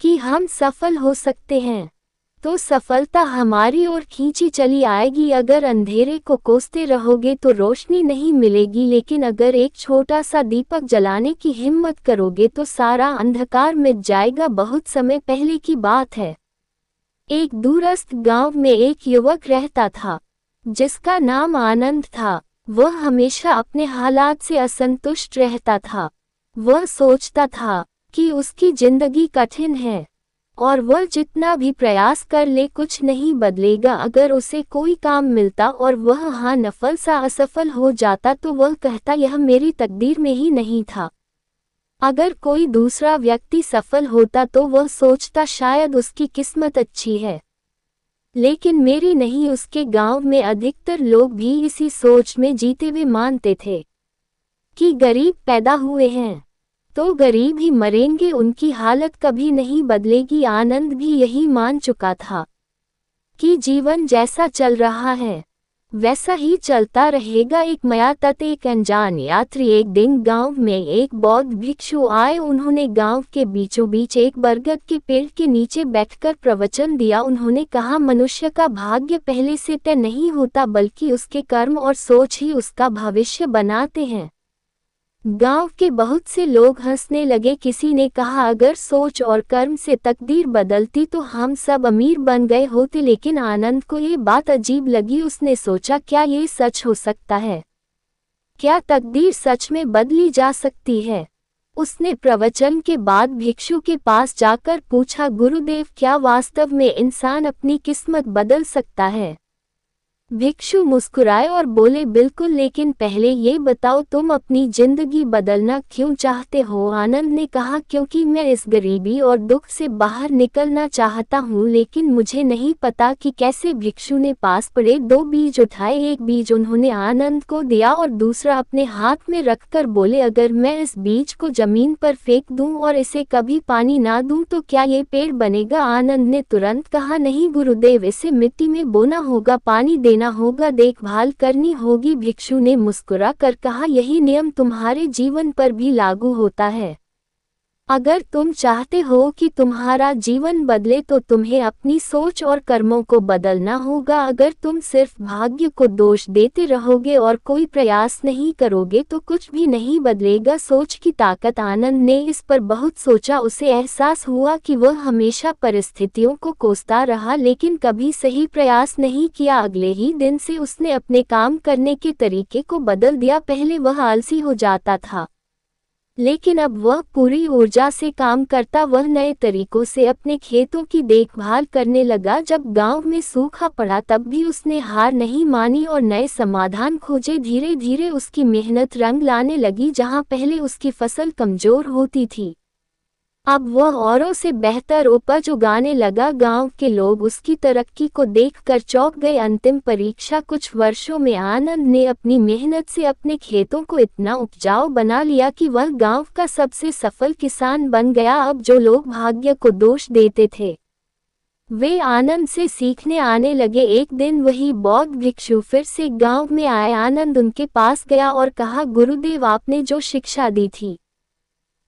कि हम सफल हो सकते हैं तो सफलता हमारी ओर खींची चली आएगी। अगर अंधेरे को कोसते रहोगे तो रोशनी नहीं मिलेगी, लेकिन अगर एक छोटा सा दीपक जलाने की हिम्मत करोगे तो सारा अंधकार मिट जाएगा। बहुत समय पहले की बात है, एक दूरस्थ गांव में एक युवक रहता था जिसका नाम आनंद था। वह हमेशा अपने हालात से असंतुष्ट रहता था। वह सोचता था कि उसकी जिंदगी कठिन है और वह जितना भी प्रयास कर ले कुछ नहीं बदलेगा। अगर उसे कोई काम मिलता और वह हाँ नफल सा असफल हो जाता तो वह कहता, यह मेरी तकदीर में ही नहीं था। अगर कोई दूसरा व्यक्ति सफल होता तो वह सोचता, शायद उसकी किस्मत अच्छी है, लेकिन मेरी नहीं। उसके गांव में अधिकतर लोग भी इसी सोच में जीते हुए मानते थे कि गरीब पैदा हुए हैं तो गरीब ही मरेंगे, उनकी हालत कभी नहीं बदलेगी। आनंद भी यही मान चुका था कि जीवन जैसा चल रहा है वैसा ही चलता रहेगा। एक मयातत। एक अनजान यात्री। एक दिन गांव में एक बौद्ध भिक्षु आए। उन्होंने गांव के बीचों बीच एक बरगद के पेड़ के नीचे बैठकर प्रवचन दिया। उन्होंने कहा, मनुष्य का भाग्य पहले से तय नहीं होता बल्कि उसके कर्म और सोच ही उसका भविष्य बनाते हैं। गांव के बहुत से लोग हंसने लगे। किसी ने कहा, अगर सोच और कर्म से तकदीर बदलती तो हम सब अमीर बन गए होते। लेकिन आनंद को ये बात अजीब लगी। उसने सोचा, क्या ये सच हो सकता है? क्या तकदीर सच में बदली जा सकती है? उसने प्रवचन के बाद भिक्षु के पास जाकर पूछा, गुरुदेव, क्या वास्तव में इंसान अपनी किस्मत बदल सकता है? भिक्षु मुस्कुराए और बोले, बिल्कुल, लेकिन पहले ये बताओ तुम अपनी जिंदगी बदलना क्यों चाहते हो? आनंद ने कहा, क्योंकि मैं इस गरीबी और दुख से बाहर निकलना चाहता हूँ, लेकिन मुझे नहीं पता कि कैसे। भिक्षु ने पास पड़े 2 बीज उठाए। एक बीज उन्होंने आनंद को दिया और दूसरा अपने हाथ में रखकर बोले, अगर मैं इस बीज को जमीन पर फेंक दूं और इसे कभी पानी ना दूं तो क्या ये पेड़ बनेगा? आनंद ने तुरंत कहा, नहीं गुरुदेव, इसे मिट्टी में बोना होगा, पानी देना होगा, देखभाल करनी होगी। भिक्षु ने मुस्कुरा कर कहा, यही नियम तुम्हारे जीवन पर भी लागू होता है। अगर तुम चाहते हो कि तुम्हारा जीवन बदले तो तुम्हें अपनी सोच और कर्मों को बदलना होगा। अगर तुम सिर्फ भाग्य को दोष देते रहोगे और कोई प्रयास नहीं करोगे तो कुछ भी नहीं बदलेगा। सोच की ताकत। आनंद ने इस पर बहुत सोचा। उसे एहसास हुआ कि वह हमेशा परिस्थितियों को कोसता रहा लेकिन कभी सही प्रयास नहीं किया। अगले ही दिन से उसने अपने काम करने के तरीके को बदल दिया। पहले वह आलसी हो जाता था, लेकिन अब वह पूरी ऊर्जा से काम करता। वह नए तरीकों से अपने खेतों की देखभाल करने लगा। जब गांव में सूखा पड़ा तब भी उसने हार नहीं मानी और नए समाधान खोजे। धीरे धीरे उसकी मेहनत रंग लाने लगी। जहां पहले उसकी फसल कमजोर होती थी, अब वह औरों से बेहतर उपज उगाने लगा। गांव के लोग उसकी तरक्की को देखकर चौंक गए। अंतिम परीक्षा। कुछ वर्षों में आनंद ने अपनी मेहनत से अपने खेतों को इतना उपजाऊ बना लिया कि वह गांव का सबसे सफल किसान बन गया। अब जो लोग भाग्य को दोष देते थे वे आनंद से सीखने आने लगे। एक दिन वही बौद्ध भिक्षु फिर से गांव में आए। आनंद उनके पास गया और कहा, गुरुदेव, आपने जो शिक्षा दी थी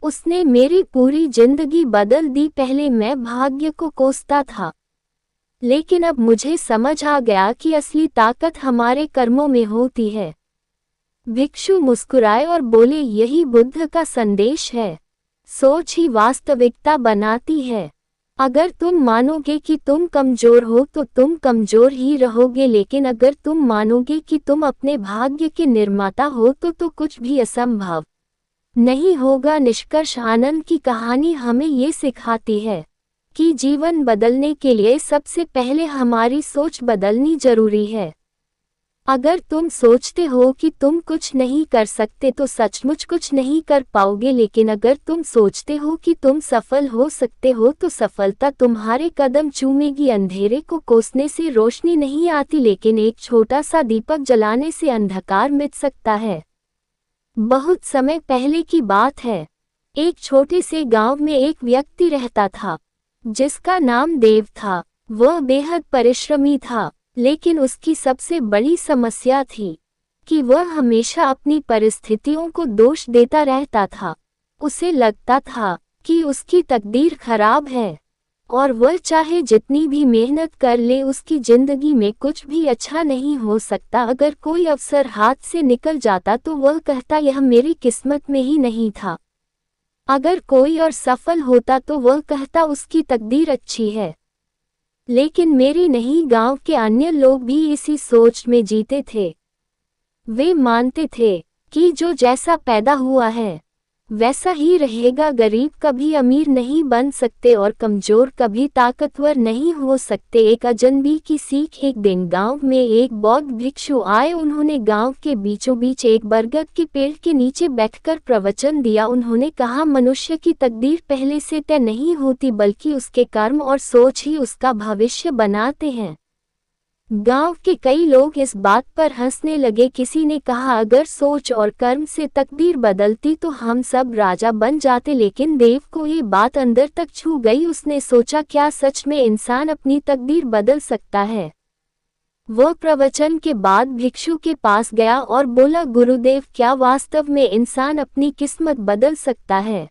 उसने मेरी पूरी जिंदगी बदल दी। पहले मैं भाग्य को कोसता था, लेकिन अब मुझे समझ आ गया कि असली ताकत हमारे कर्मों में होती है। भिक्षु मुस्कुराए और बोले, यही बुद्ध का संदेश है। सोच ही वास्तविकता बनाती है। अगर तुम मानोगे कि तुम कमजोर हो तो तुम कमजोर ही रहोगे, लेकिन अगर तुम मानोगे कि तुम अपने भाग्य के निर्माता हो तो कुछ भी असंभव नहीं होगा। निष्कर्ष। आनंद की कहानी हमें ये सिखाती है कि जीवन बदलने के लिए सबसे पहले हमारी सोच बदलनी जरूरी है। अगर तुम सोचते हो कि तुम कुछ नहीं कर सकते तो सचमुच कुछ नहीं कर पाओगे, लेकिन अगर तुम सोचते हो कि तुम सफल हो सकते हो तो सफलता तुम्हारे कदम चूमेगी। अंधेरे को कोसने से रोशनी नहीं आती, लेकिन एक छोटा सा दीपक जलाने से अंधकार मिट सकता है। बहुत समय पहले की बात है। एक छोटे से गांव में एक व्यक्ति रहता था जिसका नाम देव था। वह बेहद परिश्रमी था, लेकिन उसकी सबसे बड़ी समस्या थी कि वह हमेशा अपनी परिस्थितियों को दोष देता रहता था। उसे लगता था कि उसकी तकदीर खराब है और वह चाहे जितनी भी मेहनत कर ले उसकी जिंदगी में कुछ भी अच्छा नहीं हो सकता। अगर कोई अवसर हाथ से निकल जाता तो वह कहता, यह मेरी किस्मत में ही नहीं था। अगर कोई और सफल होता तो वह कहता, उसकी तकदीर अच्छी है, लेकिन मेरी नहीं। गांव के अन्य लोग भी इसी सोच में जीते थे। वे मानते थे कि जो जैसा पैदा हुआ है वैसा ही रहेगा। गरीब कभी अमीर नहीं बन सकते और कमजोर कभी ताकतवर नहीं हो सकते। एक अजनबी की सीख। एक दिन गांव में एक बौद्ध भिक्षु आए। उन्होंने गांव के बीचों बीच एक बरगद के पेड़ के नीचे बैठकर प्रवचन दिया। उन्होंने कहा, मनुष्य की तकदीर पहले से तय नहीं होती, बल्कि उसके कर्म और सोच ही उसका भविष्य बनाते हैं। गांव के कई लोग इस बात पर हंसने लगे। किसी ने कहा, अगर सोच और कर्म से तकदीर बदलती तो हम सब राजा बन जाते। लेकिन देव को ये बात अंदर तक छू गई। उसने सोचा, क्या सच में इंसान अपनी तकदीर बदल सकता है? वह प्रवचन के बाद भिक्षु के पास गया और बोला, गुरुदेव, क्या वास्तव में इंसान अपनी किस्मत बदल सकता है?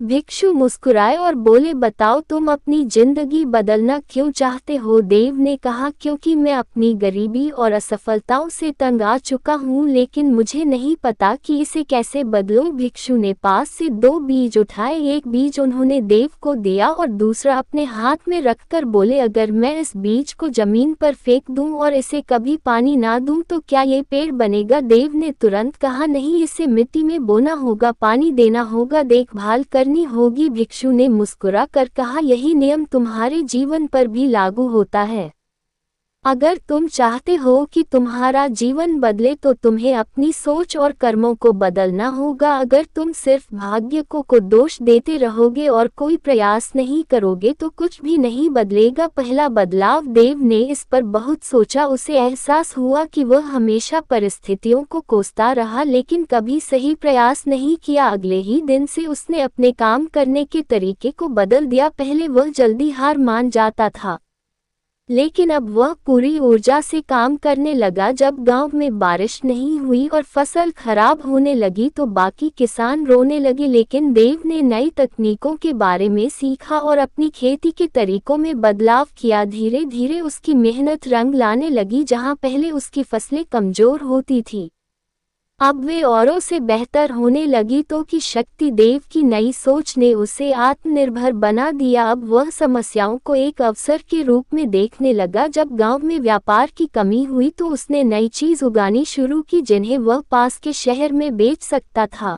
भिक्षु मुस्कुराए और बोले, बताओ तुम अपनी जिंदगी बदलना क्यों चाहते हो? देव ने कहा, क्योंकि मैं अपनी गरीबी और असफलताओं से तंग आ चुका हूँ, लेकिन मुझे नहीं पता कि इसे कैसे बदलूं। भिक्षु ने पास से 2 बीज उठाए। एक बीज उन्होंने देव को दिया और दूसरा अपने हाथ में रखकर बोले, अगर मैं इस बीज को जमीन पर फेंक दूं और इसे कभी पानी ना दूं तो क्या ये पेड़ बनेगा? देव ने तुरंत कहा, नहीं, इसे मिट्टी में बोना होगा, पानी देना होगा, देखभाल करनी होगी। भिक्षु ने मुस्कुरा कर कहा, यही नियम तुम्हारे जीवन पर भी लागू होता है। अगर तुम चाहते हो कि तुम्हारा जीवन बदले तो तुम्हें अपनी सोच और कर्मों को बदलना होगा। अगर तुम सिर्फ भाग्य को दोष देते रहोगे और कोई प्रयास नहीं करोगे तो कुछ भी नहीं बदलेगा। पहला बदलाव। देव ने इस पर बहुत सोचा। उसे एहसास हुआ कि वह हमेशा परिस्थितियों को कोसता रहा लेकिन कभी सही प्रयास नहीं किया। अगले ही दिन से उसने अपने काम करने के तरीके को बदल दिया। पहले वह जल्दी हार मान जाता था, लेकिन अब वह पूरी ऊर्जा से काम करने लगा। जब गांव में बारिश नहीं हुई और फसल खराब होने लगी तो बाकी किसान रोने लगे, लेकिन देव ने नई तकनीकों के बारे में सीखा और अपनी खेती के तरीकों में बदलाव किया। धीरे धीरे उसकी मेहनत रंग लाने लगी। जहां पहले उसकी फसलें कमजोर होती थी, अब वे औरों से बेहतर होने लगी। तो की शक्ति। देव की नई सोच ने उसे आत्मनिर्भर बना दिया। अब वह समस्याओं को एक अवसर के रूप में देखने लगा। जब गांव में व्यापार की कमी हुई तो उसने नई चीज उगानी शुरू की जिन्हें वह पास के शहर में बेच सकता था।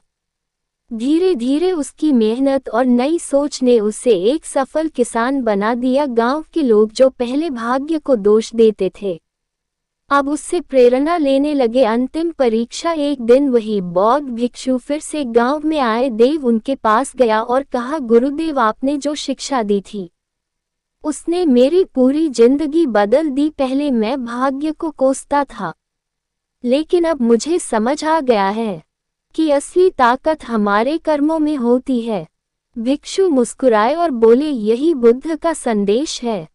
धीरे धीरे उसकी मेहनत और नई सोच ने उसे एक सफल किसान बना दिया। गांव के लोग जो पहले भाग्य को दोष देते थे, अब उससे प्रेरणा लेने लगे। अंतिम परीक्षा। एक दिन वही बौद्ध भिक्षु फिर से गांव में आए। देव उनके पास गया और कहा, गुरुदेव, आपने जो शिक्षा दी थी उसने मेरी पूरी जिंदगी बदल दी। पहले मैं भाग्य को कोसता था, लेकिन अब मुझे समझ आ गया है कि असली ताकत हमारे कर्मों में होती है। भिक्षु मुस्कुराए और बोले, यही बुद्ध का संदेश है।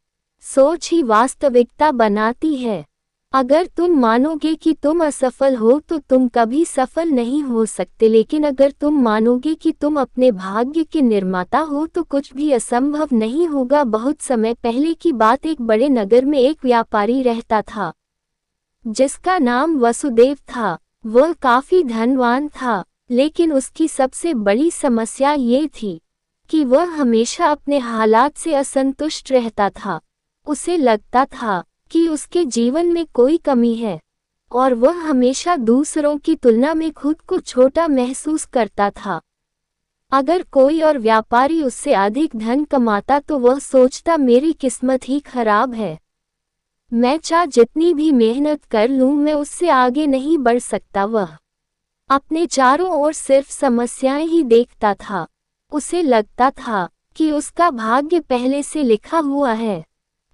सोच ही वास्तविकता बनाती है। अगर तुम मानोगे कि तुम असफल हो तो तुम कभी सफल नहीं हो सकते, लेकिन अगर तुम मानोगे कि तुम अपने भाग्य के निर्माता हो तो कुछ भी असंभव नहीं होगा। बहुत समय पहले की बात। एक बड़े नगर में एक व्यापारी रहता था जिसका नाम वसुदेव था। वह काफी धनवान था, लेकिन उसकी सबसे बड़ी समस्या ये थी कि वह हमेशा अपने हालात से असंतुष्ट रहता था। उसे लगता था कि उसके जीवन में कोई कमी है और वह हमेशा दूसरों की तुलना में खुद को छोटा महसूस करता था। अगर कोई और व्यापारी उससे अधिक धन कमाता तो वह सोचता, मेरी किस्मत ही खराब है, मैं चाहे जितनी भी मेहनत कर लूं मैं उससे आगे नहीं बढ़ सकता। वह अपने चारों ओर सिर्फ समस्याएं ही देखता था। उसे लगता था कि उसका भाग्य पहले से लिखा हुआ है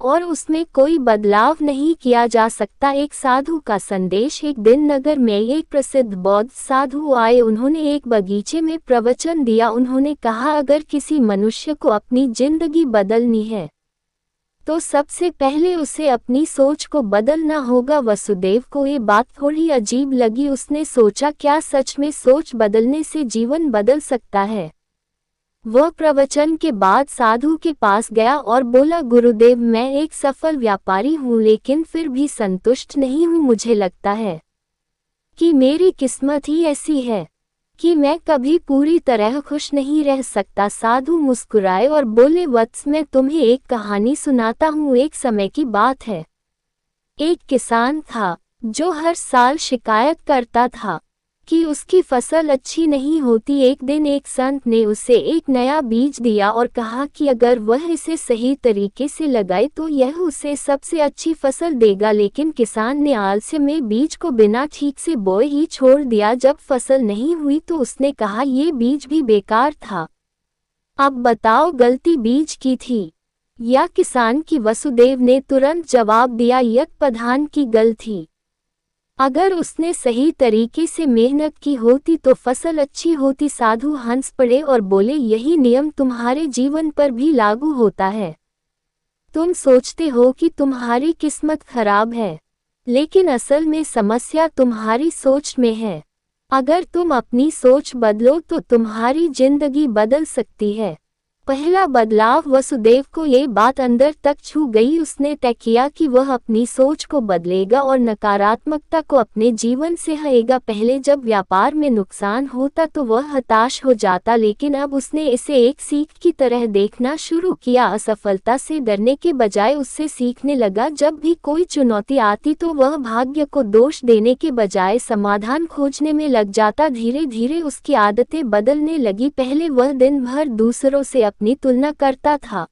और उसमें कोई बदलाव नहीं किया जा सकता। एक साधु का संदेश। एक दिन नगर में एक प्रसिद्ध बौद्ध साधु आए। उन्होंने एक बगीचे में प्रवचन दिया। उन्होंने कहा, अगर किसी मनुष्य को अपनी जिंदगी बदलनी है तो सबसे पहले उसे अपनी सोच को बदलना होगा। वसुदेव को ये बात थोड़ी अजीब लगी। उसने सोचा, क्या सच में सोच बदलने से जीवन बदल सकता है? वह प्रवचन के बाद साधु के पास गया और बोला, गुरुदेव, मैं एक सफल व्यापारी हूँ लेकिन फिर भी संतुष्ट नहीं हूँ। मुझे लगता है कि मेरी किस्मत ही ऐसी है कि मैं कभी पूरी तरह खुश नहीं रह सकता। साधु मुस्कुराए और बोले, वत्स, मैं तुम्हें एक कहानी सुनाता हूँ। एक समय की बात है। एक किसान था जो हर साल शिकायत करता था कि उसकी फसल अच्छी नहीं होती। एक दिन एक संत ने उसे एक नया बीज दिया और कहा कि अगर वह इसे सही तरीके से लगाए तो यह उसे सबसे अच्छी फसल देगा। लेकिन किसान ने आलस्य में बीज को बिना ठीक से बोए ही छोड़ दिया। जब फसल नहीं हुई तो उसने कहा, ये बीज भी बेकार था। अब बताओ, गलती बीज की थी या किसान की? वसुदेव ने तुरंत जवाब दिया, यह प्रधान की गलती थी। अगर उसने सही तरीके से मेहनत की होती तो फसल अच्छी होती। साधु हंस पड़े और बोले, यही नियम तुम्हारे जीवन पर भी लागू होता है। तुम सोचते हो कि तुम्हारी किस्मत खराब है, लेकिन असल में समस्या तुम्हारी सोच में है। अगर तुम अपनी सोच बदलो तो तुम्हारी जिंदगी बदल सकती है। पहला बदलाव वसुदेव को ये बात अंदर तक छू गई। उसने तय किया कि वह अपनी सोच को बदलेगा और नकारात्मकता को अपने जीवन से हटाएगा। पहले जब व्यापार में नुकसान होता तो वह हताश हो जाता, लेकिन अब उसने इसे एक सीख की तरह देखना शुरू किया। असफलता से डरने के बजाय उससे सीखने लगा। जब भी कोई चुनौती आती तो वह भाग्य को दोष देने के बजाय समाधान खोजने में लग जाता। धीरे धीरे उसकी आदतें बदलने लगी। पहले वह दिन भर दूसरों से अपनी तुलना करता था,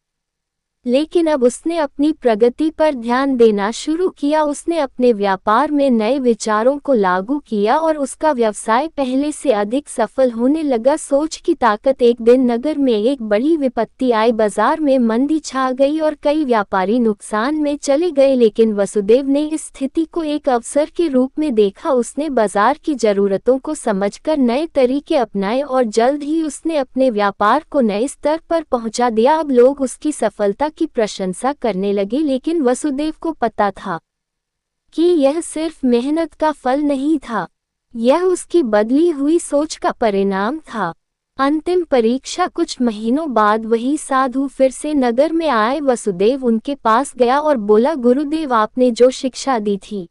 लेकिन अब उसने अपनी प्रगति पर ध्यान देना शुरू किया। उसने अपने व्यापार में नए विचारों को लागू किया और उसका व्यवसाय पहले से अधिक सफल होने लगा। सोच की ताकत। एक दिन नगर में एक बड़ी विपत्ति आई। बाजार में मंदी छा गई और कई व्यापारी नुकसान में चले गए, लेकिन वसुदेव ने इस स्थिति को एक अवसर के रूप में देखा। उसने बाजार की जरूरतों को समझकर नए तरीके अपनाए और जल्द ही उसने अपने व्यापार को नए स्तर पर पहुंचा दिया। अब लोग उसकी सफलता की प्रशंसा करने लगे, लेकिन वसुदेव को पता था कि यह सिर्फ मेहनत का फल नहीं था, यह उसकी बदली हुई सोच का परिणाम था। अंतिम परीक्षा। कुछ महीनों बाद वही साधु फिर से नगर में आए। वसुदेव उनके पास गया और बोला, गुरुदेव, आपने जो शिक्षा दी थी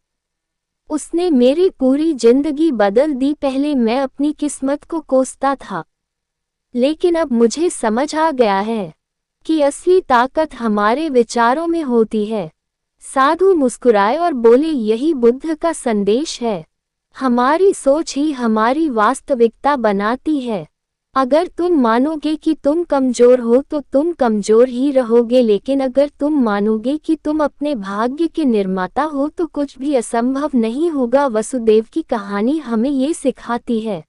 उसने मेरी पूरी जिंदगी बदल दी। पहले मैं अपनी किस्मत को कोसता था, लेकिन अब मुझे समझ आ गया है कि असली ताकत हमारे विचारों में होती है। साधु मुस्कुराए और बोले, यही बुद्ध का संदेश है। हमारी सोच ही हमारी वास्तविकता बनाती है। अगर तुम मानोगे कि तुम कमजोर हो तो तुम कमजोर ही रहोगे, लेकिन अगर तुम मानोगे कि तुम अपने भाग्य के निर्माता हो तो कुछ भी असंभव नहीं होगा। वसुदेव की कहानी हमें ये सिखाती है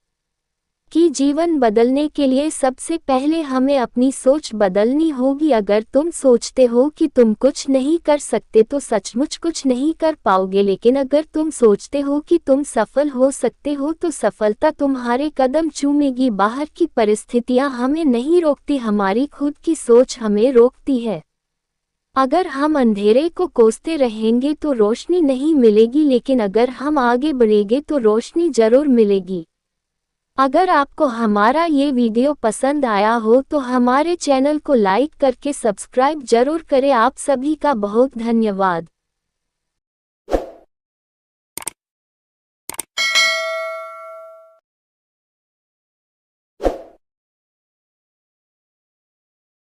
कि जीवन बदलने के लिए सबसे पहले हमें अपनी सोच बदलनी होगी। अगर तुम सोचते हो कि तुम कुछ नहीं कर सकते तो सचमुच कुछ नहीं कर पाओगे, लेकिन अगर तुम सोचते हो कि तुम सफल हो सकते हो तो सफलता तुम्हारे कदम चूमेगी। बाहर की परिस्थितियां हमें नहीं रोकती, हमारी खुद की सोच हमें रोकती है। अगर हम अंधेरे को कोसते रहेंगे तो रोशनी नहीं मिलेगी, लेकिन अगर हम आगे बढ़ेंगे तो रोशनी जरूर मिलेगी। अगर आपको हमारा ये वीडियो पसंद आया हो तो हमारे चैनल को लाइक करके सब्सक्राइब जरूर करें। आप सभी का बहुत धन्यवाद।